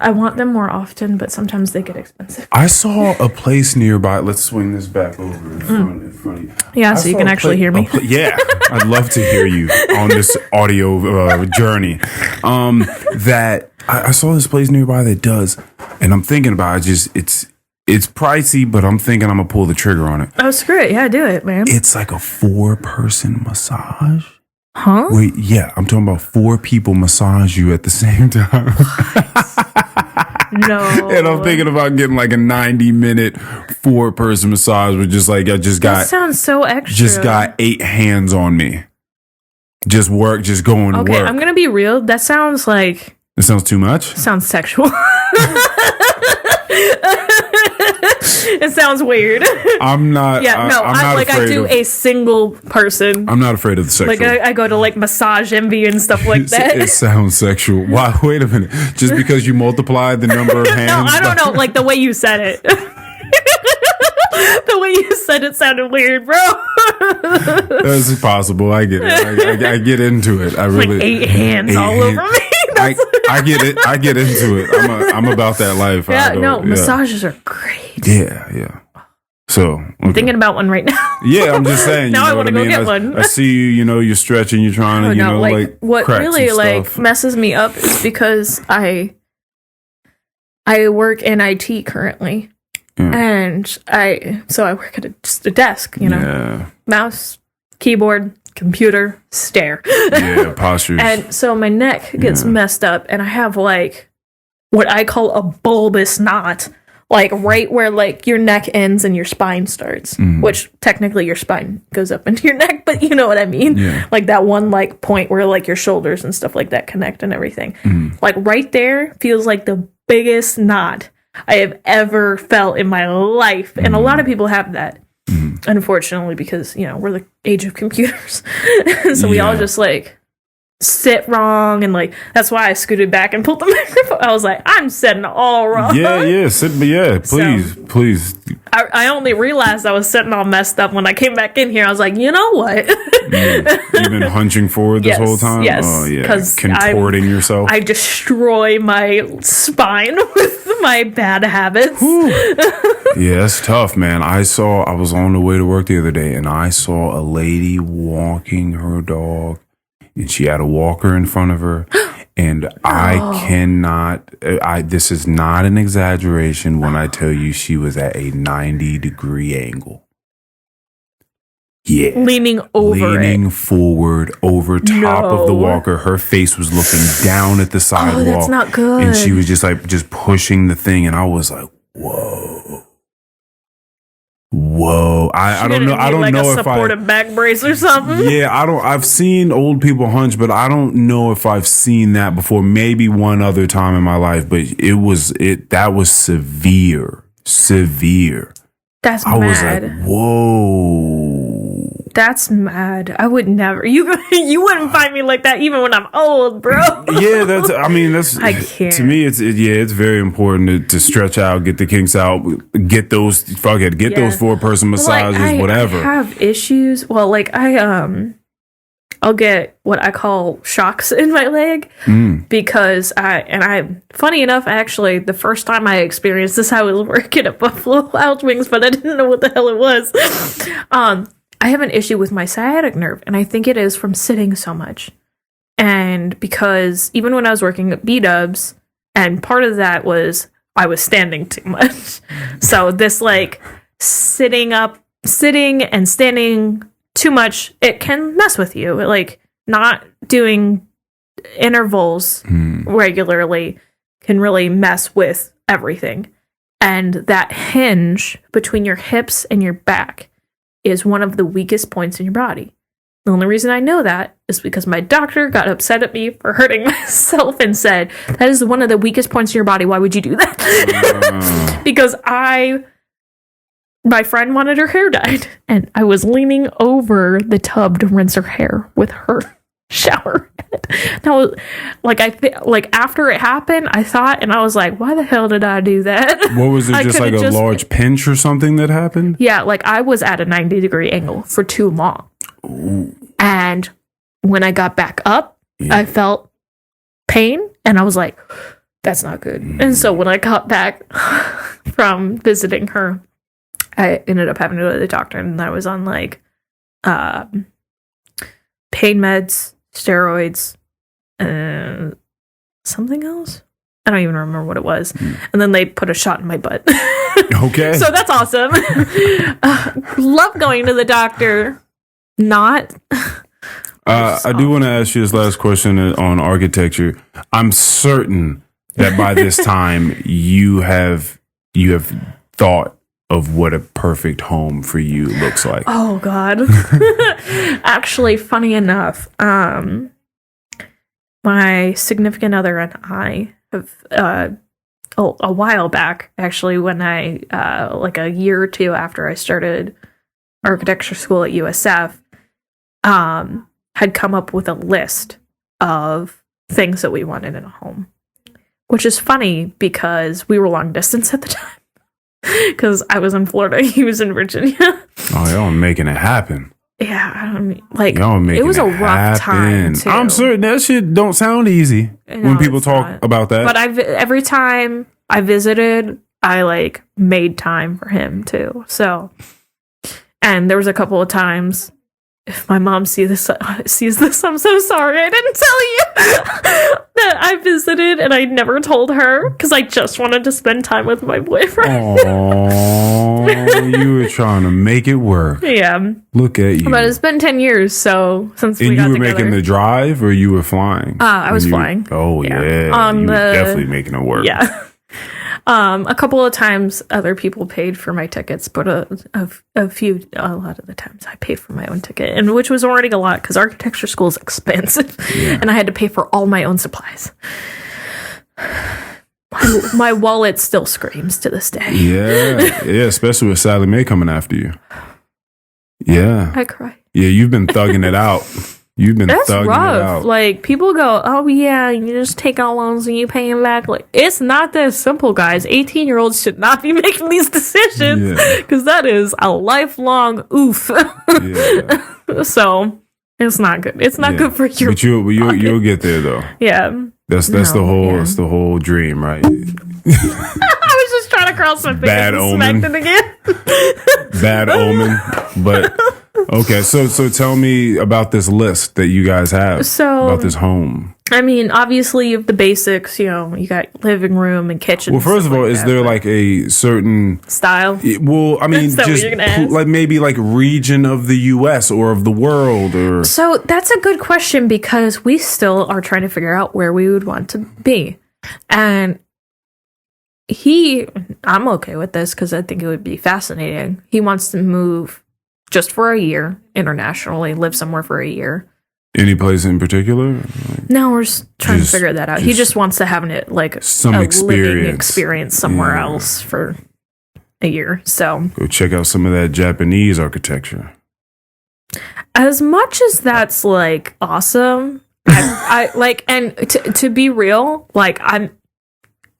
I want them more often, but sometimes they get expensive. I saw a place nearby. Let's swing this back over in front of you. Yeah, so you can actually hear me. Yeah, I'd love to hear you on this audio journey. That I saw this place nearby that does, and I'm thinking about it. It's pricey, but I'm thinking I'm gonna pull the trigger on it. Oh, screw it! Yeah, do it, man. It's like a 4-person massage. Huh? Wait, yeah, I'm talking about 4 people massage you at the same time. No. And I'm thinking about getting like a 90-minute 4-person massage with just like that sounds so extra. Just got 8 hands on me. Just going to work. Okay, I'm gonna be real. That sounds like. It sounds too much? Sounds sexual. It sounds weird. I'm not. Yeah, no. I do a single person. I'm not afraid of the sexual. Like I go to like Massage Envy and stuff like that. It sounds sexual. Why? Wait a minute. Just because you multiplied the number of hands? No, I don't know. Like the way you said it. The way you said it sounded weird, bro. That's possible. I get it. I get into it. I really like 8 hands all over me. I get it. I get into it. I'm about that life. Yeah, massages are great. Yeah. So I'm thinking about one right now. Yeah, I'm just saying. Now I want to go get one. I see you. You know, you're stretching. You're trying to. Like what really like messes me up is because I work in IT currently, and I work at just a desk. Mouse, keyboard, computer, stare. Yeah, postures. And so my neck gets messed up, and I have like what I call a bulbous knot, like right where like your neck ends and your spine starts, which technically your spine goes up into your neck, but you know what I mean? Yeah. Like that one like point where like your shoulders and stuff like that connect and everything. Like right there feels like the biggest knot I have ever felt in my life. And a lot of people have that. Unfortunately, because we're the age of computers. So we all just like sit wrong, and like that's why I scooted back and pulled the microphone. I was like, I'm sitting all wrong. Please. I only realized I was sitting all messed up when I came back in here. I was like, you know what? You've been hunching forward this whole time? Yes, oh yeah, because contorting yourself. I destroy my spine with my bad habits. Yeah, that's tough, man. I was on the way to work the other day, and I saw a lady walking her dog, and she had a walker in front of her. And this is not an exaggeration when I tell you she was at a 90-degree angle. Yeah. Leaning forward over top of the walker. Her face was looking down at the sidewalk. Oh, that's not good. And she was just pushing the thing. And I was like, whoa. I don't know. I don't know if supportive back brace or something. Yeah, I've seen old people hunch, but I don't know if I've seen that before. Maybe one other time in my life, but that was severe. That's I mad. was like, whoa. That's mad. I would never. You wouldn't find me like that even when I'm old, bro. Yeah, that's. I can't. To me, it's very important to stretch out, get the kinks out, get those. Fuck it, get those 4-person massages, whatever. I have issues. Well, like I'll get what I call shocks in my leg because funny enough, actually, the first time I experienced this, I was working at Buffalo Wild Wings, but I didn't know what the hell it was. I have an issue with my sciatic nerve, and I think it is from sitting so much. And because even when I was working at B-Dubs, and part of that was I was standing too much. So this like sitting and standing too much, it can mess with you. Like not doing intervals regularly can really mess with everything. And that hinge between your hips and your back is one of the weakest points in your body. The only reason I know that is because my doctor got upset at me for hurting myself and said, that is one of the weakest points in your body. Why would you do that? Because my friend wanted her hair dyed, and I was leaning over the tub to rinse her hair with her shower head. Now, after it happened, I thought, and I was like, why the hell did I do that? What was it, just like a large pinch or something that happened? Yeah, like I was at a 90-degree angle for too long. Ooh. And when I got back up, I felt pain, and I was like, that's not good. And so when I got back from visiting her, I ended up having to go to the doctor, and I was on like pain meds, steroids, and something else. I don't even remember what it was. And then they put a shot in my butt. Okay. So that's awesome. Love going to the doctor. Not. I do want to ask you this last question on architecture. I'm certain that by this time you have thought of what a perfect home for you looks like. Oh God. Actually, funny enough, my significant other and I have a while back, actually, when I like a year or two after I started architecture school at USF, had come up with a list of things that we wanted in a home, which is funny because we were long distance at the time. Because I was in Florida, he was in Virginia. Oh, y'all making it happen. Yeah, it was a rough time too. I'm certain that shit don't sound easy when people talk about that. But every time I visited, I like made time for him too. So, and there was a couple of times. If my mom sees this, I'm so sorry. I didn't tell you that I visited, and I never told her because I just wanted to spend time with my boyfriend. Aww, you were trying to make it work. Yeah. Look at you. But it's been 10 years, so since we got together. And you were making the drive, or you were flying? I was flying. Oh, yeah. You were definitely making it work. Yeah. A couple of times other people paid for my tickets, but a lot of the times I paid for my own ticket, and which was already a lot because architecture school is expensive, and I had to pay for all my own supplies. My wallet still screams to this day. Yeah, especially with Sally Mae coming after you. Yeah. I cry. Yeah, you've been thugging it out. You've been That's thugging it rough. out. Like, people go, oh, yeah, you just take out loans and you pay them back. Like, it's not that simple, guys. 18-year-olds should not be making these decisions because that is a lifelong oof. Yeah. So, it's not good. It's not good for your But you'll get there, though. Yeah. That's the whole dream, right? I was just trying to cross my fingers Bad and omen. smacked it again. Bad omen. But okay, so tell me about this list that you guys have about this home. I mean, obviously you have the basics, you know, you got living room and kitchen. Well, first of all, is there like a certain style? Well, I mean, just like maybe like region of the U.S. or of the world, or so that's a good question because we still are trying to figure out where we would want to be, and I'm okay with this because I think it would be fascinating. He wants to move just for a year internationally, live somewhere for a year. Any place in particular? No, we're just trying to figure that out. He just wants to have it like some living experience somewhere else for a year. So go check out some of that Japanese architecture. As much as that's like awesome, I like, and to be real, like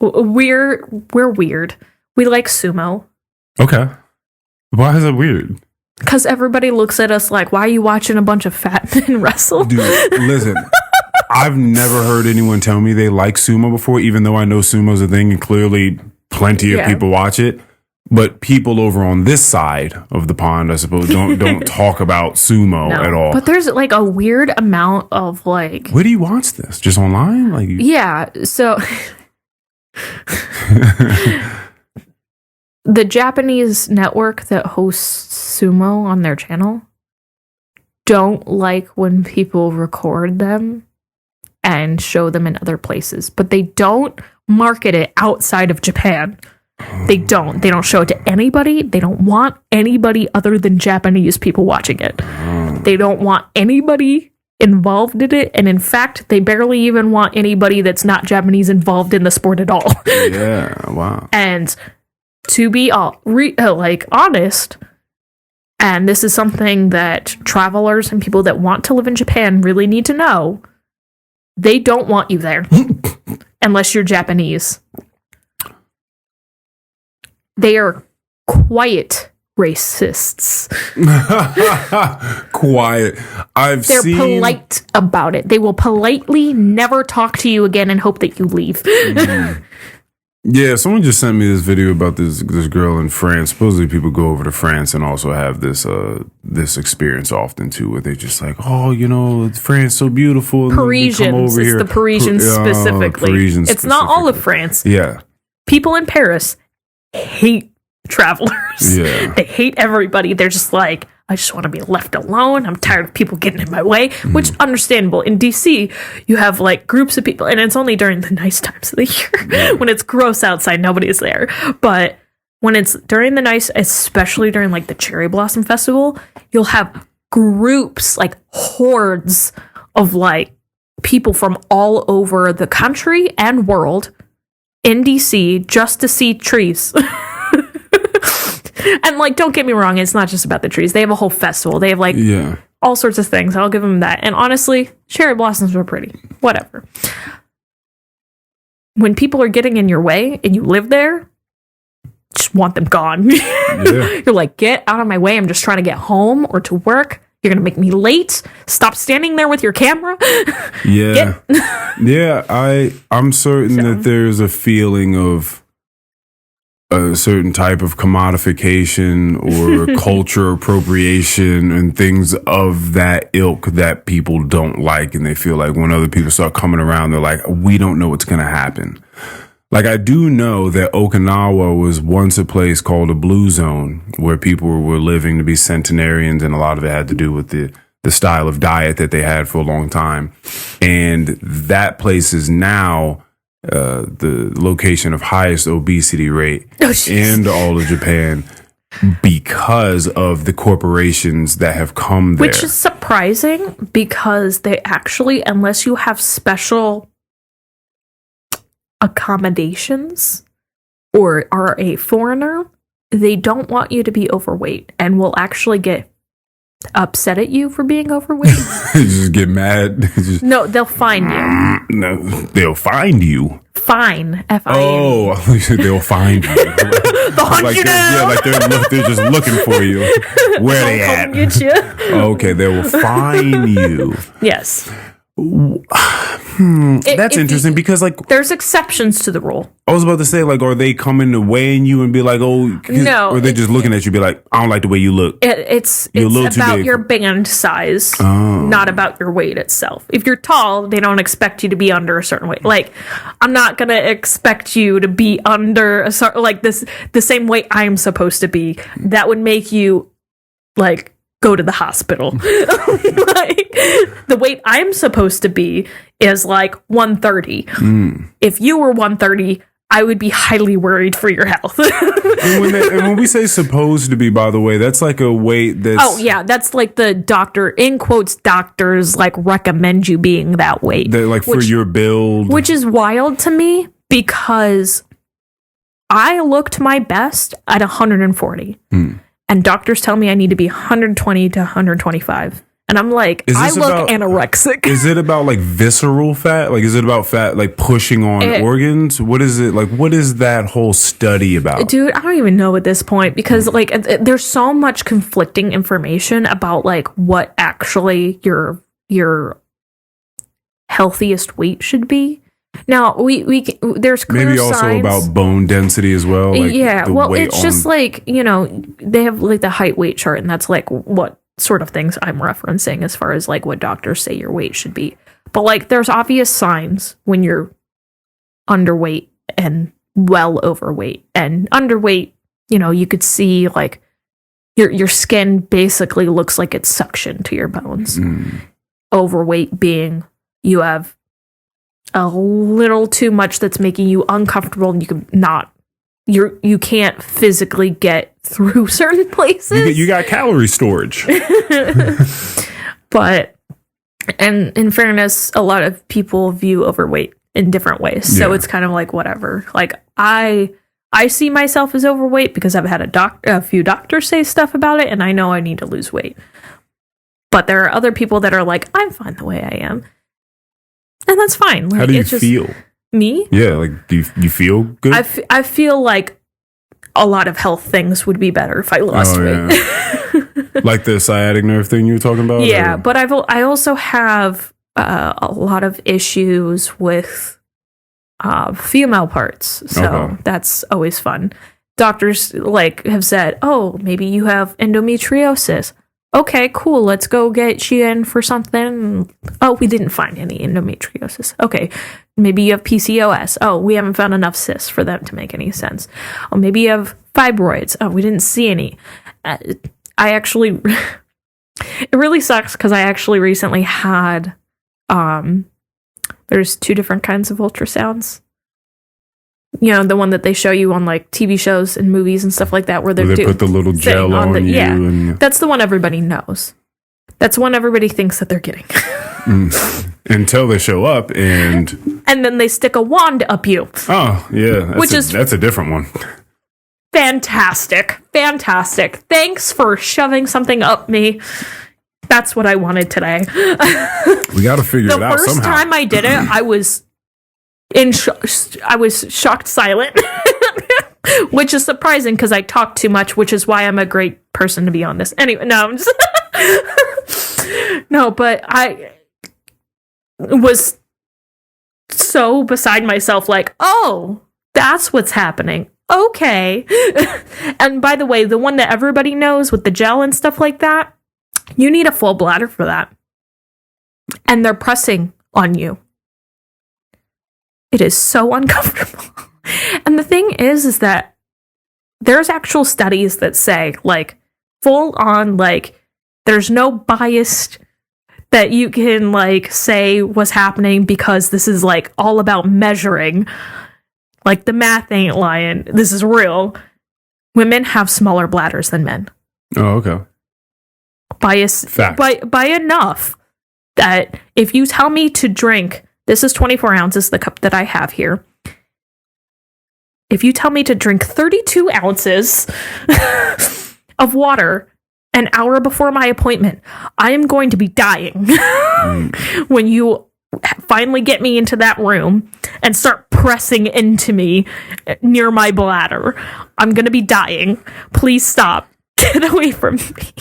we're weird. We like sumo. Okay, why is that weird? Because everybody looks at us like, why are you watching a bunch of fat men wrestle? Dude, listen, I've never heard anyone tell me they like sumo before, even though I know sumo's a thing and clearly plenty of people watch it. But people over on this side of the pond, I suppose, don't talk about sumo at all. But there's like a weird amount of like... Where do you watch this? Just online? Like, yeah, so... The Japanese network that hosts sumo on their channel don't like when people record them and show them in other places, but they don't market it outside of Japan. They don't show it to anybody. They don't want anybody other than Japanese people watching it. They don't want anybody involved in it, and in fact, they barely even want anybody that's not Japanese involved in the sport at all. Yeah, wow. And to be honest, and this is something that travelers and people that want to live in Japan really need to know, they don't want you there unless you're Japanese. They are quiet racists. Quiet. They're polite about it. They will politely never talk to you again and hope that you leave. Yeah, someone just sent me this video about this girl in France. Supposedly people go over to France and also have this experience often too, where they're just like, oh, you know, France so beautiful. Parisians, it's the Parisians specifically. It's not all of France. Yeah. People in Paris hate travelers. Yeah. They hate everybody. They're just like, I just want to be left alone. I'm tired of people getting in my way, which understandable. In DC, you have like groups of people, and it's only during the nice times of the year. When it's gross outside, nobody's there. But when it's during the nice, especially during like the Cherry Blossom Festival, you'll have groups, like hordes of like people from all over the country and world in DC just to see trees. And like, don't get me wrong, it's not just about the trees. They have a whole festival. They have like all sorts of things. I'll give them that. And honestly, cherry blossoms were pretty. Whatever. When people are getting in your way and you live there, just want them gone. You're like, get out of my way. I'm just trying to get home or to work. You're going to make me late. Stop standing there with your camera. Yeah. I'm certain that there's a feeling of a certain type of commodification or culture appropriation and things of that ilk that people don't like, and they feel like when other people start coming around, they're like, we don't know what's going to happen. Like, I do know that Okinawa was once a place called a blue zone where people were living to be centenarians, and a lot of it had to do with the style of diet that they had for a long time. And that place is now the location of highest obesity rate in all of Japan because of the corporations that have come there. Which is surprising because they actually, unless you have special accommodations or are a foreigner, they don't want you to be overweight and will actually get upset at you for being overweight. Just get mad. Just, No, they'll find you. no, they'll find you. Fine. F-I-N. Oh, they'll find you. They'll hunt Like you down. yeah, like they're just looking for you. Where they Come at? get you. Okay, they will find you. Yes. That's interesting because, like, There's exceptions to the rule. I was about to say, like, are they coming to weigh you and be like, oh, No, or are they just looking at you, be like, I don't like the way you look. It's You're a little too about big. your band size, Oh. not about your weight itself. If you're tall, they don't expect you to be under a certain weight. Like, I'm not gonna expect you to be under a certain like this the same weight I'm supposed to be. That would make you like go to the hospital. Like, the weight I'm supposed to be is like 130. If you were 130, I would be highly worried for your health. And when we say supposed to be, by the way, that's like a weight that's. Oh yeah, that's like the doctor, in quotes, doctors like recommend you being that weight. That, like, for your build. Which is wild to me because I looked my best at 140. And doctors tell me I need to be 120 to 125. And I'm like, Is I this look about- anorexic. Is it about, like, visceral fat? Like, is it about fat, like, pushing on organs? What is it? Like, what is that whole study about? Dude, I don't even know at this point because like there's so much conflicting information about like what actually your healthiest weight should be. Now there's clear Maybe also signs. about bone density as well. Like Yeah, the well, weight it's just like, they have like the height weight chart, and that's like what sort of things I'm referencing as far as like what doctors say your weight should be. But like there's obvious signs when you're underweight and well overweight. And underweight, you could see like your skin basically looks like it's suction to your bones. Overweight being you have a little too much that's making you uncomfortable and you can't physically get through certain places. you got calorie storage. But and in fairness, a lot of people view overweight in different ways. So it's kind of like whatever. Like I see myself as overweight because I've had a few doctors say stuff about it and I know I need to lose weight. But there are other people that are like, I'm fine the way I am. And that's fine. Like, How do you feel? Me? Yeah, like, do you feel good? I feel like a lot of health things would be better if I lost weight. Yeah. Like the sciatic nerve thing you were talking about? Yeah, or? but I also have a lot of issues with female parts, so that's always fun. Doctors like have said, "Oh, maybe you have endometriosis." Okay, cool. Let's go get you in for something. Oh, we didn't find any endometriosis. Okay, maybe you have PCOS. Oh, we haven't found enough cysts for them to make any sense. Oh, maybe you have fibroids. Oh, we didn't see any. I actually, it really sucks because I actually recently had, there's 2 different kinds of ultrasounds. The one that they show you on like TV shows and movies and stuff like that, where they put the little gel on you. Yeah, and that's the one everybody knows. That's one everybody thinks that they're getting. Until they show up and then they stick a wand up you. Oh yeah, that's a different one. Fantastic. Thanks for shoving something up me. That's what I wanted today. We got to figure it out somehow. The first time I did it, I was shocked silent, which is surprising because I talk too much, which is why I'm a great person to be on this. Anyway, no, I'm just no, but I was so beside myself, like, oh, that's what's happening. Okay. And by the way, the one that everybody knows with the gel and stuff like that, you need a full bladder for that. And they're pressing on you. It is so uncomfortable. And the thing is that there's actual studies that say, like, full on, like, there's no bias that you can, like, say was happening because this is, like, all about measuring. Like, the math ain't lying. This is real. Women have smaller bladders than men. Oh, okay. Fact. By enough that if you tell me to drink, this is 24 ounces, the cup that I have here. If you tell me to drink 32 ounces of water an hour before my appointment. I am going to be dying when you finally get me into that room and start pressing into me near my bladder. I'm going to be dying. Please stop. Get away from me.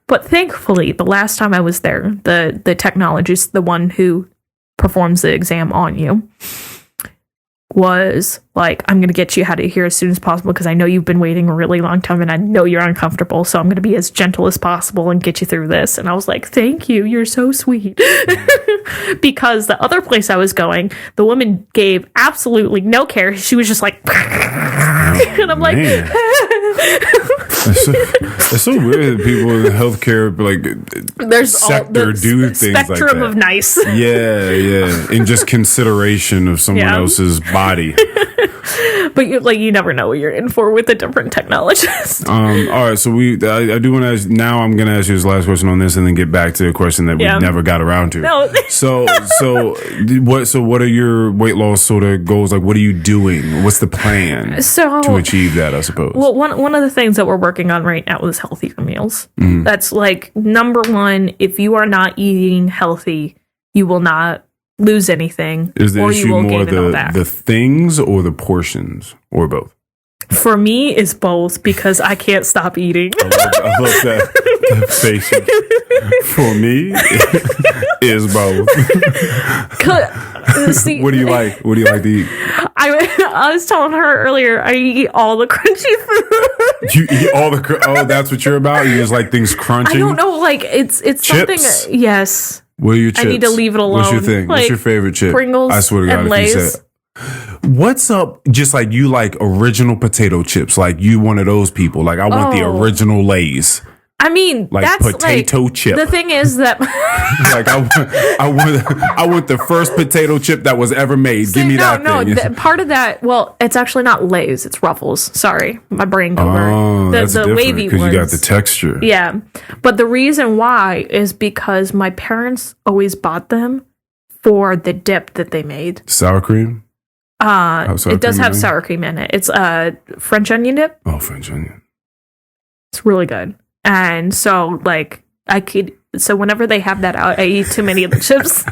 But thankfully, the last time I was there, the technologist, the one who performs the exam on you, was like, I'm going to get you out of here as soon as possible because I know you've been waiting a really long time and I know you're uncomfortable. So I'm going to be as gentle as possible and get you through this. And I was like, thank you. You're so sweet. Because the other place I was going, the woman gave absolutely no care. She was just like, and I'm like, It's so weird that people in the healthcare there's sector do things like that. Spectrum of nice. Yeah. In just consideration of someone else's body. But you never know what you're in for with a different technologist. All right, so I do want to ask. Now I'm going to ask you this last question on this, and then get back to a question that we never got around to. No. What are your weight loss sort of goals? Like, what are you doing? What's the plan to achieve that? I suppose. Well, one of the things that we're working on right now is healthier meals. Mm-hmm. That's like number one. If you are not eating healthy, you will not lose anything. Is the issue more the things or the portions or both? For me, it's both because I can't stop eating. I love that face. For me, is both. See, what do you like? What do you like to eat? I was telling her earlier, I eat all the crunchy food. You eat all the that's what you're about? You just like things crunching? I don't know, like it's Chips? Something. Yes. What are your chips? I need to leave it alone. What's your thing? Like, what's your favorite chip? Pringles I swear to God, and if Lay's. you said, what's up? Just like you like original potato chips, like you one of those people. Like I want the original Lay's. I mean, like that's potato chip. The thing is that like I want the first potato chip that was ever made. Give me that thing. Part of that. Well, it's actually not Lay's. It's Ruffles. Sorry, my brain go over. That's the wavy because you got the texture. Yeah, but the reason why is because my parents always bought them for the dip that they made. Sour cream. It does have sour cream in it. It's French onion dip. Oh, French onion. It's really good. And so, like, so whenever they have that out, I eat too many of the chips.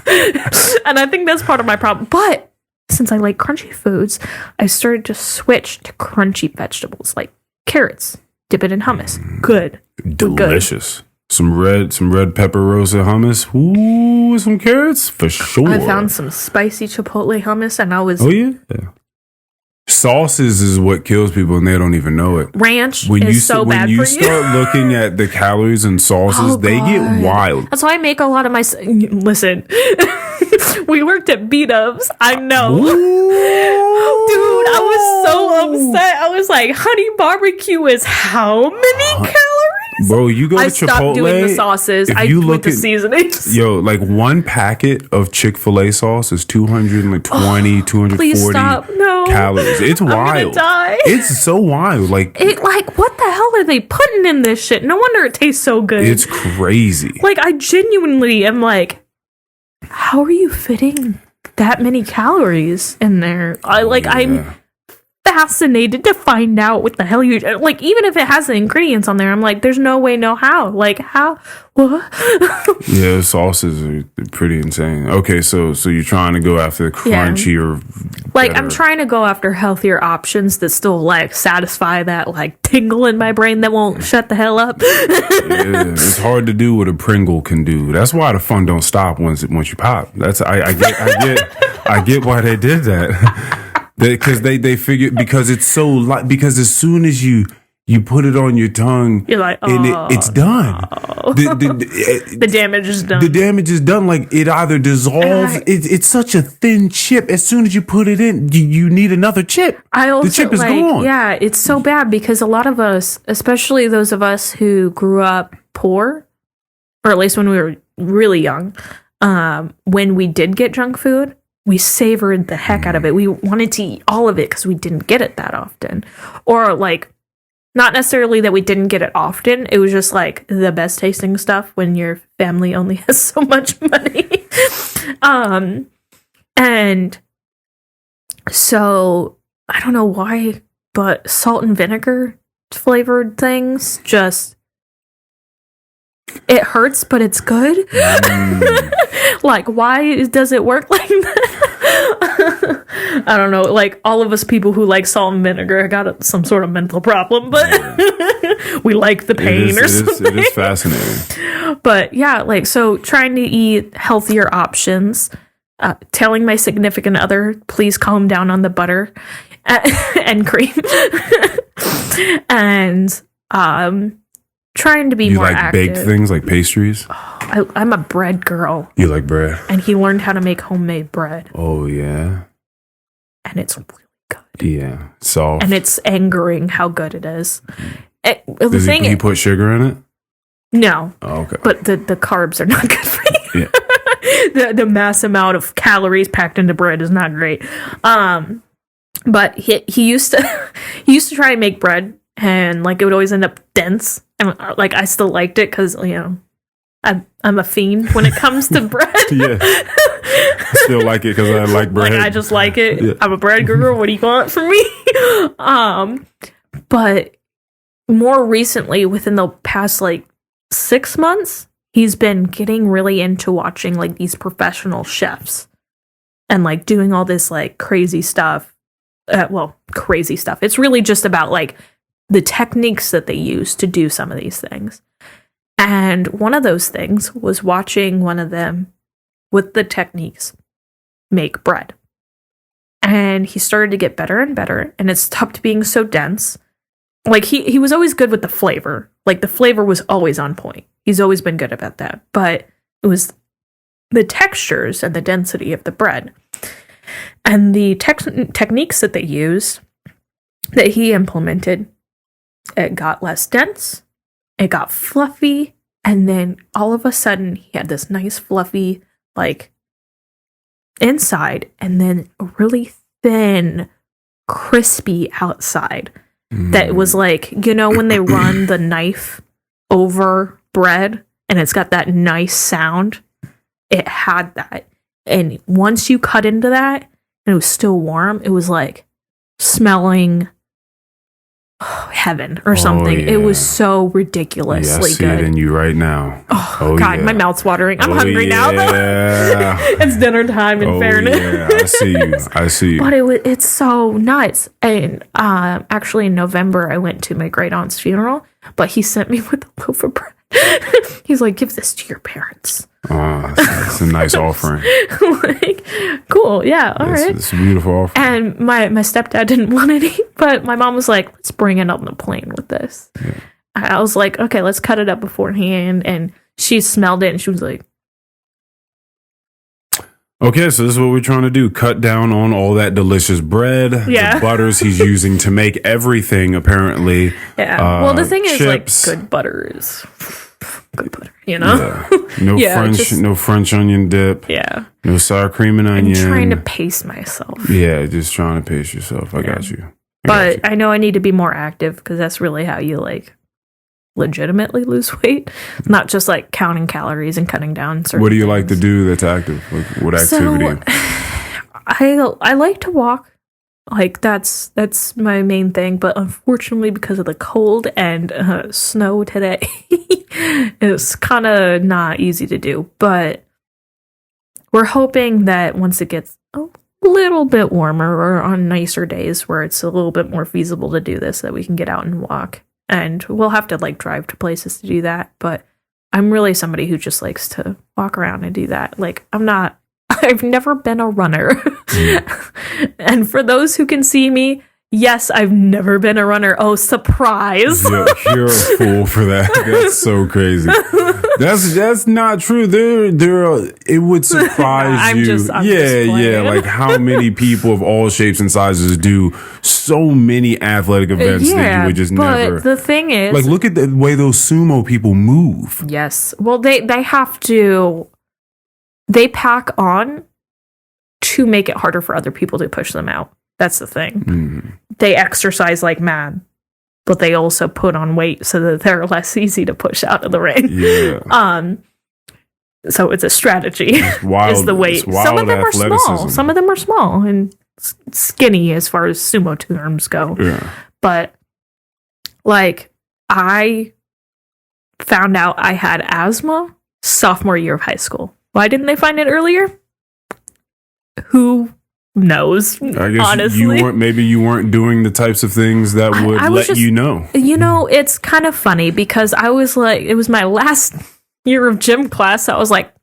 And I think that's part of my problem. But since I like crunchy foods, I started to switch to crunchy vegetables, like carrots. Dip it in hummus. Good. Delicious. Some red pepper roasted hummus. Ooh, some carrots for sure. I found some spicy chipotle hummus, and I was... Oh, yeah? Sauces is what kills people, and they don't even know it. Ranch is so bad for you. When you start looking at the calories in sauces, they get wild. That's why I make a lot of my... Listen, we worked at B-Dubs. I know. Ooh. Dude, I was so upset. I was like, honey barbecue is how many calories? Bro, you go to Chipotle. I stopped doing the sauces. I went to seasonings. Yo, like one packet of Chick-fil-A sauce is 220, 240 please stop. No. calories. It's wild. I'm gonna die. It's so wild. Like what the hell are they putting in this shit? No wonder it tastes so good. It's crazy. Like, I genuinely am like, how are you fitting that many calories in there? I'm fascinated to find out what the hell you like. Even if it has the ingredients on there, I'm like, there's no way, no how. Like, how? What? Yeah, sauces are pretty insane. Okay, so you're trying to go after the crunchy or like better. I'm trying to go after healthier options that still like satisfy that like tingle in my brain that won't shut the hell up. Yeah, it's hard to do what a Pringle can do. That's why the fun don't stop once you pop. That's I get why they did that. Because they figured, because it's so light, because as soon as you put it on your tongue, you're like, it's done. No. The damage is done. The damage is done. Like, it either dissolves. It's such a thin chip. As soon as you put it in, you need another chip. The chip is gone. Yeah, it's so bad because a lot of us, especially those of us who grew up poor, or at least when we were really young, when we did get junk food, we savored the heck out of it. We wanted to eat all of it because we didn't get it that often. Or like, not necessarily that we didn't get it often. It was just like the best tasting stuff when your family only has so much money. And so I don't know why, but salt and vinegar flavored things just it hurts, but it's good. Like, why does it work like that? I don't know. Like, all of us people who like salt and vinegar got some sort of mental problem, but we like the pain or something. It is fascinating. But yeah, like, so trying to eat healthier options, telling my significant other, please calm down on the butter and cream, and trying to be more like active. baked things like pastries? I'm a bread girl. You like bread? And he learned how to make homemade bread. Oh, yeah. And it's really good. Yeah. Soft. And it's angering how good it is. Does he put sugar in it? No. Oh, okay. But the carbs are not good for you. Yeah. The mass amount of calories packed into bread is not great. But he used to try and make bread, and like it would always end up dense. And like I still liked it because I'm a fiend when it comes to bread. Yeah. I still like it because I like bread. Like, I just like it. Yeah. I'm a bread girl. What do you want from me? But more recently, within the past like 6 months, he's been getting really into watching like these professional chefs and like doing all this like crazy stuff. Crazy stuff. It's really just about like the techniques that they use to do some of these things. And one of those things was watching one of them with the techniques make bread. And he started to get better and better, and it stopped being so dense. Like he was always good with the flavor. Like the flavor was always on point. He's always been good about that. But it was the textures and the density of the bread. And the techniques that they use, that he implemented, it got less dense, it got fluffy, and then all of a sudden he had this nice fluffy, like, inside, and then a really thin, crispy outside. That was like, when they run the knife over bread and it's got that nice sound, it had that. And once you cut into that and it was still warm, it was like smelling heaven or something. Yeah. It was so ridiculously I see good. it in you right now. Oh God, yeah. my mouth's watering. I'm hungry now though. It's dinner time in fairness. Yeah, I see you. But it's so nuts. And actually in November I went to my great aunt's funeral, but he sent me with a loaf of bread. He's like, give this to your parents. Oh, that's a nice offering. Like, cool, yeah, all right. It's a beautiful offering. And my stepdad didn't want any, but my mom was like, let's bring it on the plane with this. Yeah. I was like, okay, let's cut it up beforehand. And she smelled it and she was like, okay, so this is what we're trying to do. Cut down on all that delicious bread. Yeah. The butters he's using to make everything, apparently. Yeah. Well, the thing is, like, chips. good butter is good butter, you know? Yeah. No French onion dip. Yeah. No sour cream and onion. I'm trying to pace myself. Yeah, just trying to pace yourself. I got you. But I know I need to be more active because that's really how you, like, legitimately lose weight. Not just, like, counting calories and cutting down certain What do you things. like to do that's active? Like, what activity? So, I like to walk. Like, that's my main thing. But unfortunately, because of the cold and snow today, it's kind of not easy to do. But we're hoping that once it gets a little bit warmer or on nicer days where it's a little bit more feasible to do this, that we can get out and walk. And we'll have to, like, drive to places to do that. But I'm really somebody who just likes to walk around and do that. Like, I've never been a runner. And for those who can see me, yes, I've never been a runner. Oh, surprise. You're a fool for that. That's so crazy. That's not true. It would surprise you. Yeah. Like how many people of all shapes and sizes do so many athletic events that you would just never. But the thing is, like, look at the way those sumo people move. Yes. Well, they have to. They pack on to make it harder for other people to push them out. That's the thing. Mm-hmm. They exercise like mad, but they also put on weight so that they're less easy to push out of the ring. Yeah. So it's a strategy. It's wild, is the weight. Some of them are small. Some of them are small and skinny as far as sumo terms go. Yeah. But like found out I had asthma sophomore year of high school. Why didn't they find it earlier? Who knows? I guess honestly, you weren't doing the types of things that would let you know. You know, it's kind of funny because I was like, it was my last year of gym class. I was like,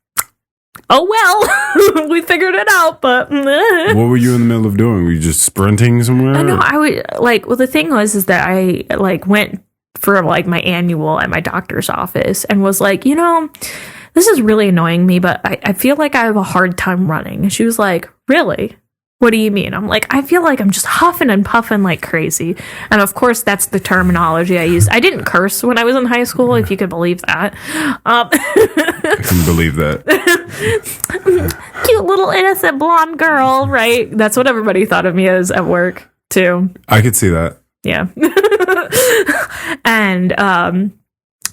oh well, we figured it out. But what were you in the middle of doing? Were you just sprinting somewhere? I know. I would like. Well, the thing was is that I like went for like my annual at my doctor's office and was like, you know, this is really annoying me, but I feel like I have a hard time running. And she was like, really? What do you mean? I'm like, I feel like I'm just huffing and puffing like crazy. And of course, that's the terminology I used. I didn't curse when I was in high school, if you could believe that. I can believe that. Cute little innocent blonde girl, right? That's what everybody thought of me as at work, too. I could see that. Yeah. And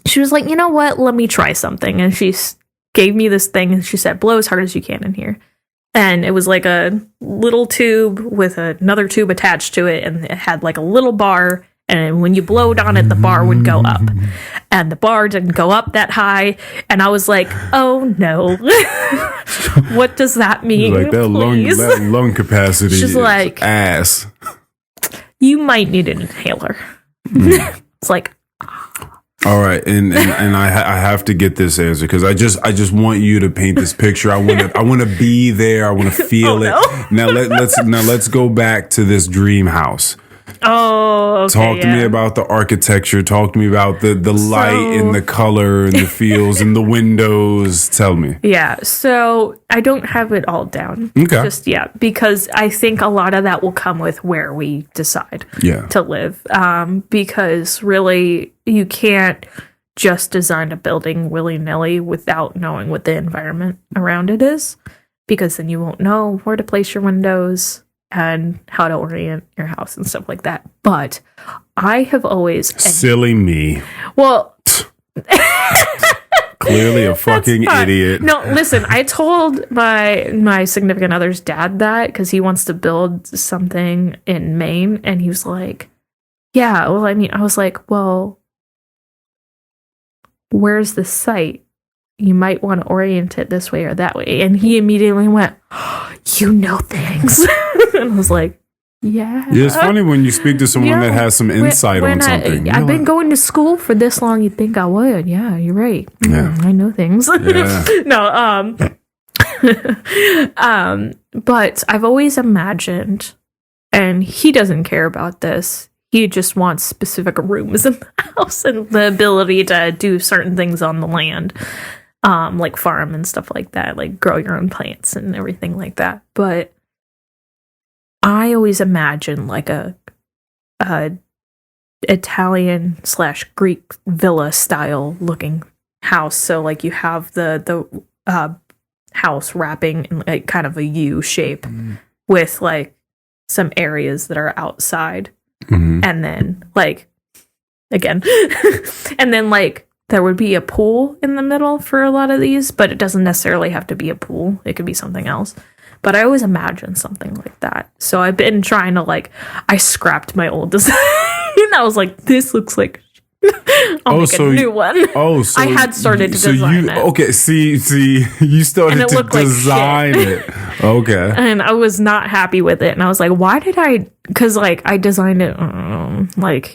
she was like, you know what? Let me try something. And she gave me this thing and she said, blow as hard as you can in here. And it was like a little tube with another tube attached to it. And it had like a little bar. And when you blowed on it, the bar would go up. And the bar didn't go up that high. And I was like, oh no. What does that mean? Like that lung capacity She's is like, ass. You might need an inhaler. It's like, all right, and I have to get this answer because I just want you to paint this picture. I want to be there. I want to feel it. Now let's go back to this dream house. Oh, okay, talk to me about the architecture. Talk to me about the light and the color and the feels and the windows. Tell me. Yeah, so I don't have it all down just yet because I think a lot of that will come with where we decide to live. Because really, you can't just design a building willy-nilly without knowing what the environment around it is, because then you won't know where to place your windows and how to orient your house and stuff like that. But I have always... Silly me. Well... Clearly a fucking idiot. No, listen, I told my significant other's dad that because he wants to build something in Maine. And he was like, yeah, well, I mean, I was like, well, where's the site? You might want to orient it this way or that way. And he immediately went, oh, you know things. And I was like, yeah. It's funny when you speak to someone that has some insight on something. I've been going to school for this long. You'd think I would. Yeah, you're right. Yeah. I know things. Yeah. No, but I've always imagined, and he doesn't care about this. He just wants specific rooms in the house and the ability to do certain things on the land. Like farm and stuff like that, like grow your own plants and everything like that. But I always imagine like a Italian/Greek villa style looking house. So like you have the house wrapping in like kind of a U shape with like some areas that are outside, and then like again, and then like. There would be a pool in the middle for a lot of these, but it doesn't necessarily have to be a pool. It could be something else. But I always imagine something like that. So I've been trying to I scrapped my old design. I was like, this looks like I'll make a new one. I had started to design it. Okay, see, you started to design it. Okay. And I was not happy with it. And I was like, why did I... Because, I designed it,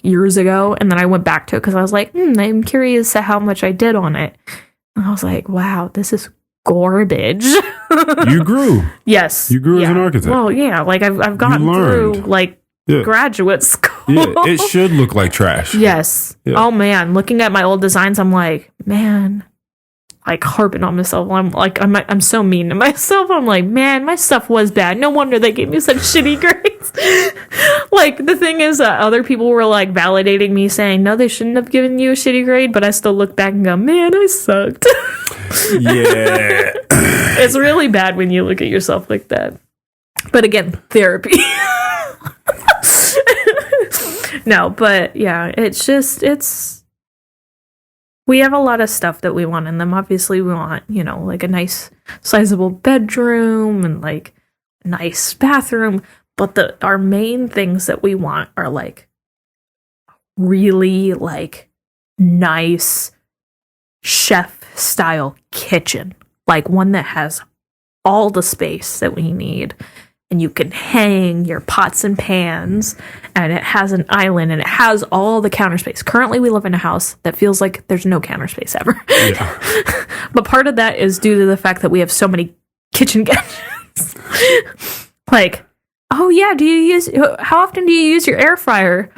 years ago. And then I went back to it because I was like, I'm curious to how much I did on it. And I was like, wow, this is garbage. You grew. Yes. You grew as an architect. Well, yeah. I've gone through, graduate school. Yeah, it should look like trash. Yes. Yeah. Oh man, looking at my old designs, I'm like, man, harping on myself. I'm so mean to myself. I'm like, man, my stuff was bad. No wonder they gave me such shitty grades. The thing is, other people were validating me, saying, no, they shouldn't have given you a shitty grade. But I still look back and go, man, I sucked. Yeah, it's really bad when you look at yourself like that. But again, therapy. No, but yeah, we have a lot of stuff that we want in them. Obviously, we want, a nice sizable bedroom and nice bathroom. But our main things that we want are really nice chef style kitchen, like one that has all the space that we need. And you can hang your pots and pans, and it has an island, and it has all the counter space. Currently, we live in a house that feels like there's no counter space ever. Yeah. But part of that is due to the fact that we have so many kitchen gadgets. Like, oh yeah, how often do you use your air fryer?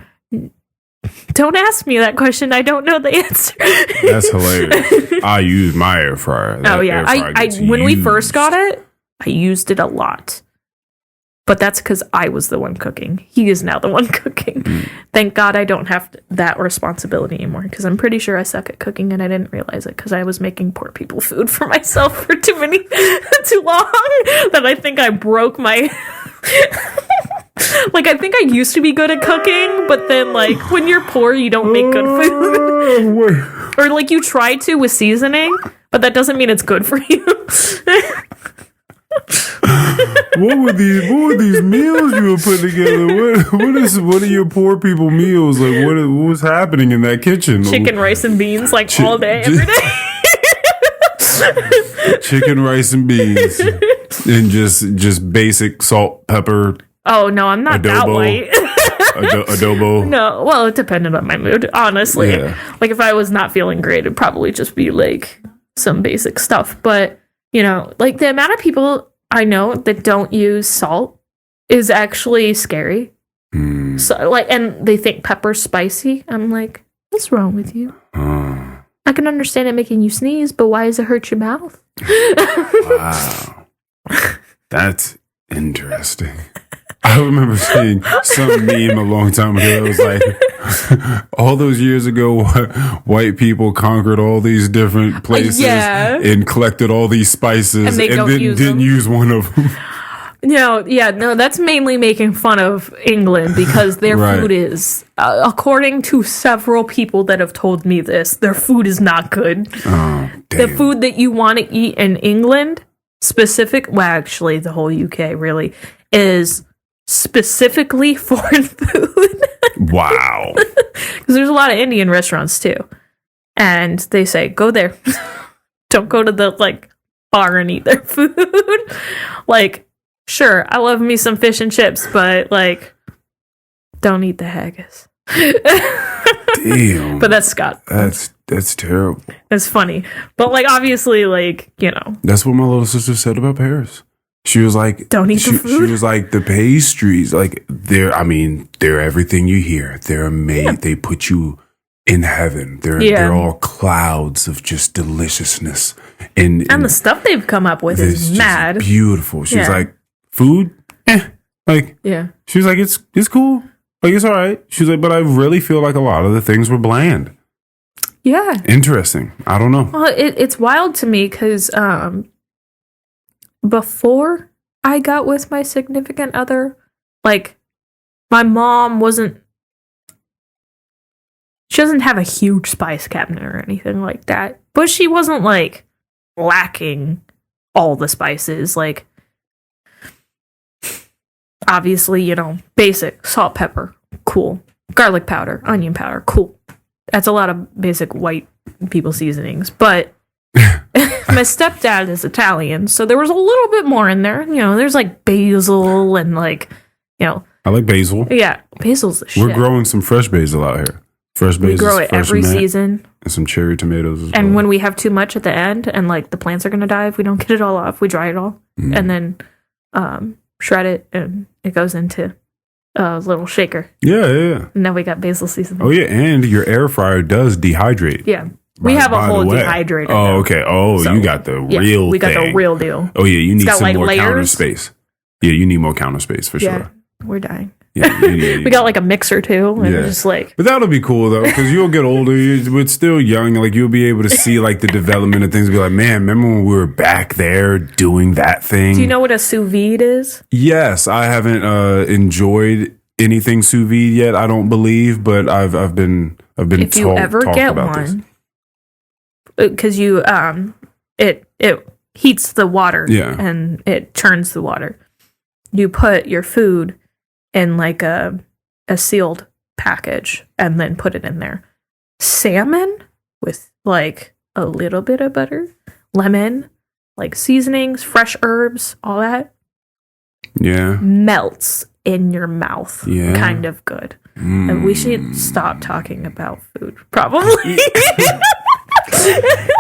Don't ask me that question. I don't know the answer. That's hilarious. I use my air fryer. Oh yeah, when we first got it, I used it a lot. But that's because I was the one cooking. He is now the one cooking. Thank God I don't have that responsibility anymore, because I'm pretty sure I suck at cooking and I didn't realize it because I was making poor people food for myself for too long that I think I broke my... Like, I think I used to be good at cooking, but then, like, when you're poor, you don't make good food. Or, like, you try to with seasoning, but that doesn't mean it's good for you. What were these meals you were putting together? What are your poor people meals? Like, what was happening in that kitchen? Chicken, rice, and beans, like, all day, every day. Chicken, rice, and beans. And just basic salt, pepper. Oh, no, I'm not that white. Adobo. No, well, it depended on my mood, honestly. Yeah. Like, if I was not feeling great, it'd probably just be, like, some basic stuff. But, you know, like, the amount of people I know that don't use salt is actually scary. So, like, and they think pepper's spicy. I'm like, what's wrong with you? I can understand it making you sneeze, but why does it hurt your mouth? Wow. That's interesting. I remember seeing some meme a long time ago. It was like, all those years ago, white people conquered all these different places and collected all these spices and then didn't use one of them. No, that's mainly making fun of England because their food is, according to several people that have told me this, their food is not good. Oh, damn. The food that you want to eat in England, actually the whole UK really, is specifically foreign food. Wow. Because there's a lot of Indian restaurants too. And they say, go there. Don't go to the, like, bar and eat their food. Like, sure, I love me some fish and chips, but, like, don't eat the haggis. Damn. But that's Scott. That's terrible. It's funny. But, like, obviously, like, you know. That's what my little sister said about Paris. She was like, don't eat the food. She was like, the pastries, like, they're everything you hear. They're made, they put you in heaven. They're all clouds of just deliciousness. And the stuff they've come up with is mad. Beautiful. She was like, food? Like, she was like, it's cool. Like, it's all right. She was like, but I really feel like a lot of the things were bland. Yeah. Interesting. I don't know. Well, it's wild to me because, before I got with my significant other, like, my mom she doesn't have a huge spice cabinet or anything like that, but she wasn't, like, lacking all the spices. Like, obviously, you know, basic salt, pepper, cool. Garlic powder, onion powder, cool. That's a lot of basic white people seasonings, but my stepdad is Italian, so there was a little bit more in there. You know, there's, like, basil and, like, you know. I like basil. Yeah, basil's the shit. We're growing some fresh basil out here. Fresh basil. We grow it every season. And some cherry tomatoes as well. And when we have too much at the end and, like, the plants are going to die if we don't get it all off, we dry it all. And then shred it, and it goes into a little shaker. Yeah. And now we got basil seasoning. Oh, yeah, and your air fryer does dehydrate. Yeah. We have a whole dehydrator. Oh, okay. Oh, so, you got the real thing. We got the real deal. Oh, yeah, you need some more layers. counter space. Yeah, you need more counter space for sure. We're dying. Yeah, we got, like, a mixer too, and just, like. But that'll be cool though, because you'll get older. But still young. Like, you'll be able to see, like, the development of things. Be like, man, remember when we were back there doing that thing? Do you know what a sous vide is? Yes, I haven't enjoyed anything sous vide yet. I don't believe, but I've been if you ever get one, because you it heats the water, and it churns the water. You put your food in, like, a sealed package and then put it in there. Salmon with, like, a little bit of butter, lemon, like seasonings, fresh herbs, all that Yeah. melts in your mouth. Yeah. Kind of good. And we should stop talking about food, probably.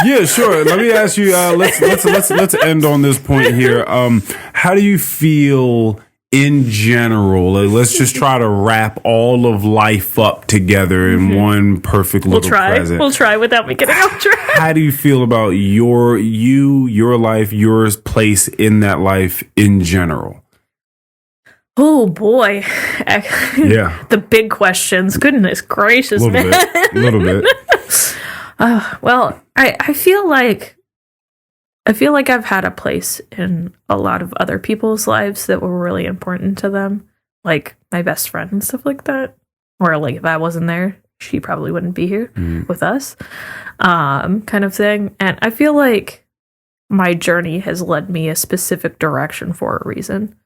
Yeah, sure. Let me ask you. Let's end on this point here. How do you feel in general? Let's just try to wrap all of life up together in one perfect little present. We'll try without me getting off track. How do you feel about your life, your place in that life in general? Oh boy. Yeah. The big questions. Goodness gracious, A man. little bit. Well, I feel like I've had a place in a lot of other people's lives that were really important to them, like my best friend and stuff like that. Or like if I wasn't there, she probably wouldn't be here with us, kind of thing. And I feel like my journey has led me a specific direction for a reason.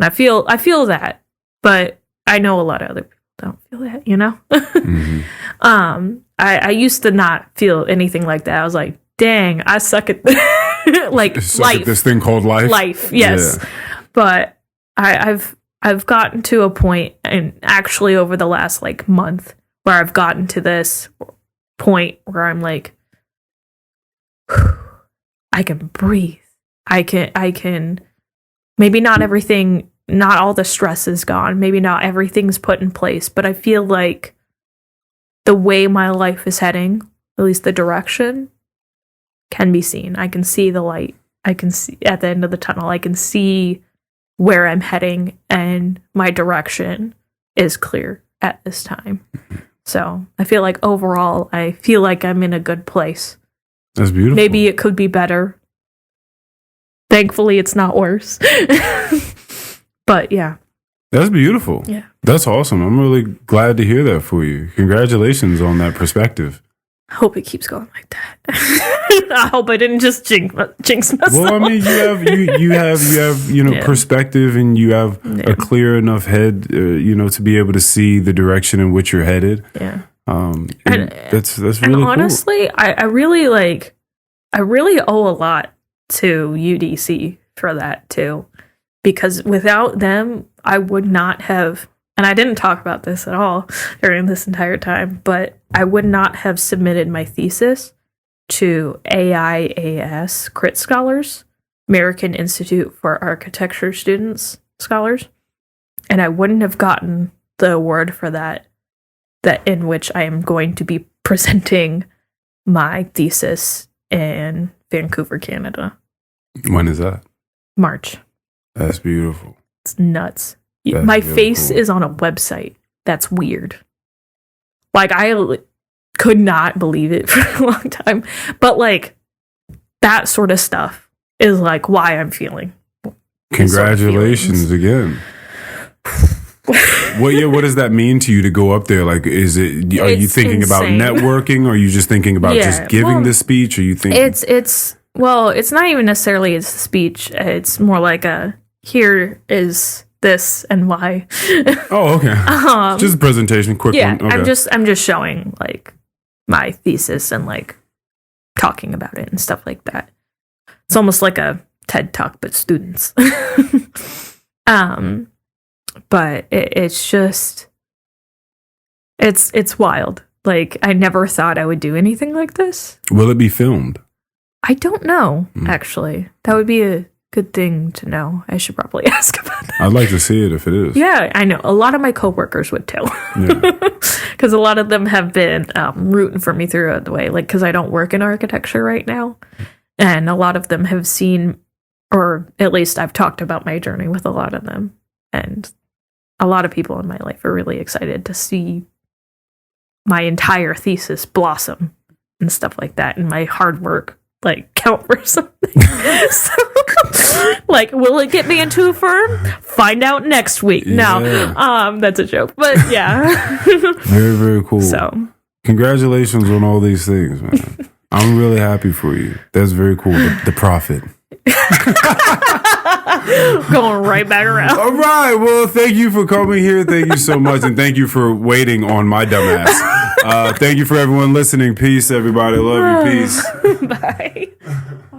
And I feel that, but I know a lot of other people don't feel that, you know? I used to not feel anything like that. I was like, dang, I suck at like Suck at this thing called life. Life, yes. Yeah. But I've gotten to a point, and actually over the last like month, where I've gotten to this point where I'm like, I can breathe. I can maybe not everything, not all the stress is gone. Maybe not everything's put in place, but I feel like the way my life is heading, at least the direction, can be seen. I can see the light. I can see at the end of the tunnel. I can see where I'm heading, and my direction is clear at this time. So I feel like overall, I feel like I'm in a good place. That's beautiful. Maybe it could be better. Thankfully, it's not worse. But yeah. That's beautiful. Yeah. That's awesome. I'm really glad to hear that for you. Congratulations on that perspective. I hope it keeps going like that. I hope I didn't just jinx myself. Well, I mean, you have Yeah. perspective, and you have a clear enough head, to be able to see the direction in which you're headed. Yeah. And that's really And cool. honestly, I really owe a lot to UDC for that too, because without them, I would not have. And I didn't talk about this at all during this entire time, but I would not have submitted my thesis to AIAS Crit Scholars, American Institute for Architecture Students Scholars, and I wouldn't have gotten the award for that in which I am going to be presenting my thesis in Vancouver, Canada. When is that? March. That's beautiful. It's nuts. That's My really face cool. is on a website. That's weird. Like, I could not believe it for a long time. But, like, that sort of stuff is, like, why I'm feeling. Congratulations again. What does that mean to you to go up there? Like, are you It's thinking about insane. networking? Or are you just thinking about just giving this speech? Or you think It's not even necessarily a speech. It's more like here is this and why. Oh, okay. Just a presentation, quick Yeah, one. Okay. I'm just showing like my thesis and like talking about it and stuff like that. It's almost like a TED Talk, but students. But it's just it's wild. Like, I never thought I would do anything like this. Will it be filmed? I don't know, actually. That would be a good thing to know. I should probably ask about that. I'd like to see it if it is. Yeah, I know. A lot of my coworkers would too. Because a lot of them have been rooting for me throughout the way. Like, because I don't work in architecture right now. And a lot of them have seen, or at least I've talked about my journey with a lot of them. And a lot of people in my life are really excited to see my entire thesis blossom and stuff like that. And my hard work, like, count for something. So, like, will it get me into a firm? Find out next week. Yeah. No, that's a joke. But yeah. Very, very cool. So, Congratulations on all these things, man. I'm really happy for you. That's very cool. The prophet. going right back around. All right. Well, thank you for coming here. Thank you so much. And thank you for waiting on my dumbass. Thank you for everyone listening. Peace, everybody. Love you. Peace. Bye.